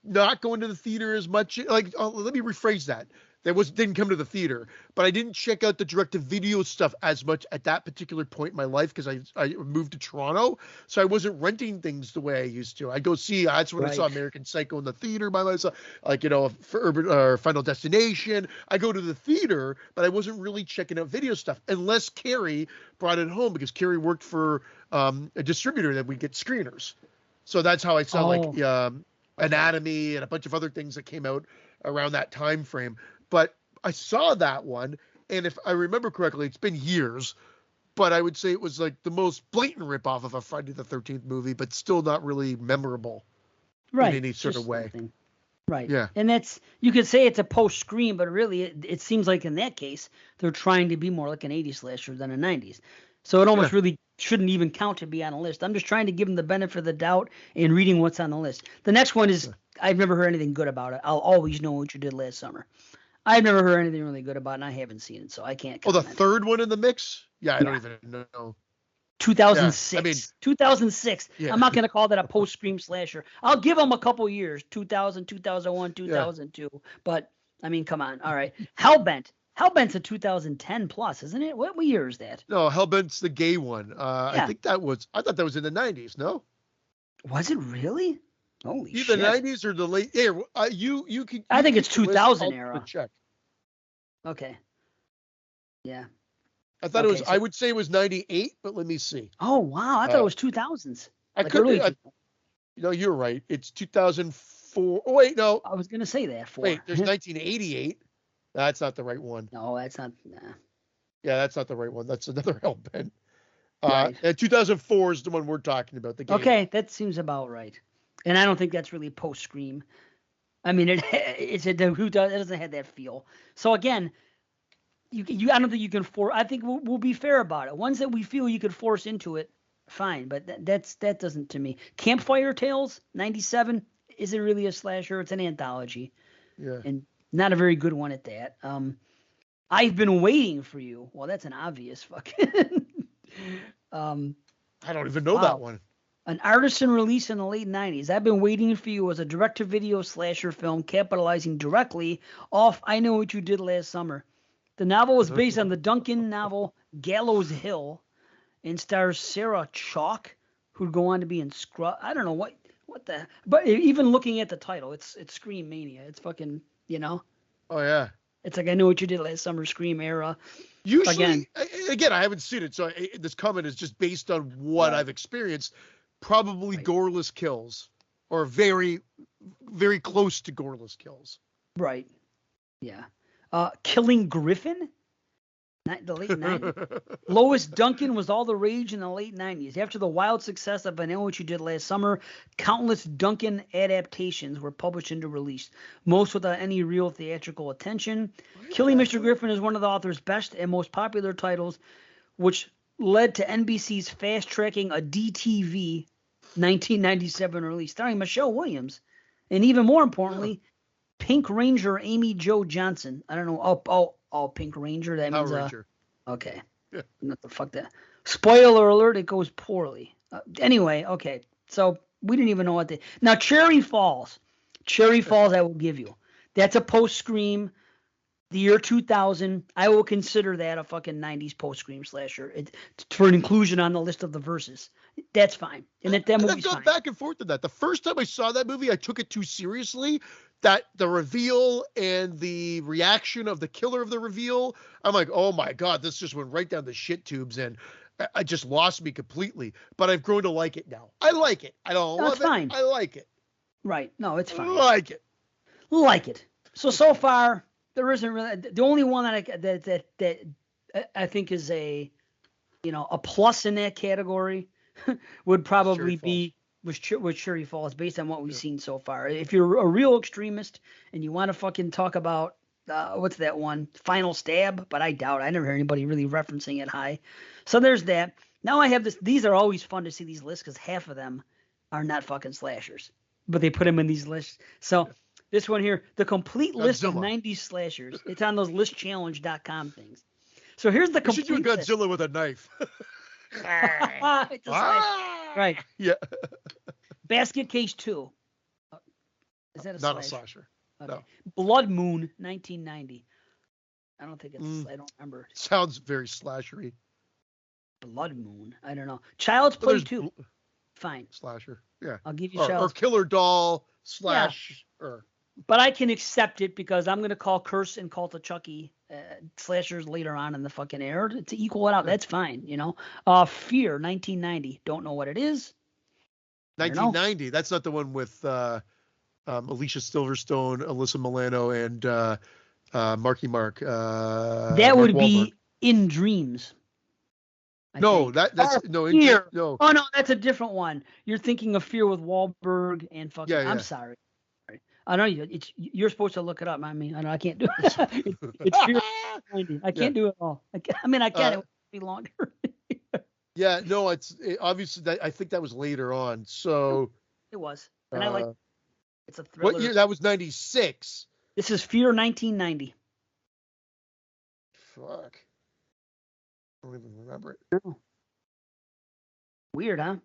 not going to the theater as much. Like, let me rephrase that. Didn't come to the theater, but I didn't check out the direct-to-video stuff as much at that particular point in my life because I moved to Toronto, so I wasn't renting things the way I used to. I go see. That's when I saw American Psycho in the theater by myself, like for Urban or Final Destination. I go to the theater, but I wasn't really checking out video stuff unless Carrie brought it home because Carrie worked for a distributor that we get screeners. So that's how I saw Anatomy and a bunch of other things that came out around that time frame. But I saw that one, and if I remember correctly, it's been years, but I would say it was like the most blatant ripoff of a Friday the 13th movie, but still not really memorable in any sort of way. Something. Right. Yeah. And you could say it's a post-Scream, but really it seems like in that case, they're trying to be more like an 80s slasher than a 90s. So it almost really shouldn't even count to be on a list. I'm just trying to give them the benefit of the doubt in reading what's on the list. The next one is, I've never heard anything good about it. I'll always know what you did last summer. I've never heard anything really good about it, and I haven't seen it, so I can't comment. The third one in the mix? Yeah, I don't even know. 2006. Yeah, I mean, 2006. Yeah. I'm not going to call that a post-Scream slasher. I'll give them a couple years, 2000, 2001, 2002. Yeah. But, I mean, come on. All right. Hellbent. Hellbent's a 2010 plus, isn't it? What year is that? No, Hellbent's the gay one. I thought that was in the 90s, no? Was it really? Holy shit. The 90s or the late? Yeah, you can. I think it's 2000 era. Check. Okay. Yeah. I thought it was. I would say it was 98, but let me see. Oh wow! I thought it was 2000s. I could be. No, you're right. It's 2004. Oh wait, no. I was gonna say that. Wait, there's 1988. That's not the right one. No, that's not. Nah. Yeah, that's not the right one. That's another Hellbent. Right. And 2004 is the one we're talking about. The game. Okay, that seems about right. And I don't think that's really post-Scream. I mean, it doesn't have that feel. So again, I don't think you can force. I think we'll be fair about it. Ones that we feel you could force into it, fine. But that doesn't to me. Campfire Tales '97 isn't really a slasher. It's an anthology. Yeah. And not a very good one at that. I've Been Waiting for You. Well, that's an obvious fucking. I don't even know that one. An artisan release in the late 90s. I've Been Waiting for You was a direct-to-video slasher film capitalizing directly off I Know What You Did Last Summer. The novel was based on the Duncan novel Gallows Hill and stars Sarah Chalke, who'd go on to be in Scrub. I don't know what the. But even looking at the title, it's Scream Mania. It's fucking, Oh, yeah. It's like I Know What You Did Last Summer, Scream era. Usually, again, I haven't seen it, so this comment is just based on what I've experienced. Probably goreless kills, or very, very close to goreless kills. Right. Yeah. Killing Griffin? The late 90s. Lois Duncan was all the rage in the late 90s. After the wild success of I Know What You Did Last Summer, countless Duncan adaptations were published and released, most without any real theatrical attention. Killing Mr. Griffin is one of the author's best and most popular titles, which led to NBC's fast-tracking a DTV 1997 release starring Michelle Williams. And even more importantly, Pink Ranger Amy Jo Johnson. I don't know. Oh, Pink Ranger. That means Ranger. Okay. What the fuck that? Spoiler alert, it goes poorly. Anyway, okay. So We didn't even know what they. Now Cherry Falls, I will give you. That's a post-Scream. The year 2000, I will consider that a fucking 90s post-Scream slasher. For an inclusion on the list of the verses. That's fine. And that movie's I've gone fine. back and forth on that. The first time I saw that movie, I took it too seriously. That the reveal and the reaction of the killer of the reveal, I'm like, oh my God, this just went right down the shit tubes, and I just lost me completely. But I've grown to like it now. I like it. I don't love it. Fine. I like it. Right. No, it's fine. I like it. Like it. So far, there isn't really the only one that I think is a plus in that category would probably be with Cherry Falls, based on what we've seen so far. If you're a real extremist and you want to fucking talk about what's that one, Final Stab, but I doubt. I never heard anybody really referencing it high. So there's that. Now I have this. These are always fun to see, these lists, because half of them are not fucking slashers, but they put them in these lists. So this one here, the complete list of 90s slashers. It's on those listchallenge.com things. So here's the complete. You should do a Godzilla with a knife. It's a slasher. Right. Yeah. Basket Case 2. Is that a Not slasher? a slasher. Okay. No. Blood Moon, 1990. I don't think it's. I don't remember. Sounds very slashery. Blood Moon. I don't know. Child's Play 2. Fine. Slasher. Yeah. I'll give you Or Child's Killer Doll slash. But I can accept it because I'm going to call Curse and Cult of Chucky slashers later on in the fucking air to equal it out. That's fine, Fear, 1990. Don't know what it is. 1990. That's not the one with Alicia Silverstone, Alyssa Milano, and Marky Mark. That would be In Dreams. No, that's no. Fear. No. Oh no, that's a different one. You're thinking of Fear with Wahlberg and fucking. Yeah. I'm sorry. I know you're supposed to look it up. I mean, I can't do it. It's Fear 90. I can't do it all. I can. It would be longer. Yeah, no, obviously I think that was later on. So it was, and I like. It's a thriller. What year? That was 96. This is Fear 1990. Fuck. I don't even remember it. No. Weird, huh?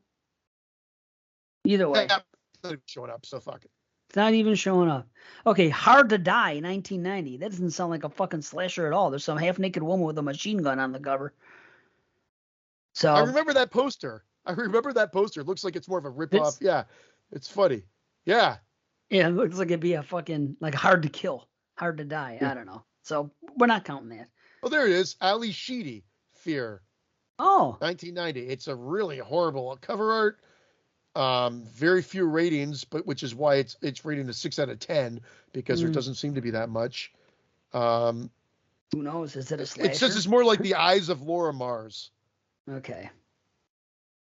Either way. Yeah, it's not even showing up, so fuck it. It's not even showing up. Okay, Hard to Die, 1990. That doesn't sound like a fucking slasher at all. There's some half-naked woman with a machine gun on the cover. So I remember that poster. It looks like it's more of a rip-off. Yeah, it's funny. Yeah. Yeah, it looks like it'd be a fucking, like, Hard to Kill, Hard to Die. Yeah. I don't know. So we're not counting that. Oh, there it is. Ali Sheedy, Fear. Oh. 1990. It's a really horrible cover art. Very few ratings, but which is why it's rated a 6 out of 10 because there doesn't seem to be that much. Who knows? Is it a slasher? It says it's more like The Eyes of Laura Mars. Okay.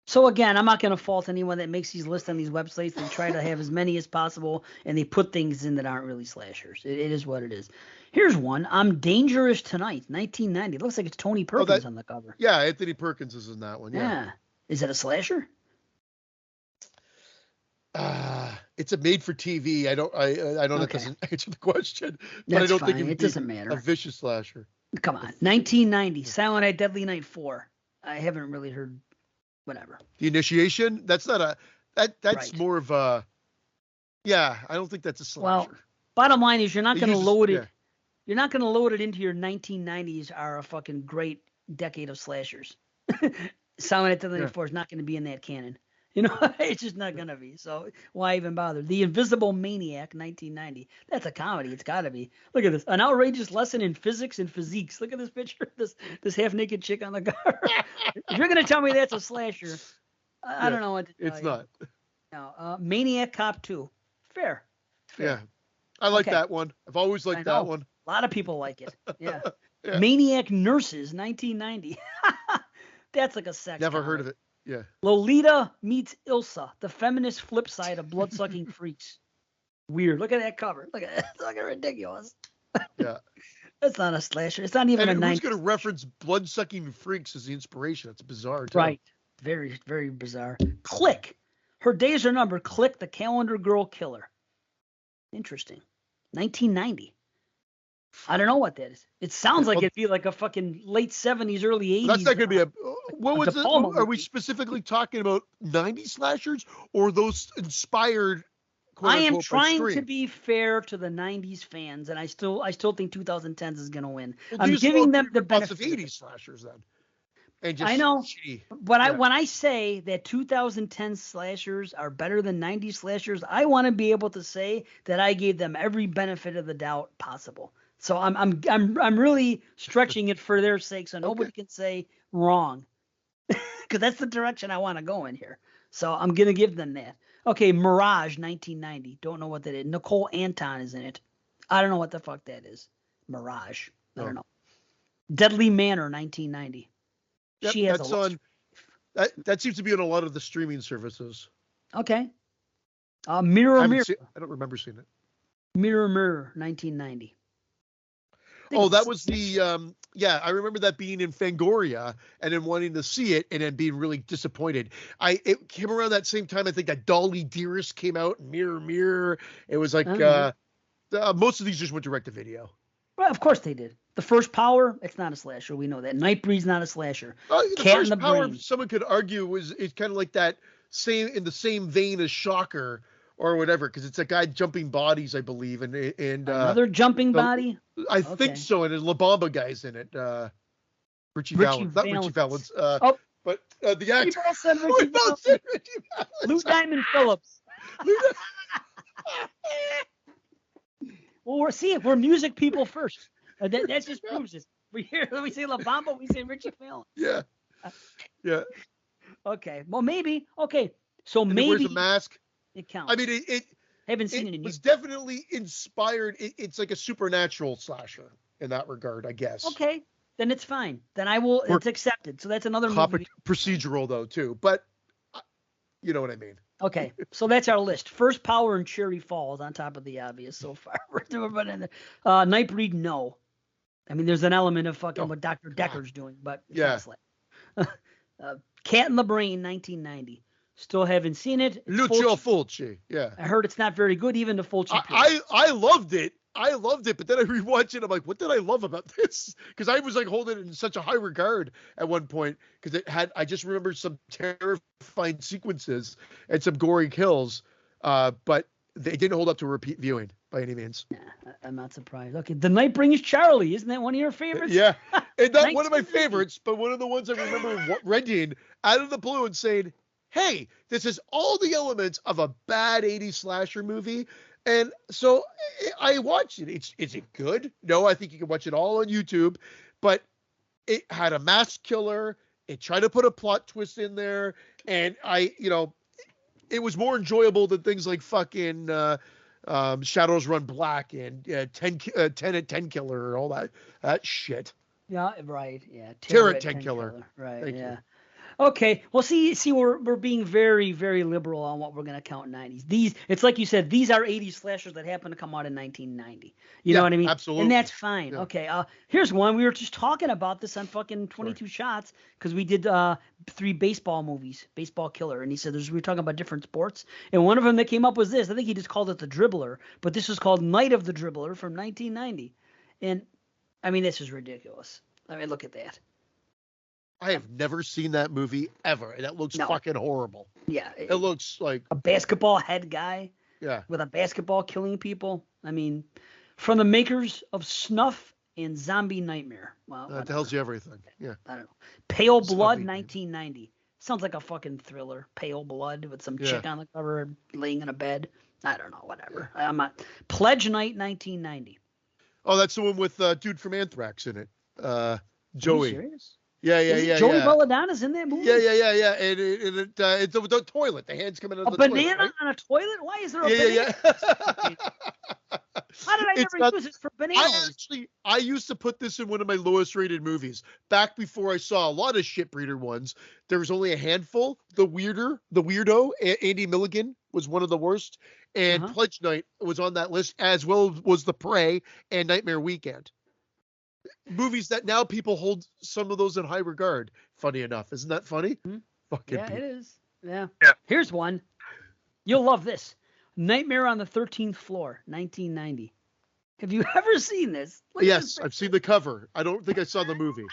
So again, I'm not going to fault anyone that makes these lists on these websites. They try to have as many as possible, and they put things in that aren't really slashers. It is what it is. Here's one. I'm Dangerous Tonight, 1990. It looks like it's Tony Perkins on the cover. Yeah, Anthony Perkins is in that one. Yeah. Is it a slasher? It's a made-for-TV. I know that doesn't answer the question, but I don't think it doesn't matter. A vicious slasher. Come on, 1990, Silent Night, Deadly Night 4. I haven't really heard. Whatever. The Initiation. That's not a. That's right. More of a. Yeah, I don't think that's a slasher. Well, bottom line is you're not going to load it. You're not going to load it into your 1990s are a fucking great decade of slashers. Silent Night, Deadly Night 4 is not going to be in that canon. It's just not going to be. So why even bother? The Invisible Maniac, 1990. That's a comedy. It's got to be. Look at this. An outrageous lesson in physics and physiques. Look at this picture. This half-naked chick on the cover. If you're going to tell me that's a slasher, I don't know what to tell you. It's not. No. Maniac Cop 2. Fair. Yeah. I like that one. I've always liked that one. A lot of people like it. Yeah. Maniac Nurses, 1990. That's like a sex Never comedy. Heard of it. Yeah. Lolita Meets Ilsa, the feminist flip side of blood-sucking freaks. Weird. Look at that cover. Look at it. It's fucking ridiculous. Yeah. That's not a slasher. It's not even a 90s. Who's going to reference blood-sucking freaks as the inspiration? That's bizarre, too. Right. Very, very bizarre. Click. Her days are numbered. Click, the Calendar Girl Killer. Interesting. 1990. I don't know what that is. It sounds like it'd be like a fucking late 70s, early 80s. That's not going to be what was De it? Palma Are we movie. specifically talking about 90s slashers or those inspired, quote I am unquote, by trying to Scream? be fair to the 90s fans, and I still think 2010s is going to win. Well, I'm these are giving all them the lots of benefit of it. 80s slashers then, and I just know, shitty. but Yeah. when I say that 2010 slashers are better than 90s slashers, I want to be able to say that I gave them every benefit of the doubt possible. So I'm really stretching it for their sake, so nobody can say wrong, because that's the direction I want to go in here. So I'm gonna give them that. Okay, Mirage 1990. Don't know what that is. Nicole Anton is in it. I don't know what the fuck that is. Mirage. I don't know. Deadly Manor 1990. Yep, She has that's a on. That seems to be on a lot of the streaming services. Okay. I Mirror. I don't remember seeing it. Mirror 1990. Oh, that was the yeah, I remember that being in Fangoria and then wanting to see it and then being really disappointed. It came around that same time I think that Dolly Dearest came out, Mirror. It was like most of these just went direct to video. Well, of course they did. The First Power, it's not a slasher. We know that. Nightbreed's not a slasher. The Cat First in the Power, Brain. someone could argue, it's kind of like that in the same vein as Shocker or whatever, because it's a guy jumping bodies, I believe, and Another jumping body. I think so, and there's La Bamba guys in it. Richie Valens, not Richie Valens. But the actor. We both said Richie Valens. Lou Diamond Phillips. Well, we're music people first. That just proves it. We say La Bamba, we say Richie Valens. Yeah. Yeah. Okay. Well, maybe. Okay. So and maybe. He wears a mask. It counts. I mean, it haven't seen it. It was definitely inspired. It's like a supernatural slasher in that regard, I guess. Okay. Then it's fine. Then it's accepted. So that's another movie. Procedural though too, but you know what I mean. Okay, so that's our list. First Power and Cherry Falls on top of the obvious so far. Nightbreed, no. I mean, there's an element of fucking what Dr. Decker's doing, but yeah. Cat in the Brain, 1990. Still haven't seen it. Lucio Fulci. Yeah. I heard it's not very good, even to Fulci. I loved it. But then I rewatched it. I'm like, what did I love about this? Because I was like holding it in such a high regard at one point because I just remember some terrifying sequences and some gory kills, but they didn't hold up to a repeat viewing by any means. Yeah, I'm not surprised. Okay, The Night Brings Charlie. Isn't that one of your favorites? Yeah, and not one of my favorites, but one of the ones I remember renting out of the blue and saying, hey, this is all the elements of a bad 80s slasher movie. And so I watched it. Is it good? No, I think you can watch it all on YouTube. But it had a mass killer. It tried to put a plot twist in there. And it was more enjoyable than things like fucking Shadows Run Black and 10 at 10 Killer, all that shit. Yeah, right. Yeah. Terror at 10 Killer. Right. Thank yeah. you. Okay. Well, see, we're being very, very liberal on what we're going to count 90s. It's like you said, these are 80s slashers that happen to come out in 1990. You know what I mean? Absolutely. And that's fine. Yeah. Okay. Here's one. We were just talking about this on fucking 22 Shots because we did 3 baseball movies, Baseball Killer, and he said we were talking about different sports, and one of them that came up was this. I think he just called it The Dribbler, but this was called Night of the Dribbler from 1990, and I mean this is ridiculous. I mean, look at that. I have never seen that movie ever, and that looks fucking horrible. Yeah. It looks like a basketball head guy. Yeah. With a basketball killing people. I mean, from the makers of Snuff and Zombie Nightmare. Well, that tells you everything. Yeah. I don't know. Pale Blood, 1990. Sounds like a fucking thriller. Pale Blood with some chick on the cover laying in a bed. I don't know. Whatever. I'm not. Pledge Night, 1990. Oh, that's the one with dude from Anthrax in it. Joey. Are you serious? Yeah. Joey Belladonna's in that movie? Yeah. And it's the toilet. The hands coming out of the toilet. A banana on a toilet? Why is there a banana? Yeah. How did I never use it for bananas? I used to put this in one of my lowest rated movies. Back before I saw a lot of shitbreeder ones, there was only a handful. The Weirdo, Andy Milligan was one of the worst. And Pledge Night was on that list, as well was The Prey and Nightmare Weekend. Movies that now people hold some of those in high regard. Funny enough. Isn't that funny? Mm-hmm. Fucking it is. Yeah. Here's one. You'll love this. Nightmare on the 13th Floor, 1990. Have you ever seen this? Yes, I've seen the cover. I don't think I saw the movie.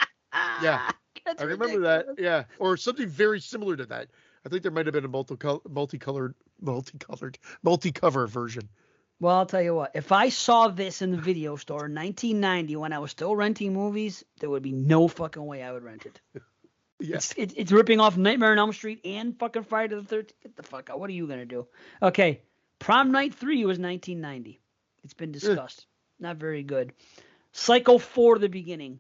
Yeah. That's I remember that. ridiculous. Yeah, or something very similar to that. I think there might have been a multi-cover version. Well, I'll tell you what. If I saw this in the video store in 1990 when I was still renting movies, there would be no fucking way I would rent it. Yeah. It's ripping off Nightmare on Elm Street and fucking Friday the 13th. Get the fuck out. What are you gonna do? Okay, Prom Night 3 was 1990. It's been discussed. Not very good. Psycho 4: The Beginning.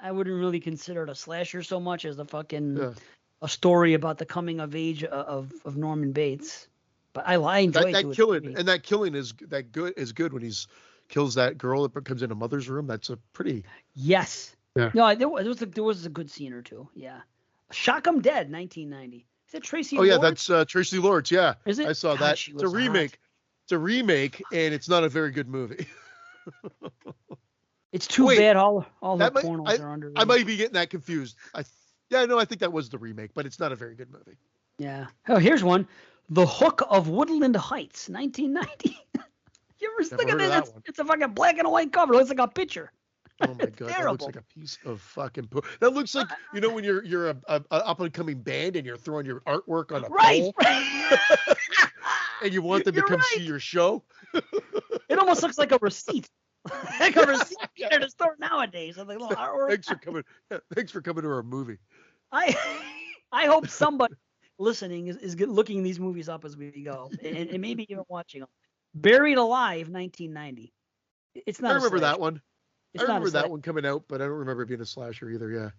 I wouldn't really consider it a slasher so much as a story about the coming of age of Norman Bates. But I enjoy that killing, and that killing is good when he's kills that girl that comes in a mother's room. That's a pretty. Yes. Yeah. No, there was a good scene or two. Yeah. Shock 'em Dead, 1990. Is that Tracy Oh yeah, Lords? that's Tracy Lords. Yeah. Is it? I saw God, that. she It's a was remake. hot. It's a remake, and it's not a very good movie. It's too Wait, bad all the that might- pornos are under. I might be getting that confused. I think that was the remake, but it's not a very good movie. Yeah. Oh, here's one. The Hook of Woodland Heights, 1990. You ever look at heard of this? that one. It's a fucking black and white cover. It looks like a picture. Oh my god, that terrible. looks like a piece of fucking poo. That looks like when you're a up and coming band and you're throwing your artwork on a Right. pole and you want them to You're come right. see your show. It almost looks like a receipt. Like a receipt at a store nowadays. With like little artwork. Thanks for coming to our movie. I hope somebody listening is looking these movies up as we go, and maybe even watching them. Buried Alive, 1990. It's not. I remember a that slasher. one. It's I not a remember that slasher. one coming out, but I don't remember it being a slasher either. Yeah.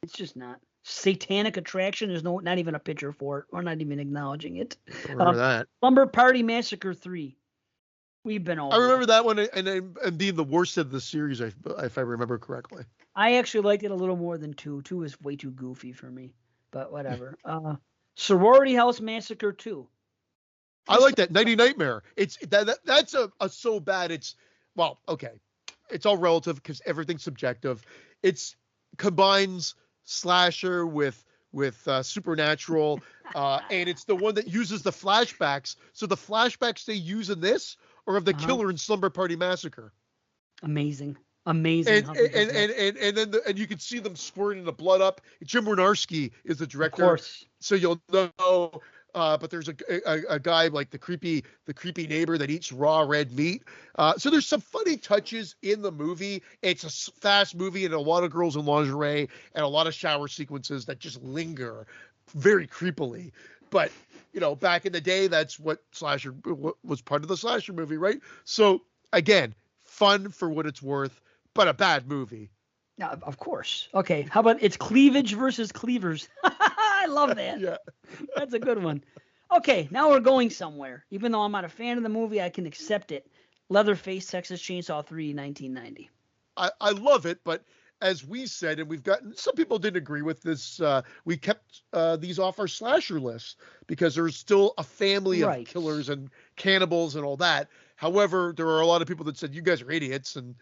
It's just not. Satanic Attraction. There's not even a picture for it. We're not even acknowledging it. I remember that. Slumber Party Massacre 3. We've been over. I remember that one and being the worst of the series, if I remember correctly. I actually liked it a little more than 2. 2 is way too goofy for me, but whatever. Sorority House Massacre 2. I like that. Nighty Nightmare. It's that's a so bad. It's okay. It's all relative because everything's subjective. It's combines slasher with supernatural, and it's the one that uses the flashbacks. So the flashbacks they use in this are of the killer in Slumber Party Massacre. Amazing. And then you can see them squirting the blood up. Jim Wynorski is the director, of course. so you'll know. But there's a guy like the creepy neighbor that eats raw red meat. So there's some funny touches in the movie. It's a fast movie and a lot of girls in lingerie and a lot of shower sequences that just linger very creepily. But back in the day, that's what slasher was part of the slasher movie, right? So again, fun for what it's worth, but a bad movie. Yeah, of course. Okay, how about it's Cleavage versus Cleavers? I love that. Yeah. That's a good one. Okay, now we're going somewhere. Even though I'm not a fan of the movie, I can accept it. Leatherface, Texas Chainsaw 3, 1990. I love it, but as we said, and we've gotten some people didn't agree with this. We kept these off our slasher lists because there's still a family of killers and cannibals and all that. However, there are a lot of people that said you guys are idiots and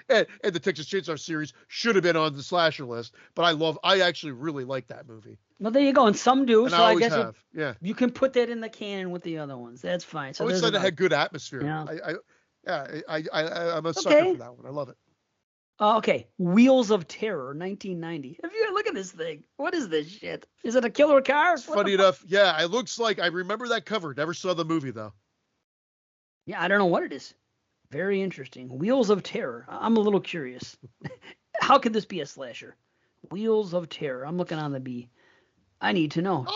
and the Texas Chainsaw series should have been on the slasher list. But I actually really like that movie. Well, there you go, and some do. And so I guess yeah, you can put that in the canon with the other ones. That's fine. So I always thought it had good atmosphere. Yeah. I'm a sucker for that one. I love it. Okay, Wheels of Terror, 1990. Look at this thing. What is this shit? Is it a killer car? Funny enough, yeah, it looks like I remember that cover. Never saw the movie though. Yeah, I don't know what it is. Very interesting. Wheels of Terror. I'm a little curious. How could this be a slasher? Wheels of Terror. I'm looking on the B. I need to know.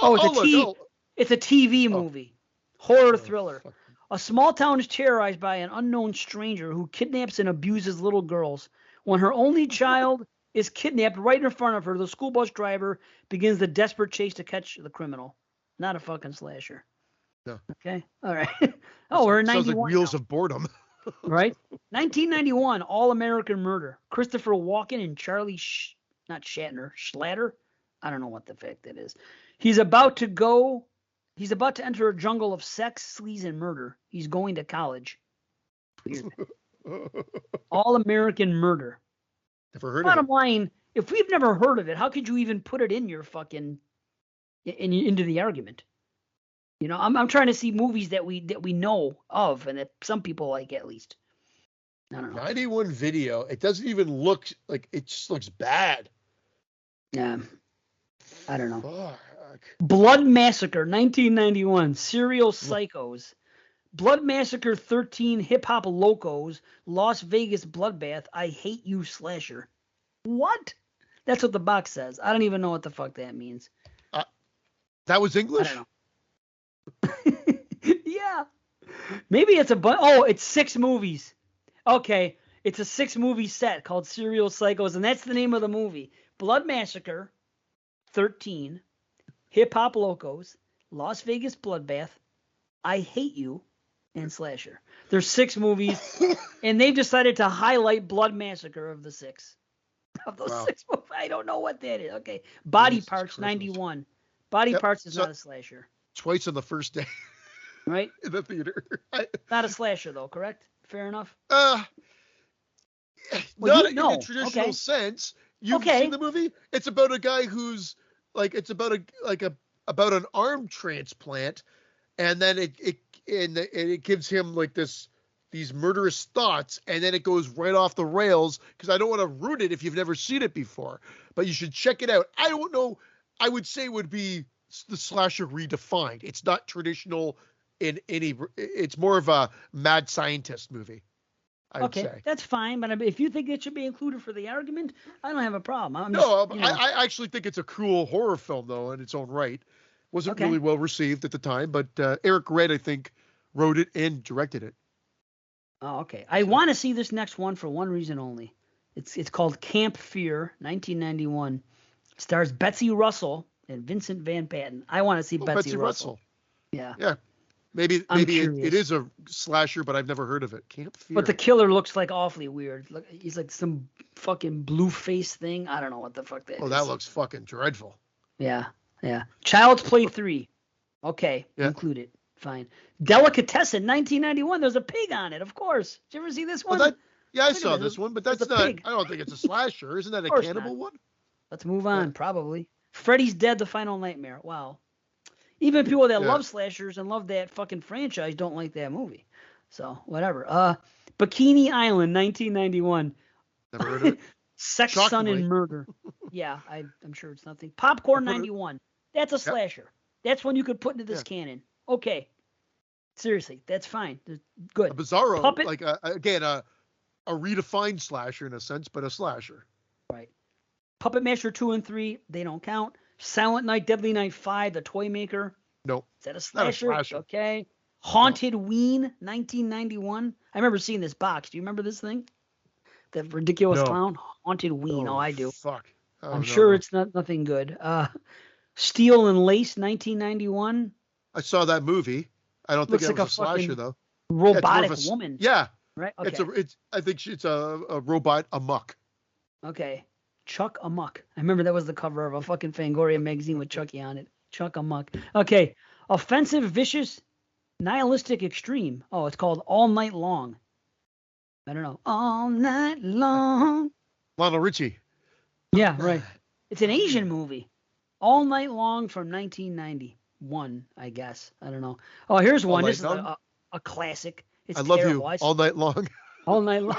It's a TV movie. Horror thriller. A small town is terrorized by an unknown stranger who kidnaps and abuses little girls. When her only child is kidnapped right in front of her, the school bus driver begins the desperate chase to catch the criminal. Not a fucking slasher. No. Okay. All right. We're in 91. Sounds like Wheels now. of Boredom. Right? 1991, All American Murder. Christopher Walken and Charlie Schlatter. I don't know what the fuck that is. He's about to enter a jungle of sex, sleaze, and murder. He's going to college. All American Murder. Never heard Bottom of it. line, if we've never heard of it, how could you even put it in your fucking into the argument? I'm trying to see movies that we know of and that some people like at least. I don't know. 91 video. It doesn't even look like it just looks bad. Yeah, I don't know. Fuck. Blood Massacre, 1991. Serial Psychos. Blood Massacre 13. Hip Hop Locos. Las Vegas Bloodbath. I Hate You Slasher. What? That's what the box says. I don't even know what the fuck that means. That was English? I don't know. Yeah. Maybe it's it's 6 movies. Okay. It's a 6-movie set called Serial Psychos, and that's the name of the movie. Blood Massacre 13. Hip Hop Locos. Las Vegas Bloodbath. I Hate You, and Slasher. There's 6 movies, and they've decided to highlight Blood Massacre of the 6. Of those 6 movies. I don't know what that is. Okay. Body Jesus Parts, Christmas. 91. Body Parts is not a slasher. Twice on the first day Right? in the theater. Not a slasher, though, correct? Fair enough? Not in the traditional Okay. sense. You've Okay. seen the movie? It's about a guy who's like, it's about about an arm transplant, and then it gives him like these murderous thoughts, and then it goes right off the rails, because I don't want to ruin it if you've never seen it before, but you should check it out. I don't know. I would say it would be the slasher redefined. It's not traditional in any. It's more of a mad scientist movie, I would say. That's fine, but if you think it should be included for the argument, I don't have a problem. I actually think it's a cool horror film, though, in its own right. Wasn't really well received at the time, but Eric Red, I think, wrote it and directed it. Oh, okay. I want to see this next one for one reason only. It's called Camp Fear, 1991. Stars Betsy Russell and Vincent Van Patten. I want to see Betsy Russell. Yeah. Yeah. Maybe it is a slasher, but I've never heard of it. Camp Fear. But the killer looks like awfully weird. Look, he's like some fucking blue face thing. I don't know what the fuck that is. Oh, that looks fucking dreadful. Yeah. Yeah. Child's Play 3. Okay. Yeah. Include it. Fine. Delicatessen, 1991. There's a pig on it, of course. Did you ever see this one? I saw this one, but that's not. Pig. I don't think it's a slasher. Isn't that a cannibal one? Let's move on. Probably. Freddy's Dead: The Final Nightmare. Wow. Even people that love slashers and love that fucking franchise don't like that movie. So whatever. Bikini Island, 1991. Never heard of it. Sex, Son, and Murder. Yeah, I'm sure it's nothing. Popcorn 91. That's a slasher. That's one you could put into this canon. Okay. Seriously, that's fine. Good. A Bizarro, Puppet. like a redefined slasher in a sense, but a slasher. Right. Puppet Master 2 and 3, they don't count. Silent Night, Deadly Night 5, The Toy Maker. Nope. Is that a slasher? Not a slasher. Okay. Haunted Ween, 1991. I remember seeing this box. Do you remember this thing? That ridiculous clown? Haunted Ween. Oh, I do. Fuck. I'm sure it's nothing good. Steel and Lace, 1991. I saw that movie. I don't think Looks it like was a slasher, though. Robotic woman. Yeah. Right? Okay. I think it's a robot amok. Okay. Chuck Amok. I remember that was the cover of a fucking Fangoria magazine with Chucky on it. Chuck Amok. Okay. Offensive, Vicious, Nihilistic, Extreme. Oh, it's called All Night Long. I don't know. All Night Long. Lionel Richie. Yeah, right. It's an Asian movie. All Night Long from 1991, I guess. I don't know. Oh, here's one. This is a classic. It's I terrible. Love You. All Night Long. All Night Long.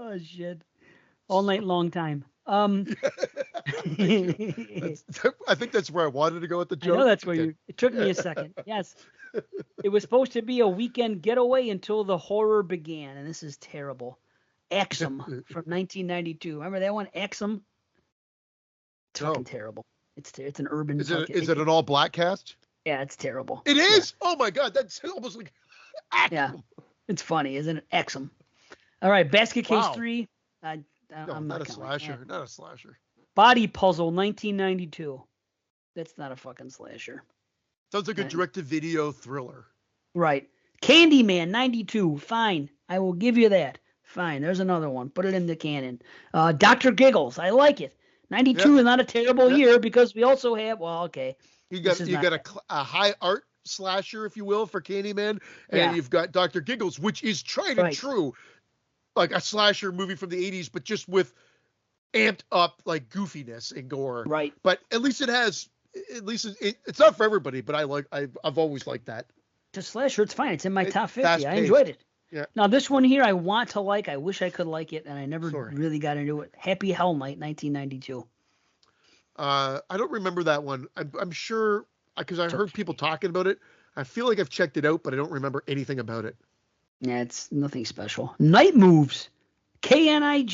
Oh, shit. All Night Long Time. I think that's where I wanted to go with the joke. I know that's where it took me a second. Yes. It was supposed to be a weekend getaway until the horror began, and this is terrible. Exum from 1992. Remember that one? Exum? It's fucking terrible. It's an urban. Is it an all black cast? Yeah, it's terrible. It is? Yeah. Oh my god, that's almost like Exum. Yeah. It's funny, isn't it? Exum. All right, Basket Case 3. I'm not a slasher. Not a slasher. Body Puzzle, 1992. That's not a fucking slasher. Sounds like a direct-to-video thriller. Right. Candyman, 92. Fine. I will give you that. Fine. There's another one. Put it in the canon. Dr. Giggles. I like it. 92 is not a terrible year because we also have, You got a high art slasher, if you will, for Candyman, and you've got Dr. Giggles, which is tried and true, like a slasher movie from the 80s, but just with amped up like goofiness and gore. Right. But at least it's not for everybody, but I've always liked that. It's a slasher. It's fine. It's in my top 50. I enjoyed it. Yeah. Now this one here, I want to like. I wish I could like it, and I never Sorry. really got into it. Happy Hell Night, 1992. I don't remember that one. I'm sure because I heard people talking about it. I feel like I've checked it out, but I don't remember anything about it. Yeah, it's nothing special. Night Moves. Knight.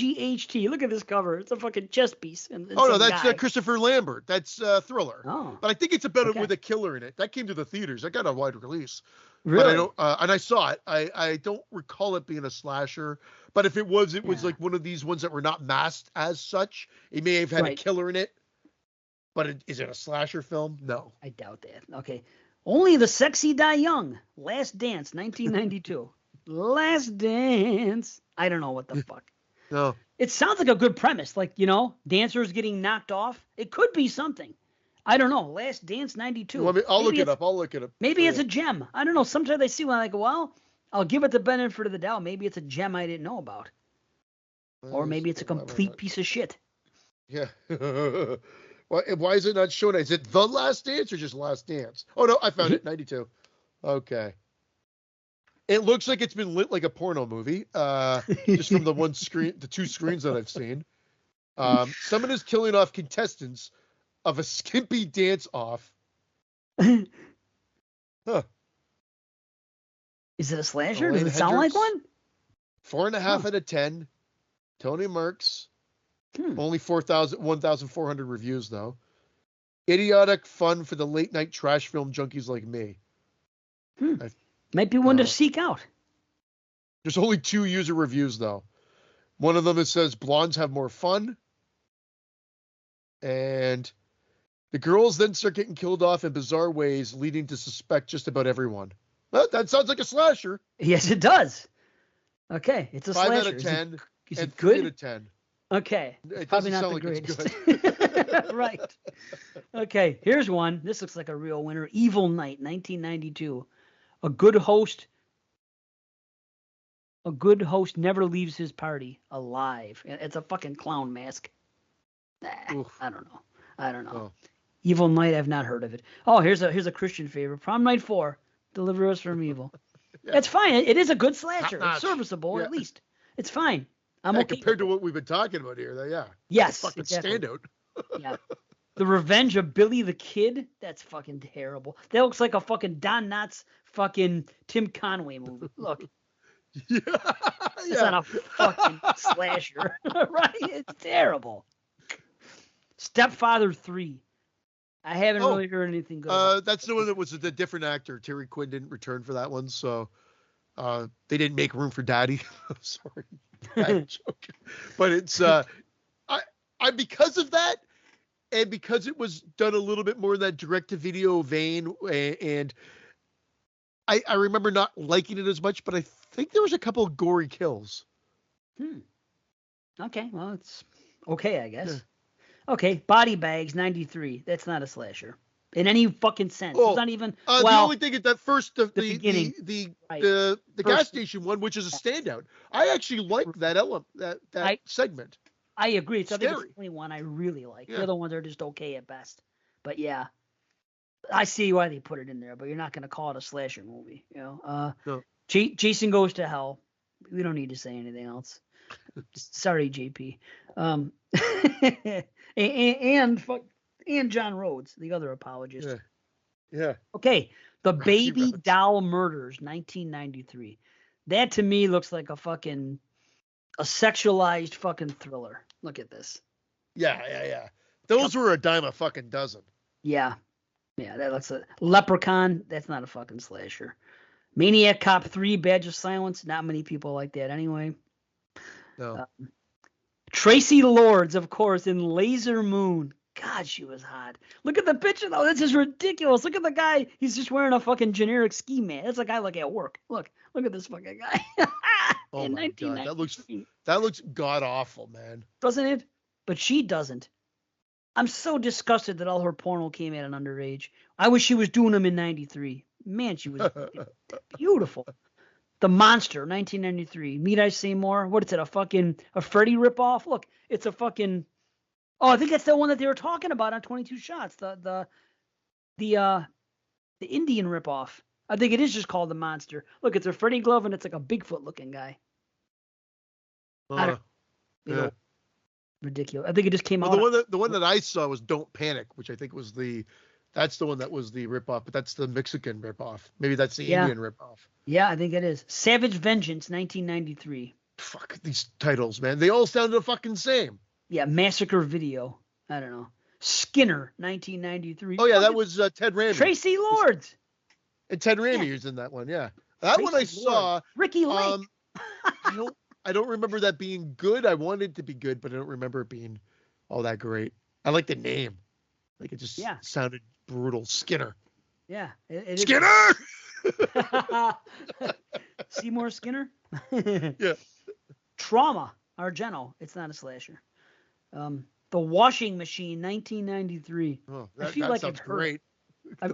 Look at this cover. It's a fucking chess piece. And Oh no, that's Christopher Lambert. That's Thriller. Oh, but I think it's about it with a killer in it. That came to the theaters. That got a wide release. Really? But I don't. And I saw it. I don't recall it being a slasher. But if it was, it was like one of these ones that were not masked as such. It may have had a killer in it. But is it a slasher film? No. I doubt that. Okay. Only the Sexy Die Young. Last Dance, 1992. Last Dance. I don't know what the fuck. No. It sounds like a good premise. Like, dancers getting knocked off. It could be something. I don't know. Last Dance, 92. I'll look it up. Maybe it's a gem. I don't know. Sometimes I see one, I go, well, I'll give it the benefit of the doubt. Maybe it's a gem I didn't know about. Or maybe it's a complete piece of shit. Yeah. Why is it not showing? Is it The Last Dance or just Last Dance? Oh, no, I found it. 92. Okay. It looks like it's been lit like a porno movie, just from the the two screens that I've seen. Someone is killing off contestants of a skimpy dance-off. Huh. Is it a slasher? Does it sound like one? 4.5 out of 10. Tony Merckx. Only 1,400 reviews, though. Idiotic fun for the late-night trash film junkies like me. Might be one to seek out. There's only 2 user reviews, though. One of them, it says, blondes have more fun. And the girls then start getting killed off in bizarre ways, leading to suspect just about everyone. Well, that sounds like a slasher. Yes, it does. Okay, it's a 5 slasher. 5 out of 10. Is it good? 3 out of 10. Okay. It probably doesn't not the sound like greatest. Right. Okay, here's one. This looks like a real winner. Evil Night, 1992. A good host never leaves his party alive. It's a fucking clown mask. I don't know. Oh. Evil Night, I've not heard of it. Oh, here's a Christian favorite. Prom Night 4. Deliver us from evil. Yeah. It's fine. It is a good slasher. Top-notch. It's serviceable, Yeah. at least. It's fine. I'm okay. Compared to what we've been talking about here, though, yeah. Yes. Fucking exactly. standout. Yeah. The Revenge of Billy the Kid. That's fucking terrible. That looks like a fucking Don Knotts fucking Tim Conway movie. Look. Yeah. It's not a fucking slasher. Right? It's terrible. Stepfather 3. I haven't really heard anything good about it. That's the one that was the different actor. Terry Quinn didn't return for that one, so they didn't make room for Daddy. Sorry. Bad joke. But it's I because of that, and because it was done a little bit more in that direct-to-video vein, and I remember not liking it as much, but I think there was a couple of gory kills. Okay, well, it's okay, I guess. Yeah. Okay, Body Bags, 93. That's not a slasher in any fucking sense. It's not even. The only thing is that first the beginning, the gas station one, which is a standout. I actually like that element, that segment. I agree. I think it's the only one I really like. Yeah. The other ones are just okay at best. But yeah, I see why they put it in there. But you're not going to call it a slasher movie, No. Jason Goes to Hell. We don't need to say anything else. Sorry, JP. And John Rhodes, the other apologist. Yeah. Okay, The Baby Doll Murders, 1993. That to me looks like a sexualized fucking thriller. Look at this. Yeah. Those were a dime a fucking dozen. Yeah, that looks a Leprechaun. That's not a fucking slasher. Maniac Cop 3, Badge of Silence. Not many people like that anyway. No. Tracy Lords, of course, in Laser Moon. God, she was hot. Look at the picture, though. This is ridiculous. Look at the guy. He's just wearing a fucking generic ski mask. That's the guy like at work. Look at this fucking guy. Oh my God, that looks god awful, man. Doesn't it? But she doesn't. I'm so disgusted that all her porno came at an underage. I wish she was doing them in 93. Man, she was beautiful. The Monster, 1993. Need I say more? What is it? A Freddy ripoff? Look, it's a fucking. Oh, I think that's the one that they were talking about on 22 Shots. The Indian ripoff. I think it is just called The Monster. Look, it's a Freddy glove and it's like a Bigfoot looking guy. I don't Yeah. ridiculous. I think it just came Well, out. the one that I saw was Don't Panic, which I think was that's the one that was the ripoff, but that's the Mexican ripoff. Maybe that's the Indian ripoff. Yeah, I think it is. Savage Vengeance, 1993. Fuck these titles, man. They all sound the fucking same. Yeah, Massacre Video. I don't know. Skinner, 1993. Oh yeah, that was Ted Raimi. Tracy Lords. And Ted Raimi was in that one. Yeah, that one I saw. Ricky Lake. I don't remember that being good. I wanted it to be good, but I don't remember it being all that great. I like the name. Like it just sounded brutal. Skinner. Yeah. Skinner! Seymour Skinner? Yeah. Trauma, Argento. It's not a slasher. The Washing Machine, 1993. Oh, I feel like sounds great.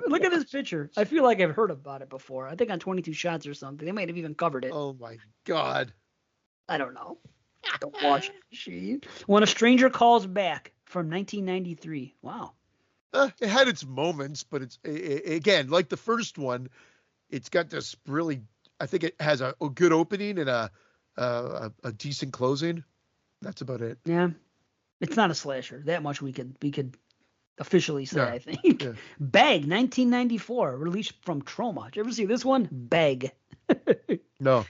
Look at this picture. I feel like I've heard about it before. I think on 22 Shots or something. They might have even covered it. Oh my God. I don't know. The Washing Machine. When a Stranger Calls Back from 1993. Wow. It had its moments, but it's again like the first one. It's got this really. I think it has a good opening and a decent closing. That's about it. Yeah, it's not a slasher. That much we could officially say. Yeah. I think. Yeah. Bag, 1994, released from Troma. Did you ever see this one? Bag. No.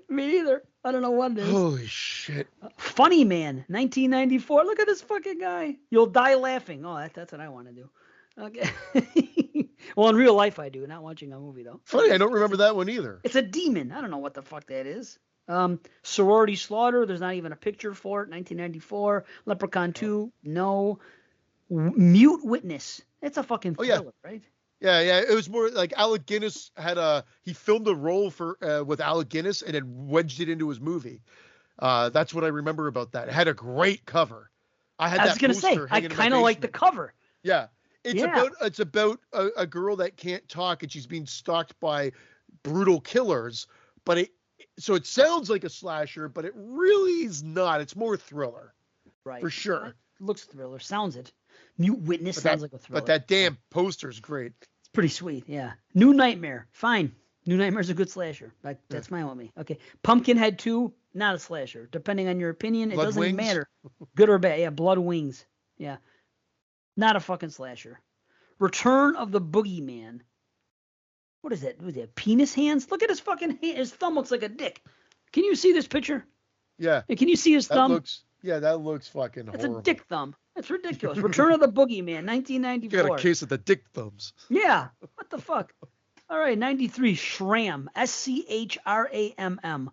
Me either. I don't know what it is. Holy shit. Funny Man, 1994. Look at this fucking guy. You'll die laughing. Oh, that's what I want to do. Okay. Well, in real life I do, not watching a movie though. Funny, I don't remember that one either. It's a demon. I don't know what the fuck that is. Sorority Slaughter. There's not even a picture for it. 1994. Leprechaun 2. No. Mute Witness. It's a fucking thriller, right? Yeah. It was more like Alec Guinness he filmed a role for with Alec Guinness and then wedged it into his movie. That's what I remember about that. It had a great cover. I was gonna say, I kind of like the cover. Yeah. It's about a girl that can't talk and she's being stalked by brutal killers, but so it sounds like a slasher, but it really is not. It's more thriller. Right. For sure. It looks thriller. Sounds it. Mute Witness sounds like a thriller. But that damn poster is great. It's pretty sweet, yeah. New Nightmare. Fine. New Nightmare's a good slasher. That's fine with me. Okay. Pumpkinhead 2, not a slasher. Depending on your opinion, it doesn't even matter. Good or bad. Yeah, Blood Wings. Yeah. Not a fucking slasher. Return of the Boogeyman. What is that? Was that penis hands? Look at his fucking hand. His thumb looks like a dick. Can you see this picture? Yeah. Can you see his thumb? That looks fucking horrible. It's a dick thumb. It's ridiculous. Return of the Boogeyman, 1994. You got a case of the dick thumbs. Yeah. What the fuck? All right, 93, Schramm. SCHRAMM.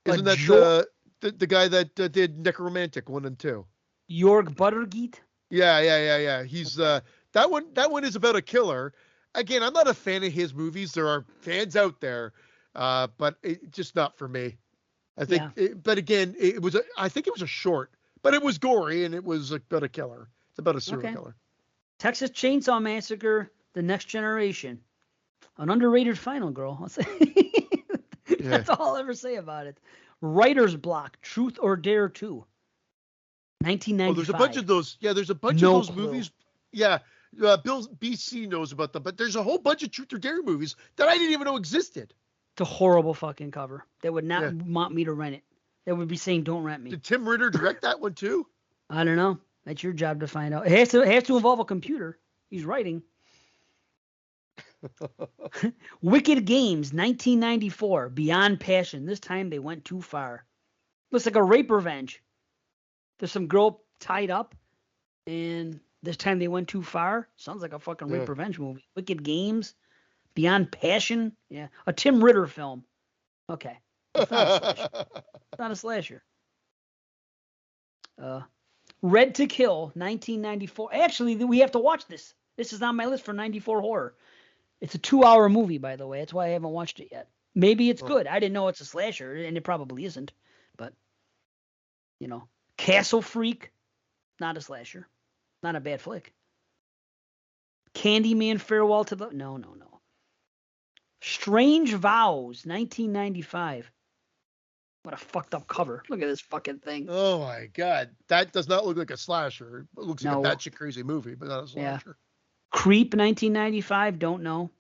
Isn't that the guy that did Necromantic 1 and 2? Jörg Buttergeat? Yeah. He's that one is about a killer. Again, I'm not a fan of his movies. There are fans out there, but just not for me. I think, but again, I think it was a short, but it was gory and it was about a killer. It's about a serial killer. Texas Chainsaw Massacre: The Next Generation, an underrated final, girl. I'll say. That's all I'll ever say about it. Writer's Block: Truth or Dare 2, 1995. Oh, there's a bunch of those. Yeah, there's a bunch of those movies. Yeah. Bill BC knows about them, but there's a whole bunch of Truth or Dare movies that I didn't even know existed. It's a horrible fucking cover. They would not want me to rent it. They would be saying, "Don't rent me." Did Tim Ritter direct that one too? I don't know. That's your job to find out. It has to involve a computer. He's writing. Wicked Games, 1994. Beyond Passion. This time they went too far. Looks like a rape revenge. There's some girl tied up, and this time they went too far. Sounds like a fucking rape revenge movie. Wicked Games, Beyond Passion. Yeah, a Tim Ritter film. Okay, it's not a slasher. It's not a slasher. Red to Kill, 1994. Actually, we have to watch this. This is on my list for 94 horror. It's a 2-hour movie, by the way. That's why I haven't watched it yet. Maybe it's good. I didn't know it's a slasher, and it probably isn't. But, Castle Freak, not a slasher. Not a bad flick. Candyman, Farewell to the... No. Strange Vows, 1995. What a fucked up cover. Look at this fucking thing. Oh, my God. That does not look like a slasher. It looks like a batshit crazy movie, but not a slasher. Creep, 1995. Don't know.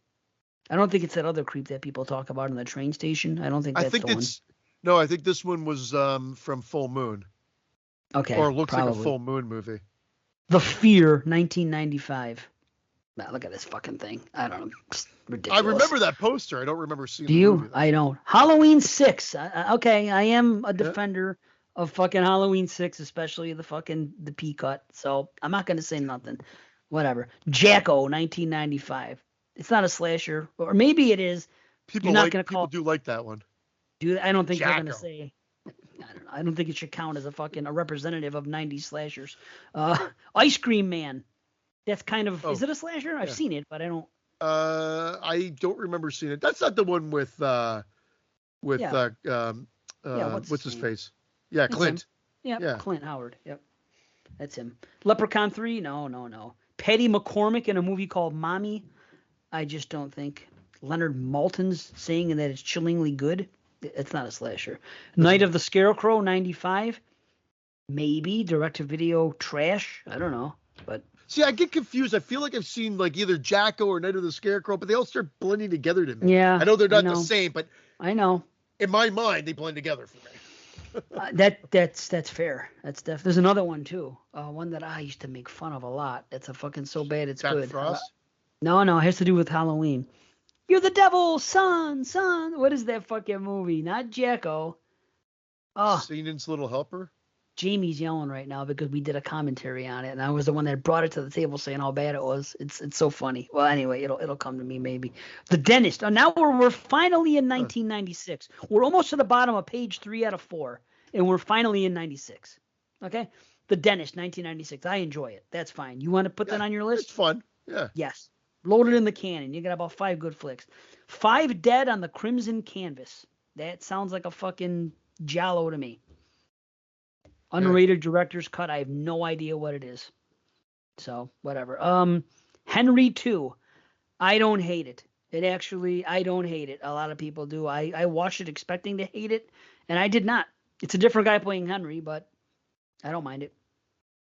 I don't think it's that other creep that people talk about in the train station. I don't think I that's think the one. it's no. I think this one was from Full Moon, Okay, or it looks like a probably. Full Moon movie. The Fear, 1995. Now look at this fucking thing. I don't know. It's ridiculous. I remember that poster. I don't remember seeing Do the you? movie. I don't. Halloween 6. Okay, I am a defender of fucking Halloween 6, especially the P cut. So I'm not gonna say nothing. Whatever. Jacko, 1995. It's not a slasher, or maybe it is. People do like that one. Dude, I don't think they're gonna Jacko. say. I don't know. I don't think it should count as a representative of 90s slashers. Ice Cream Man. That's kind of. Is it a slasher? I've seen it, but I don't. I don't remember seeing it. That's not the one with what's his face? Yeah, Clint. Yep, Clint Howard. Yep. That's him. Leprechaun 3? No. Patty McCormick in a movie called Mommy? I just don't think. Leonard Maltin's saying that it's chillingly good? It's not a slasher. Night of the Scarecrow, 95? Maybe. Direct-to-video trash? I don't know. But see, I get confused. I feel like I've seen like either Jacko or Night of the Scarecrow, but they all start blending together to me. Yeah. I know they're not the same, but I know. In my mind, they blend together for me. That's fair. There's another one too. One that I used to make fun of a lot. It's a fucking so bad it's Jack good. Frost? No, it has to do with Halloween. You're the devil, son. What is that fucking movie? Not Jacko. Oh, Satan's Little Helper. Jamie's yelling right now because we did a commentary on it, and I was the one that brought it to the table saying how bad it was. It's so funny. Well, anyway, it'll come to me maybe. The Dentist. Oh, now we're finally in 1996. We're almost to the bottom of page 3 out of 4, and we're finally in 96. Okay. The Dentist, 1996. I enjoy it. That's fine. You want to put that on your list? It's fun. Yeah. Yes. Load it in the cannon. You got about 5 good flicks. 5 Dead on the Crimson Canvas. That sounds like a fucking giallo to me. Unrated director's cut. I have no idea what it is. So, whatever. Henry 2. I don't hate it. I don't hate it. A lot of people do. I watched it expecting to hate it, and I did not. It's a different guy playing Henry, but I don't mind it.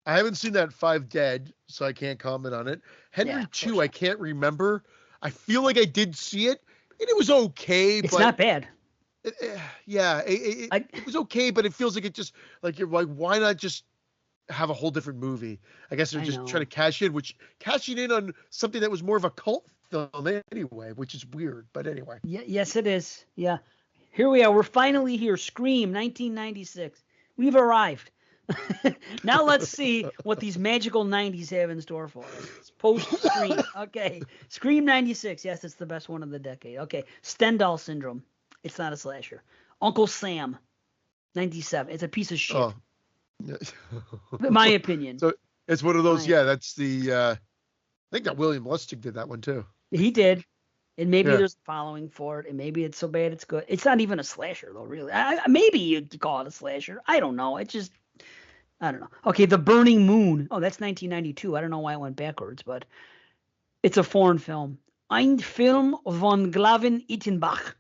I haven't seen that 5 Dead, so I can't comment on it. Henry 2, I can't remember. I feel like I did see it, and it was okay. It's not bad. It was okay, but it feels like it just like you're like, why not just have a whole different movie? I guess they're just trying to cashing in on something that was more of a cult film anyway, which is weird. But anyway. Yes, it is. Yeah. Here we are. We're finally here. Scream, 1996. We've arrived. Now let's see what these magical 90s have in store for us. Post-Scream. Okay. Scream 96. Yes, it's the best one of the decade. Okay. Stendhal Syndrome. It's not a slasher. Uncle Sam, 97. It's a piece of shit. Oh. My opinion. So it's one of those. That's the. I think that William Lustig did that one too. He did, and maybe there's a following for it, and maybe it's so bad it's good. It's not even a slasher though, really. Maybe you'd call it a slasher. I don't know. I don't know. Okay, The Burning Moon. Oh, that's 1992. I don't know why it went backwards, but it's a foreign film. Ein Film von Glaven Ittenbach.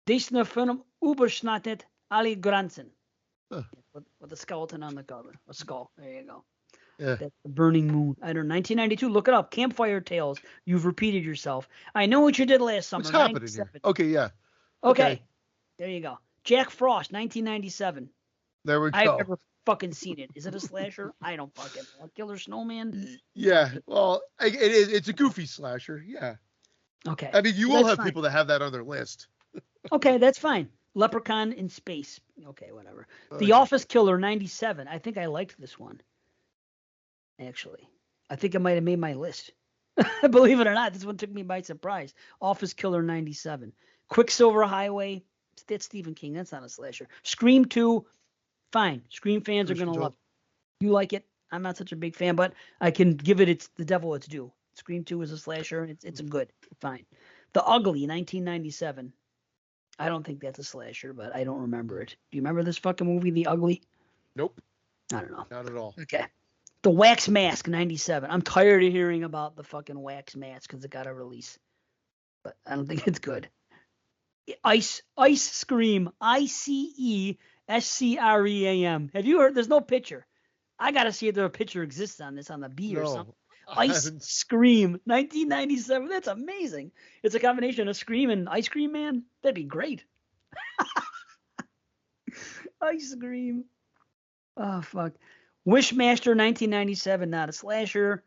Dieser Film überschneidet alle Grenzen. With a skeleton on the cover. A skull. There you go. Yeah. That's The Burning Moon. I don't know. 1992. Look it up. Campfire Tales. You've repeated yourself. I know what you did last summer. What's happening here? Okay, yeah. Okay. There you go. Jack Frost, 1997. There we go. I've never fucking seen it. Is it a slasher? I don't fucking know. Killer Snowman? Yeah. Well, it's a goofy slasher. Yeah. Okay. I mean, you will have people that have that on their list. Okay, that's fine. Leprechaun in Space. Okay, whatever. The Office Killer, 97. I think I liked this one. Actually. I think it might have made my list. Believe it or not, this one took me by surprise. Office Killer, 97. Quicksilver Highway. That's Stephen King. That's not a slasher. Scream 2. Fine. Scream fans are going to love it. You like it. I'm not such a big fan, but I can give it the devil its due. Scream 2 is a slasher. It's a good. Fine. The Ugly, 1997. I don't think that's a slasher, but I don't remember it. Do you remember this fucking movie, The Ugly? Nope. I don't know. Not at all. Okay. The Wax Mask, 97. I'm tired of hearing about the fucking Wax Mask because it got a release. But I don't think it's good. Ice Scream. ICESCREAM. Have you heard? There's no picture. I got to see if there a picture exists on this on the B or something. I Ice haven't. Scream, 1997. That's amazing. It's a combination of Scream and Ice Cream Man. That'd be great. Ice Scream. Oh, fuck. Wishmaster, 1997. Not a slasher.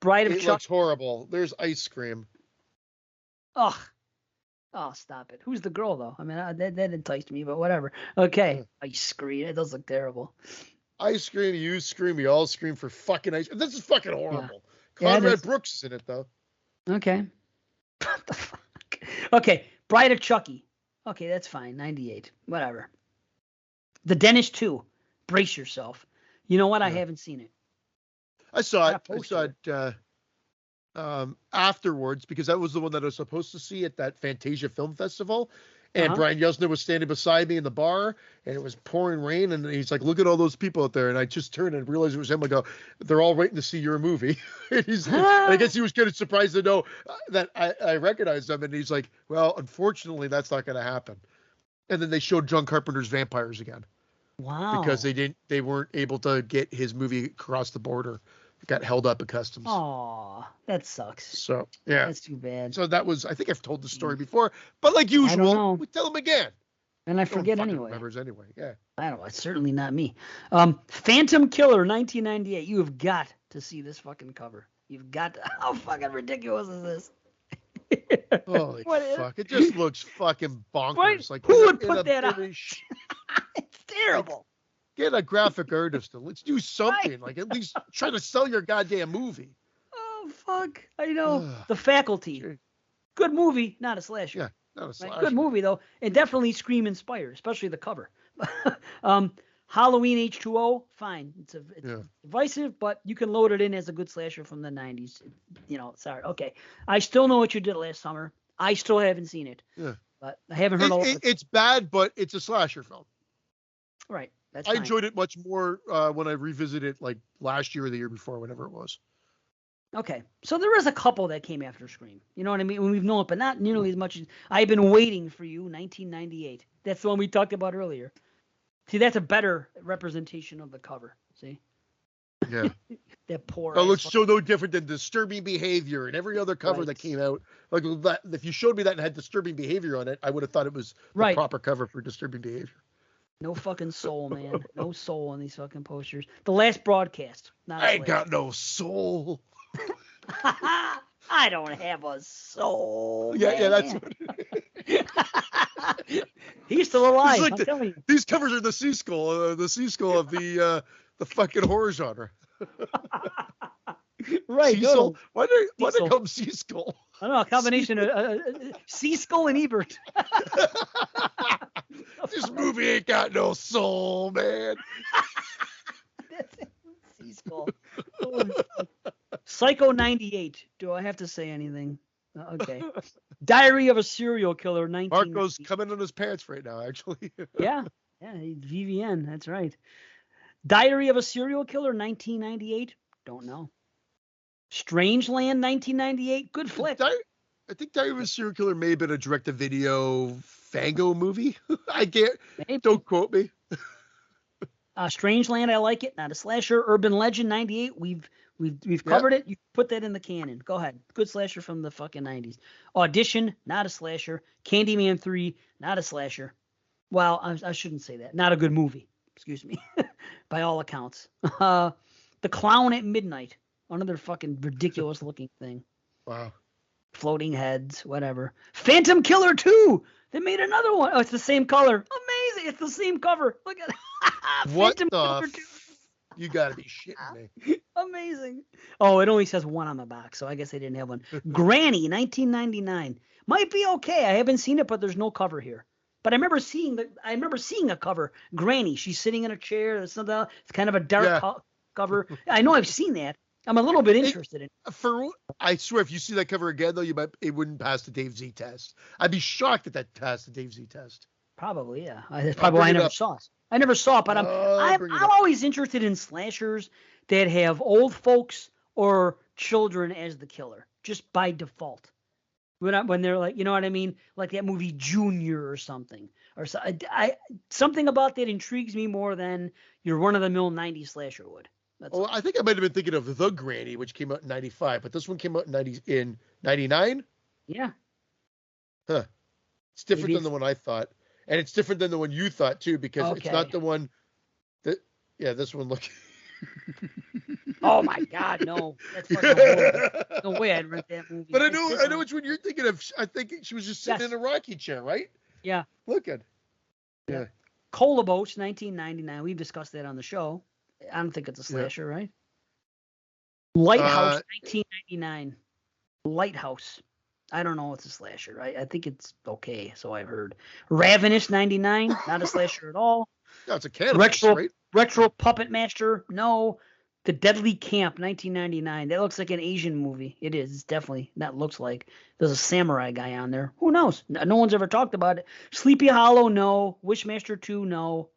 Bride of It Chuck. looks horrible. There's Ice Cream. Ugh. Oh, stop it. Who's the girl, though? I mean, that enticed me, but whatever. Okay. Ice Scream. It does look terrible. I scream, you scream, we all scream for fucking ice. This is fucking horrible. Yeah, Conrad Brooks is in it though. Okay. What the fuck? Okay. Bride of Chucky. Okay, that's fine. 98. Whatever. The Dentist 2. Brace yourself. You know what? I haven't seen it. I saw it. I I saw it afterwards because that was the one that I was supposed to see at that Fantasia Film Festival. And Brian Yuzna was standing beside me in the bar, and it was pouring rain, and he's like, "Look at all those people out there." And I just turned and realized it was him. I go, "They're all waiting to see your movie." And I guess he was kind of surprised to know that I recognized him. And he's like, "Well, unfortunately, that's not going to happen." And then they showed John Carpenter's Vampires again. Wow. Because they weren't able to get his movie across the border. It got held up at customs. Aw, that sucks. So yeah, That's too bad. so that was. I think I've told the story before, but like usual, we tell them again. And I forget anyway. Remembers anyway. Yeah. I don't know. It's certainly not me. Phantom Killer, 1998. You have got to see this fucking cover. You've got to. How fucking ridiculous is this? Holy fuck! It just looks fucking bonkers. Right? Like who would put that up? It's terrible. Get a graphic artist. Let's do something. Like at least try to sell your goddamn movie. Oh fuck! I know. The Faculty. Good movie, not a slasher. Yeah, not a slasher. Right? Good movie though, and definitely Scream inspired, especially the cover. Halloween H2O, fine. It's divisive, but you can load it in as a good slasher from the 90s. You know, sorry. Okay. I still Know What You Did Last Summer. I still haven't seen it. Yeah. But I haven't heard all of it. It's bad, but it's a slasher film. Right. That's I enjoyed it much more when I revisited it like last year or the year before, whenever it was. Okay. So there is a couple that came after Scream. You know what I mean? We've known it, but not nearly as much as I've been waiting for you, 1998. That's the one we talked about earlier. See, that's a better representation of the cover. See? Yeah. That poor. It looks so no different than Disturbing Behavior and every other cover that came out. Like that, if you showed me that and had Disturbing Behavior on it, I would have thought it was the proper cover for Disturbing Behavior. No fucking soul, man. No soul on these fucking posters. The Last Broadcast. I ain't got no soul. I don't have a soul. Yeah, that's what He's still alive. Like I'm telling you. These covers are the C skull of the fucking horror genre. Right. Cecil. Why they call him C skull? I don't know, a combination of C skull and Ebert. This movie ain't got no soul, man. That's it. C skull. Psycho 98. Do I have to say anything? Okay. Diary of a Serial Killer 19. Marco's coming in his pants right now, actually. Yeah, VVN. That's right. Diary of a Serial Killer 1998. Don't know. Strangeland 1998. Good flick. I think Diary of a Serial Killer may have been a direct-to-video Fango movie. I can't. Maybe. Don't quote me. Strangeland, I like it. Not a slasher. Urban Legend 98. We've covered it. You put that in the canon. Go ahead. Good slasher from the fucking 90s. Audition, not a slasher. Candyman 3, not a slasher. Well, I shouldn't say that. Not a good movie. Excuse me. By all accounts. The Clown at Midnight. Another fucking ridiculous looking thing. Wow. Floating heads, whatever. Phantom Killer 2. They made another one. Oh, it's the same color. Amazing. It's the same cover. Look at it. What Phantom Killer 2. You gotta be shitting me. Amazing. Oh, it only says one on the box, so I guess they didn't have one. Granny, 1999. Might be okay. I haven't seen it, but there's no cover here. But I remember seeing a cover. Granny. She's sitting in a chair. It's kind of a dark cover. I know I've seen that. I'm a little bit interested in it. I swear, if you see that cover again, though, it wouldn't pass the Dave Z test. I'd be shocked if that passed the Dave Z test. Probably, yeah. That's probably why I never saw it. I never saw it, but I'm always interested in slashers that have old folks or children as the killer, just by default. When they're like, you know what I mean, like that movie Junior or something, or something about that intrigues me more than your run-of-the-mill '90s slasher would. That's Oh, all. I think I might have been thinking of The Granny, which came out in '95, but this one came out in '99. Yeah. Huh. It's different Maybe than the one I thought, and it's different than the one you thought too, because it's okay. not the one that. Yeah, this one look. Oh my God, no, that's fucking horrible. No way I'd rent that movie. But I I'd know, piss I on know it. which one you're thinking of. I think she was just sitting Yes. in a rocking chair, right? Yeah. Look at. Yeah. Yeah. Cola Boats, 1999. We've discussed that on the show. I don't think it's a slasher, right? Lighthouse, 1999. Lighthouse. I don't know if it's a slasher. I think it's okay, so I've heard. Ravenous, 99. Not a slasher at all. No, it's a cannibals, right? Retro Puppet Master, no. The Deadly Camp, 1999. That looks like an Asian movie. It is. It's definitely. That looks like. There's a samurai guy on there. Who knows? No one's ever talked about it. Sleepy Hollow, no. Wishmaster 2, no.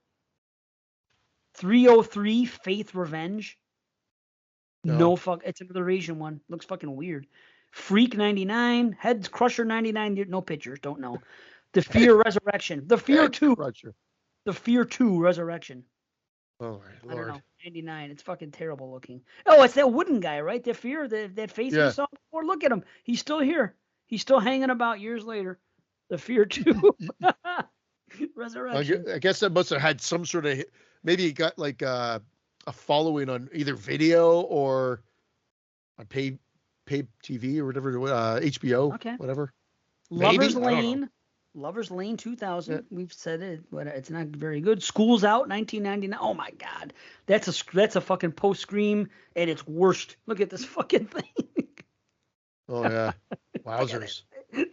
303, Faith Revenge. No fuck. It's another Asian one. Looks fucking weird. Freak 99. Heads Crusher 99. No pictures. Don't know. The Fear Resurrection. The Fear 2. Crusher. The Fear 2 Resurrection. Oh my I don't lord. know. 99. It's fucking terrible looking. Oh, it's that wooden guy, right? The Fear, that face we saw before. Look at him. He's still here. He's still hanging about years later. The Fear 2 Resurrection. I guess that must have had some sort of. Maybe he got like a following on either video or on pay TV or whatever, HBO, Okay. whatever. Lovers Maybe? I don't know. Lane. Lovers Lane 2000. Yeah. We've said it, but it's not very good. School's Out 1999. Oh my God, that's a fucking post Scream at its worst. Look at this fucking thing. Oh yeah, wowzers.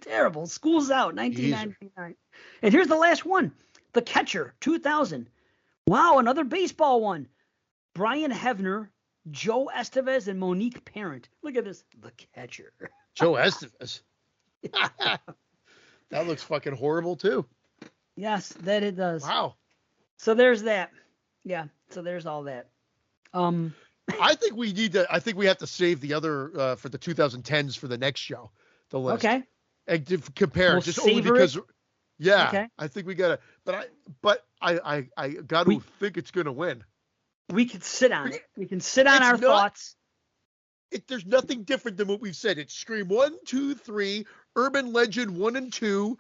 Terrible. School's Out 1999. And here's the last one, The Catcher 2000. Wow, another baseball one. Brian Hefner, Joe Estevez, and Monique Parent. Look at this, The Catcher. Joe Estevez. That looks fucking horrible too. Yes, that it does. Wow. So there's that. Yeah. So there's all that. I think we have to save the other for the 2010s for the next show. The list. Okay. And to compare, We'll just only because. it. Yeah. Okay. I think we gotta. But I got to think it's gonna win. We could sit on it. We can sit on our thoughts. There's nothing different than what we've said. It's Scream 1, 2, 3, Urban Legend 1 and 2.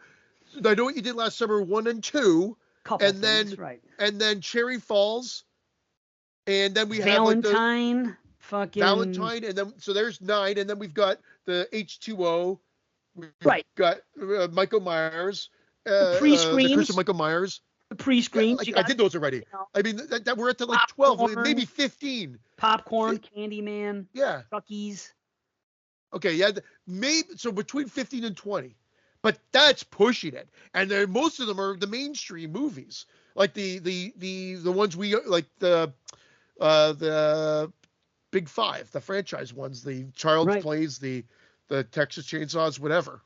I Know What You Did Last Summer 1 and 2. Couple and things, then right. And then Cherry Falls. And then we Valentine, have Valentine, and then so there's 9, and then we've got the H2O. We've got Michael Myers. Pre-screens. The Curse of Michael Myers. The pre-screens. Yeah, I did those already. You know, I mean, that we're at the 12, maybe 15. Popcorn, Candyman. Yeah. Chucky's. Okay, yeah, maybe so between 15 and 20, but that's pushing it. And then most of them are the mainstream movies, like the ones we like the Big Five, the franchise ones, the Child's Plays, the Texas Chainsaws, whatever.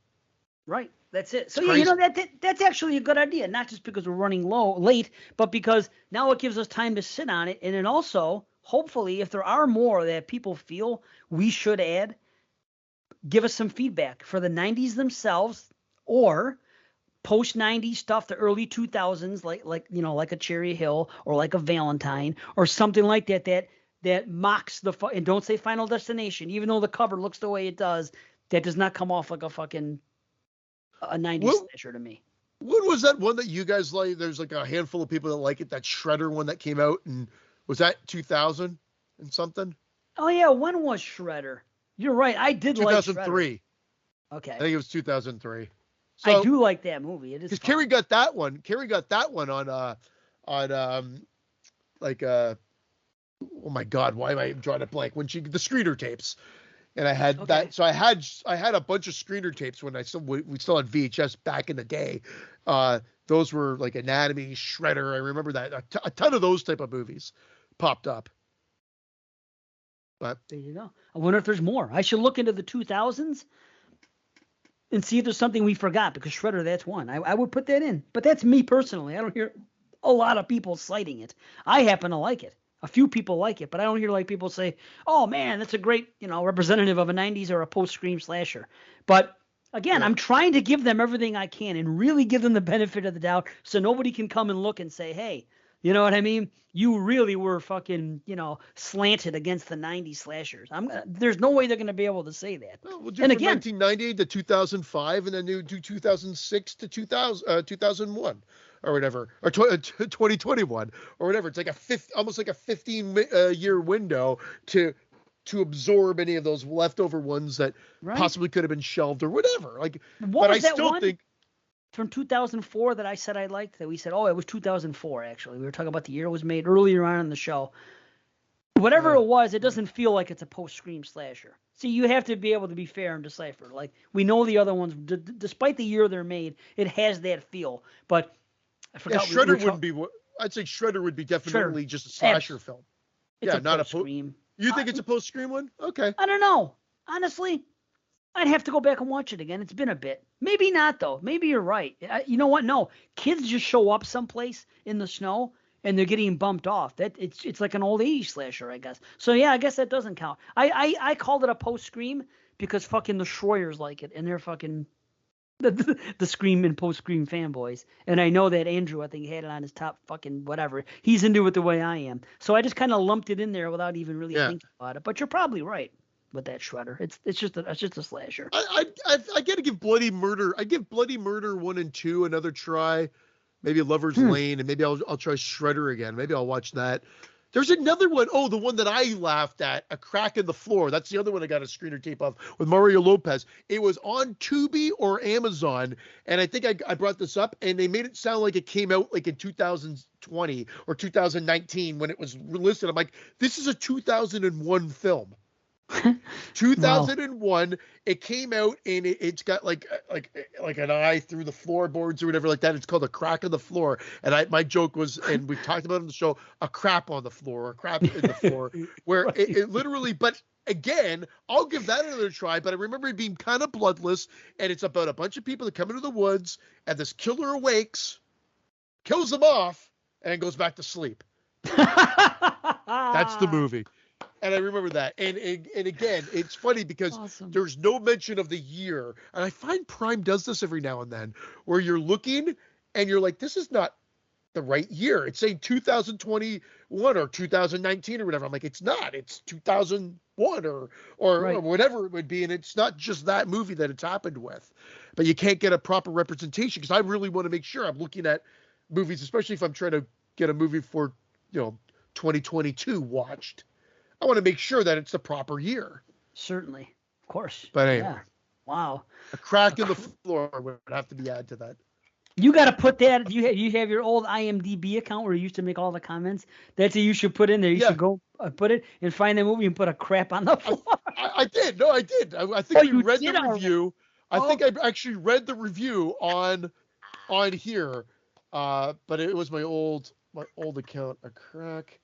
Right. That's it. So, yeah, that's actually a good idea, not just because we're running late, but because now it gives us time to sit on it. And then also, hopefully, if there are more that people feel we should add, give us some feedback for the 90s themselves or post-90s stuff, the early 2000s, like a Cherry Hill or like a Valentine or something like that mocks and don't say Final Destination, even though the cover looks the way it does, that does not come off like a fucking a 90s slasher to me. What was that one that you guys like? There's like a handful of people that like it. That Shredder one that came out, and was that 2000 and something? Oh yeah, when was Shredder? You're right. I did 2003. Like Shredder. Okay. I think it was 2003. So, I do like that movie. It is. Because Carrie got that one. Carrie got that one on oh my God, why am I drawing a blank? When the screener tapes. And I had that, so I had a bunch of screener tapes when we still had VHS back in the day. Those were like Anatomy, Shredder. I remember that a ton of those type of movies popped up. But there you go. I wonder if there's more. I should look into the 2000s and see if there's something we forgot, because Shredder, that's one. I would put that in, but that's me personally. I don't hear a lot of people citing it. I happen to like it. A few people like it, but I don't hear like people say, "Oh man, that's a great, representative of a 90s or a post-Scream slasher." But again, I'm trying to give them everything I can and really give them the benefit of the doubt, so nobody can come and look and say, "Hey, You know what I mean? You really were fucking, slanted against the 90s slashers. There's no way they're going to be able to say that. Well, we'll do And from again, 1990 to 2005, and then do 2006 to 2001 or whatever, or 2021 or whatever. It's like almost like a 15 year window to absorb any of those leftover ones that right? possibly could have been shelved or whatever. Like, What but was I that still one think from 2004 that I said I liked? That we said, oh, it was 2004. Actually, we were talking about the year it was made earlier on in the show. Whatever it was, it doesn't feel like it's a post-Scream slasher. See, you have to be able to be fair and decipher. Like, we know the other ones, despite the year they're made, it has that feel. But I forgot. Shredder wouldn't be what I'd say. Shredder would be definitely just a slasher film. It's yeah, not a post-Scream. You think it's a post-Scream one? Okay. I don't know. Honestly, I'd have to go back and watch it again. It's been a bit. Maybe not, though. Maybe you're right. You know what? No. Kids just show up someplace in the snow, and they're getting bumped off. It's like an old 80s slasher, I guess. So, yeah, I guess that doesn't count. I called it a post-Scream because fucking the Schroyers like it, and they're fucking the Scream and post-Scream fanboys. And I know that Andrew, I think, had it on his top fucking whatever. He's into it the way I am. So I just kind of lumped it in there without even really thinking about it. But you're probably right with that Shredder. It's just a slasher. I gotta give Bloody Murder. I give Bloody Murder 1 and 2 another try. Maybe Lover's Lane, and maybe I'll try Shredder again. Maybe I'll watch that. There's another one. Oh, the one that I laughed at, A Crack in the Floor. That's the other one I got a screener tape of with Mario Lopez. It was on Tubi or Amazon, and I think I brought this up, and they made it sound like it came out like in 2020 or 2019 when it was listed. I'm like, this is a 2001 film. 2001. Wow. It came out, and it's got like an eye through the floorboards or whatever like that. It's called A Crack in the Floor, and my joke was, and we talked about it on the show, a crap on the floor, a crap in the floor, where right. it literally. But again, I'll give that another try. But I remember it being kind of bloodless, and it's about a bunch of people that come into the woods, and this killer awakes, kills them off, and goes back to sleep. That's the movie. And I remember that. And again, it's funny because there's no mention of the year. And I find Prime does this every now and then, where you're looking and you're like, this is not the right year. It's saying 2021 or 2019 or whatever. I'm like, it's not. It's 2001 or right. or whatever it would be. And it's not just that movie that it's happened with. But you can't get a proper representation because I really want to make sure I'm looking at movies, especially if I'm trying to get a movie for, 2022 watched. I want to make sure that it's the proper year. Certainly. Of course. But anyway. Yeah. Wow. A Crack in the Floor would have to be added to that. You got to put that. You have your old IMDb account where you used to make all the comments. That's what you should put in there. You should go put it and find the movie and put a crap on the floor. I did. No, I did. I think you read the review. I think I actually read the review on here. But it was my old account. A Crack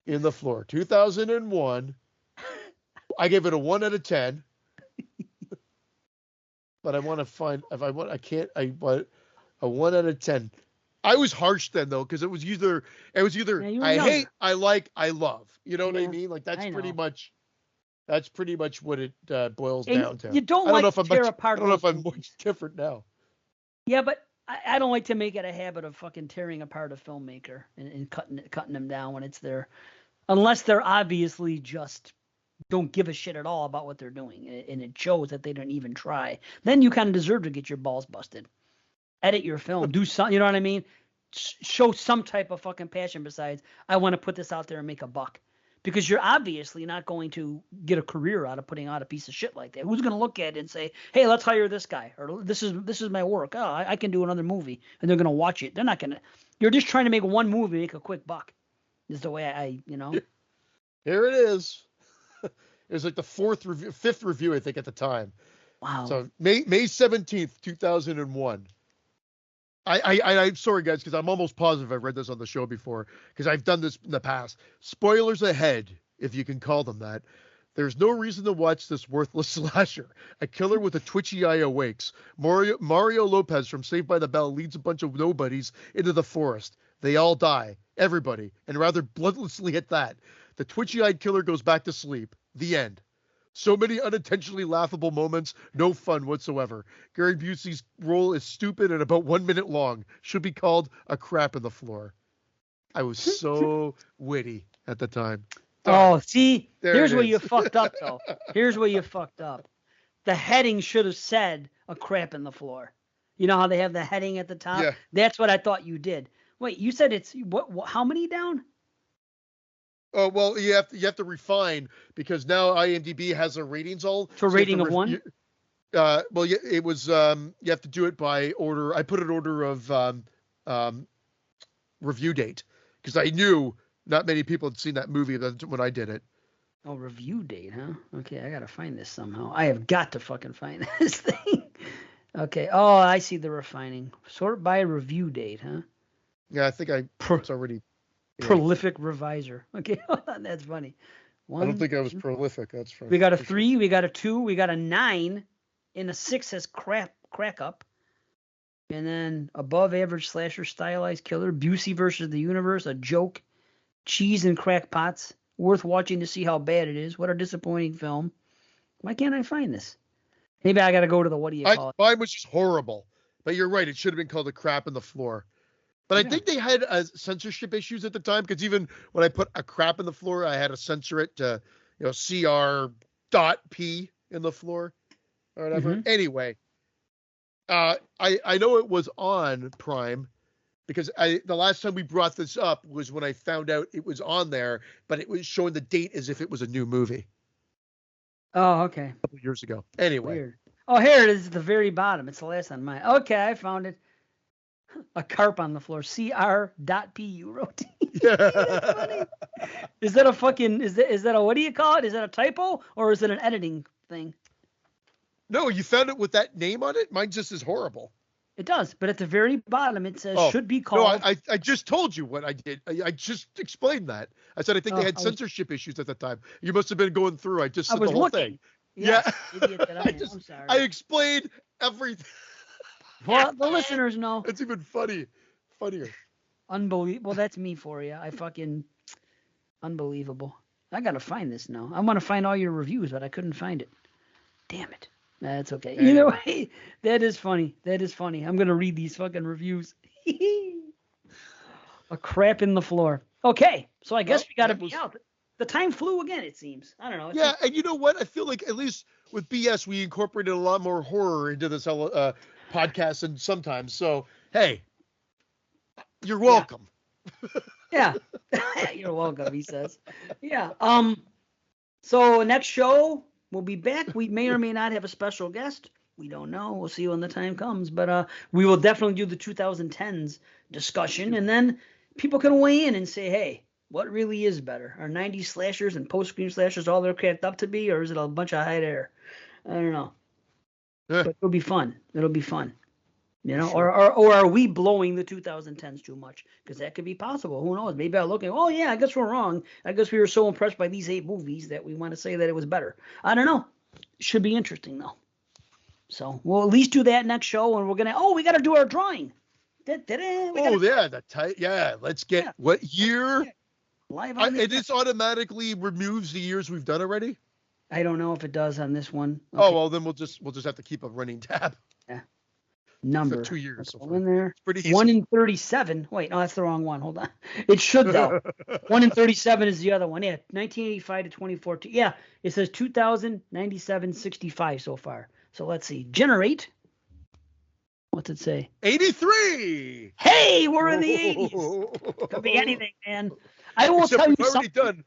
in the Floor, 2001. I gave it a 1 out of 10. But I want to find if I want. I can't. But a 1 out of 10. I was harsh then though, because it was either I hate, I like, I love. You know what I mean? Like that's pretty much what it boils down to. You don't like to tear apart. I don't know if I'm much different now. Yeah, but I don't like to make it a habit of fucking tearing apart a filmmaker and cutting them down when it's there, unless they're obviously just don't give a shit at all about what they're doing, and it shows that they don't even try. Then you kind of deserve to get your balls busted. Edit your film, do something. You know what I mean? Show some type of fucking passion besides I want to put this out there and make a buck, because you're obviously not going to get a career out of putting out a piece of shit like that. Who's going to look at it and say, hey, let's hire this guy, or this is my work. Oh, I can do another movie, and they're going to watch it. They're not going to. You're just trying to make one movie, make a quick buck. Is the way I. Here it is. It was like the fifth review, I think, at the time. Wow. So May 17th, 2001. I'm sorry, guys, because I'm almost positive I've read this on the show before, because I've done this in the past. Spoilers ahead, if you can call them that. There's no reason to watch this worthless slasher. A killer with a twitchy eye awakes. Mario Lopez from Saved by the Bell leads a bunch of nobodies into the forest. They all die. Everybody. And rather bloodlessly at that. The twitchy-eyed killer goes back to sleep. The end. So many unintentionally laughable moments, no fun whatsoever. Gary Busey's role is stupid and about 1 minute long. Should be called A Crap in the Floor. I was so witty at the time. Oh, see, here's where is. you fucked up, though. Here's where you fucked up. The heading should have said a crap in the floor. You know how they have the heading at the top? Yeah. That's what I thought you did. Wait, you said it's what how many down? Oh, well, you have to refine, because now IMDb has a ratings all. To a rating of 1? Well, yeah, it was you have to do it by order. I put an order of review date, because I knew not many people had seen that movie when I did it. Oh, review date, huh? Okay, I gotta find this somehow. I have got to fucking find this thing. Okay. Oh, I see the refining. Sort by review date, huh? Yeah, I think it's already. Prolific reviser. Okay, that's funny. I don't think I was prolific. That's funny. We got a 3, we got a 2, we got a 9, and a 6 says crack up. And then above average slasher stylized killer, Busey versus the universe, a joke, cheese and crackpots, worth watching to see how bad it is. What a disappointing film. Why can't I find this? Maybe I got to go to the what do you call it? Mine was just horrible. But you're right. It should have been called a crap in the floor. But I think they had censorship issues at the time, because even when I put a crap in the floor, I had to censor it to, CR.P in the floor or whatever. Mm-hmm. Anyway, I know it was on Prime, because the last time we brought this up was when I found out it was on there, but it was showing the date as if it was a new movie. Oh, okay. A couple years ago. Anyway. Weird. Oh, here it is at the very bottom. It's the last on mine. Okay, I found it. A carp on the floor. CR.P you wrote. That's funny. Is that a fucking is that a what do you call it? Is that a typo or is it an editing thing? No, you found it with that name on it? Mine just is horrible. It does, but at the very bottom it says should be No, called. I just told you what I did. I just explained that. I said I think they had censorship issues at the time. You must have been going through. I just said the whole thing. Yes, yeah. Idiot that I'm sorry. I explained everything. Well, the listeners know. It's even funnier. Unbelievable. Well, that's me for you. I fucking unbelievable. I gotta find this now. I want to find all your reviews, but I couldn't find it. Damn it. That's okay. Either way, that is funny. I'm gonna read these fucking reviews. A crap in the floor. Okay, so I guess we gotta be out. The time flew again, it seems. I don't know. Yeah, and you know what? I feel like at least with BS, we incorporated a lot more horror into this podcast, and sometimes. So, hey, you're welcome. Yeah. You're welcome, he says. Yeah. So next show, we'll be back. We may or may not have a special guest. We don't know. We'll see when the time comes. But we will definitely do the 2010s discussion, and then people can weigh in and say, hey, what really is better? Are 90s slashers and post-screen slashers all they're cracked up to be, or is it a bunch of hot air? I don't know. But it'll be fun. Or are we blowing the 2010s too much? Because that could be possible. Who knows? Maybe I'll look at, I guess we're wrong. I guess we were so impressed by these 8 movies that we want to say that it was better. I don't know. Should be interesting, though. So we'll at least do that next show, and we're going to, we got to do our drawing. Let's get what year? Live on it just automatically removes the years we've done already? I don't know if it does on this one. Okay. Oh, well, then we'll just have to keep a running tab. Yeah. Number. For 2 years. So in there. It's pretty easy. 1 in 37. Wait, no, that's the wrong one. Hold on. It should, though. 1 in 37 is the other one. Yeah, 1985 to 2014. Yeah, it says 2000, 97, 65 so far. So let's see. Generate. What's it say? 83. Hey, we're in the 80s. Could be anything, man. I will tell you something.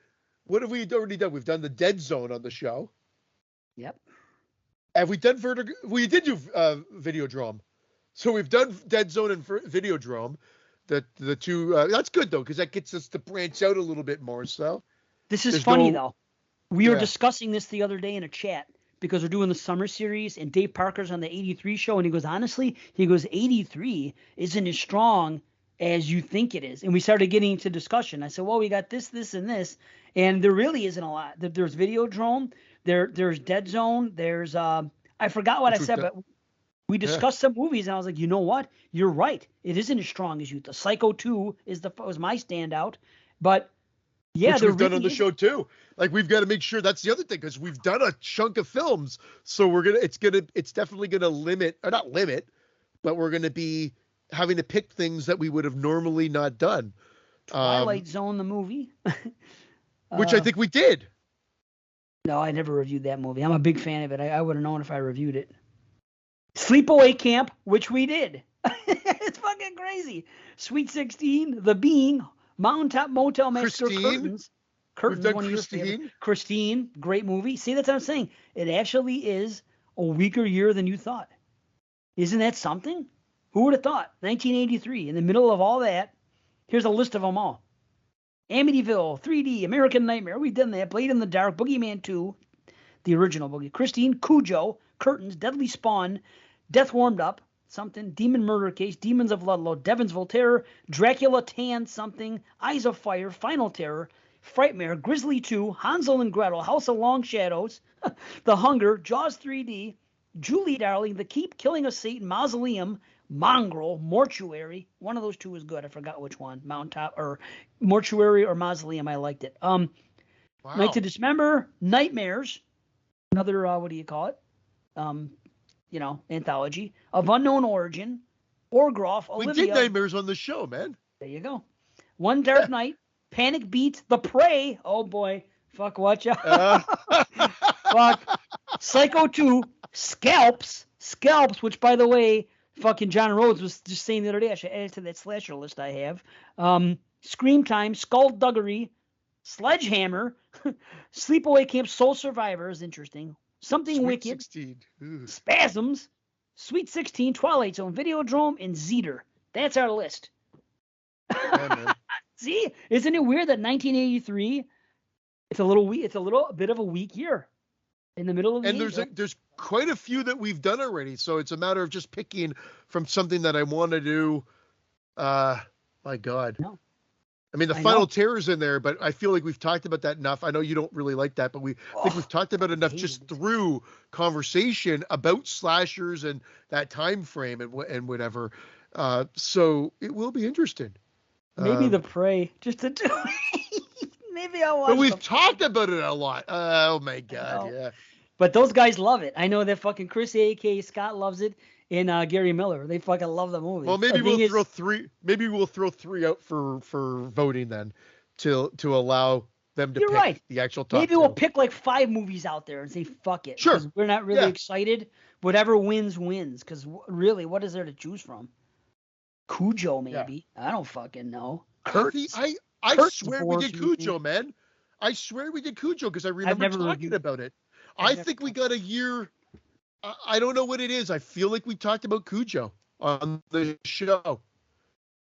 What have we already done? We've done the Dead Zone on the show. Yep. Have we done Vertigo? We did do Videodrome. So we've done Dead Zone and Videodrome. The two. That's good, though, because that gets us to branch out a little bit more. So this is funny, though. We were discussing this the other day in a chat, because we're doing the summer series, and Dave Parker's on the 83 show, and he goes, honestly, 83 isn't as strong as you think it is. And we started getting into discussion. I said, well, we got this, and this, and there really isn't a lot. There's Videodrome, there's Dead Zone, there's I forgot what I said, but we discussed some movies, and I was like, you know what? You're right. It isn't as strong as you. The Psycho 2 was my standout, but yeah, which we've done on the show too. Like, we've got to make sure that's the other thing, because we've done a chunk of films, so it's definitely gonna limit, or not limit, but we're gonna be having to pick things that we would have normally not done. Twilight Zone, the movie. Which I think we did. No, I never reviewed that movie. I'm a big fan of it. I would have known if I reviewed it. Sleepaway Camp, which we did. It's fucking crazy. Sweet 16, The Being, Mountaintop Motel Massacre, Curtains. Curtains, one of your favorites. Christine, great movie. See, that's what I'm saying. It actually is a weaker year than you thought. Isn't that something? Who would have thought? 1983, in the middle of all that, here's a list of them all. Amityville, 3D, American Nightmare, we've done that. Blade in the Dark, Boogeyman 2, the original Boogie. Christine, Cujo, Curtains, Deadly Spawn, Death Warmed Up, something, Demon Murder Case, Demons of Ludlow, Devonsville Terror, Dracula Tan something, Eyes of Fire, Final Terror, Frightmare, Grizzly 2, Hansel and Gretel, House of Long Shadows, The Hunger, Jaws 3D, Julie Darling, The Keep, Killing of Satan, Mausoleum, Mongrel, Mortuary. One of those two was good. I forgot which one. Mountaintop or Mortuary or Mausoleum. I liked it. Wow. Night to Dismember, Nightmares. Another what do you call it? Anthology of Unknown Origin. Orgroff, Olivia. We did Nightmares on the show, man. There you go. One Dark Night, Panic Beat, The Prey. Oh boy, fuck, watch out. Fuck. Psycho 2, Scalps, which by the way, fucking John Rhodes was just saying the other day, I should add it to that slasher list I have. Scream Time, Skullduggery, Sledgehammer, Sleepaway Camp, Soul Survivor is interesting. Something Sweet Wicked, 16. Spasms, Sweet 16, Twilight Zone, Videodrome, and Zeter. That's our list. Yeah, See, isn't it weird that 1983? It's a little bit of a weak year in the middle of the year. And there's quite a few that we've done already, so it's a matter of just picking from something that I want to do. My God. No. I mean, the Final Terror's in there, but I feel like we've talked about that enough. I know you don't really like that, but I think we've talked about enough just through conversation about slashers and that time frame and whatever. So it will be interesting. Maybe The Prey, just to do. Maybe I'll watch. But we've talked about it a lot. Oh my God, yeah. But those guys love it. I know that fucking Chris A.K. Scott loves it, and Gary Miller. They fucking love the movie. Well, maybe we'll throw three. Maybe we'll throw three out for voting then, to allow them to pick the actual top. Maybe we'll pick like 5 movies out there and say fuck it. Sure. We're not really excited. Whatever wins. Because really, what is there to choose from? Cujo, maybe. Yeah. I don't fucking know. Curtains. I swear we did Cujo, man. I swear we did Cujo because I remember talking about it. I think we got a year. I don't know what it is. I feel like we talked about Cujo on the show.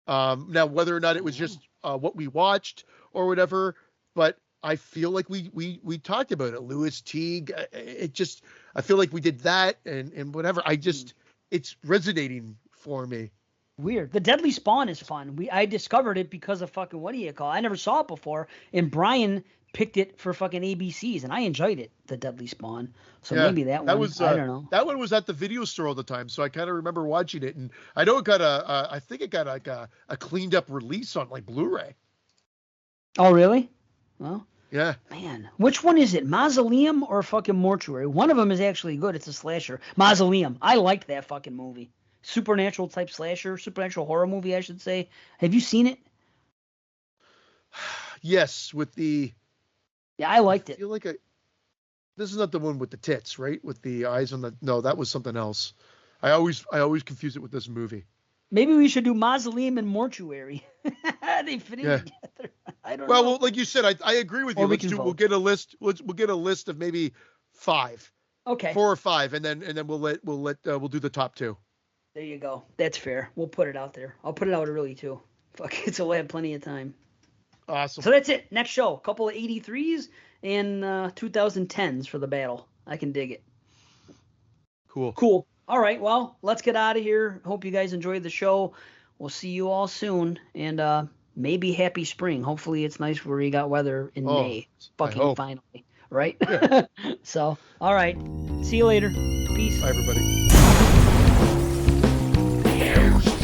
Now, whether or not it was just what we watched or whatever, but I feel like we talked about it. Louis Teague. I feel like we did that and whatever. It's resonating for me. Weird. The Deadly Spawn is fun. I discovered it because of fucking what do you call it? I never saw it before, and Brian picked it for fucking ABCs, and I enjoyed it. The Deadly Spawn. So maybe that one. Was, I don't know. That one was at the video store all the time, so I kind of remember watching it, and I know it got I think it got like a cleaned up release on like Blu-ray. Oh really? Well. Yeah. Man, which one is it? Mausoleum or fucking Mortuary? One of them is actually good. It's a slasher. Mausoleum. I liked that fucking movie. Supernatural type slasher, supernatural horror movie, I should say. Have you seen it? Yes, with the. Yeah, I liked it. I feel like this is not the one with the tits, right? With the eyes on the. No, that was something else. I always confuse it with this movie. Maybe we should do Mausoleum and Mortuary. They fit in together. I don't know. Well, like you said, I agree with you. We'll get a list. We'll get a list of maybe 5. Okay. 4 or 5, and then we'll do the top 2. There you go. That's fair. We'll put it out there. I'll put it out early too. Fuck it, so we'll have plenty of time. Awesome. So that's it. Next show. A couple of 83s and 2010s for the battle. I can dig it. Cool. All right. Well, let's get out of here. Hope you guys enjoyed the show. We'll see you all soon. And maybe happy spring. Hopefully it's nice where we got weather in May. Fucking finally. Right? Yeah. So, all right. See you later. Peace. Bye, everybody. News.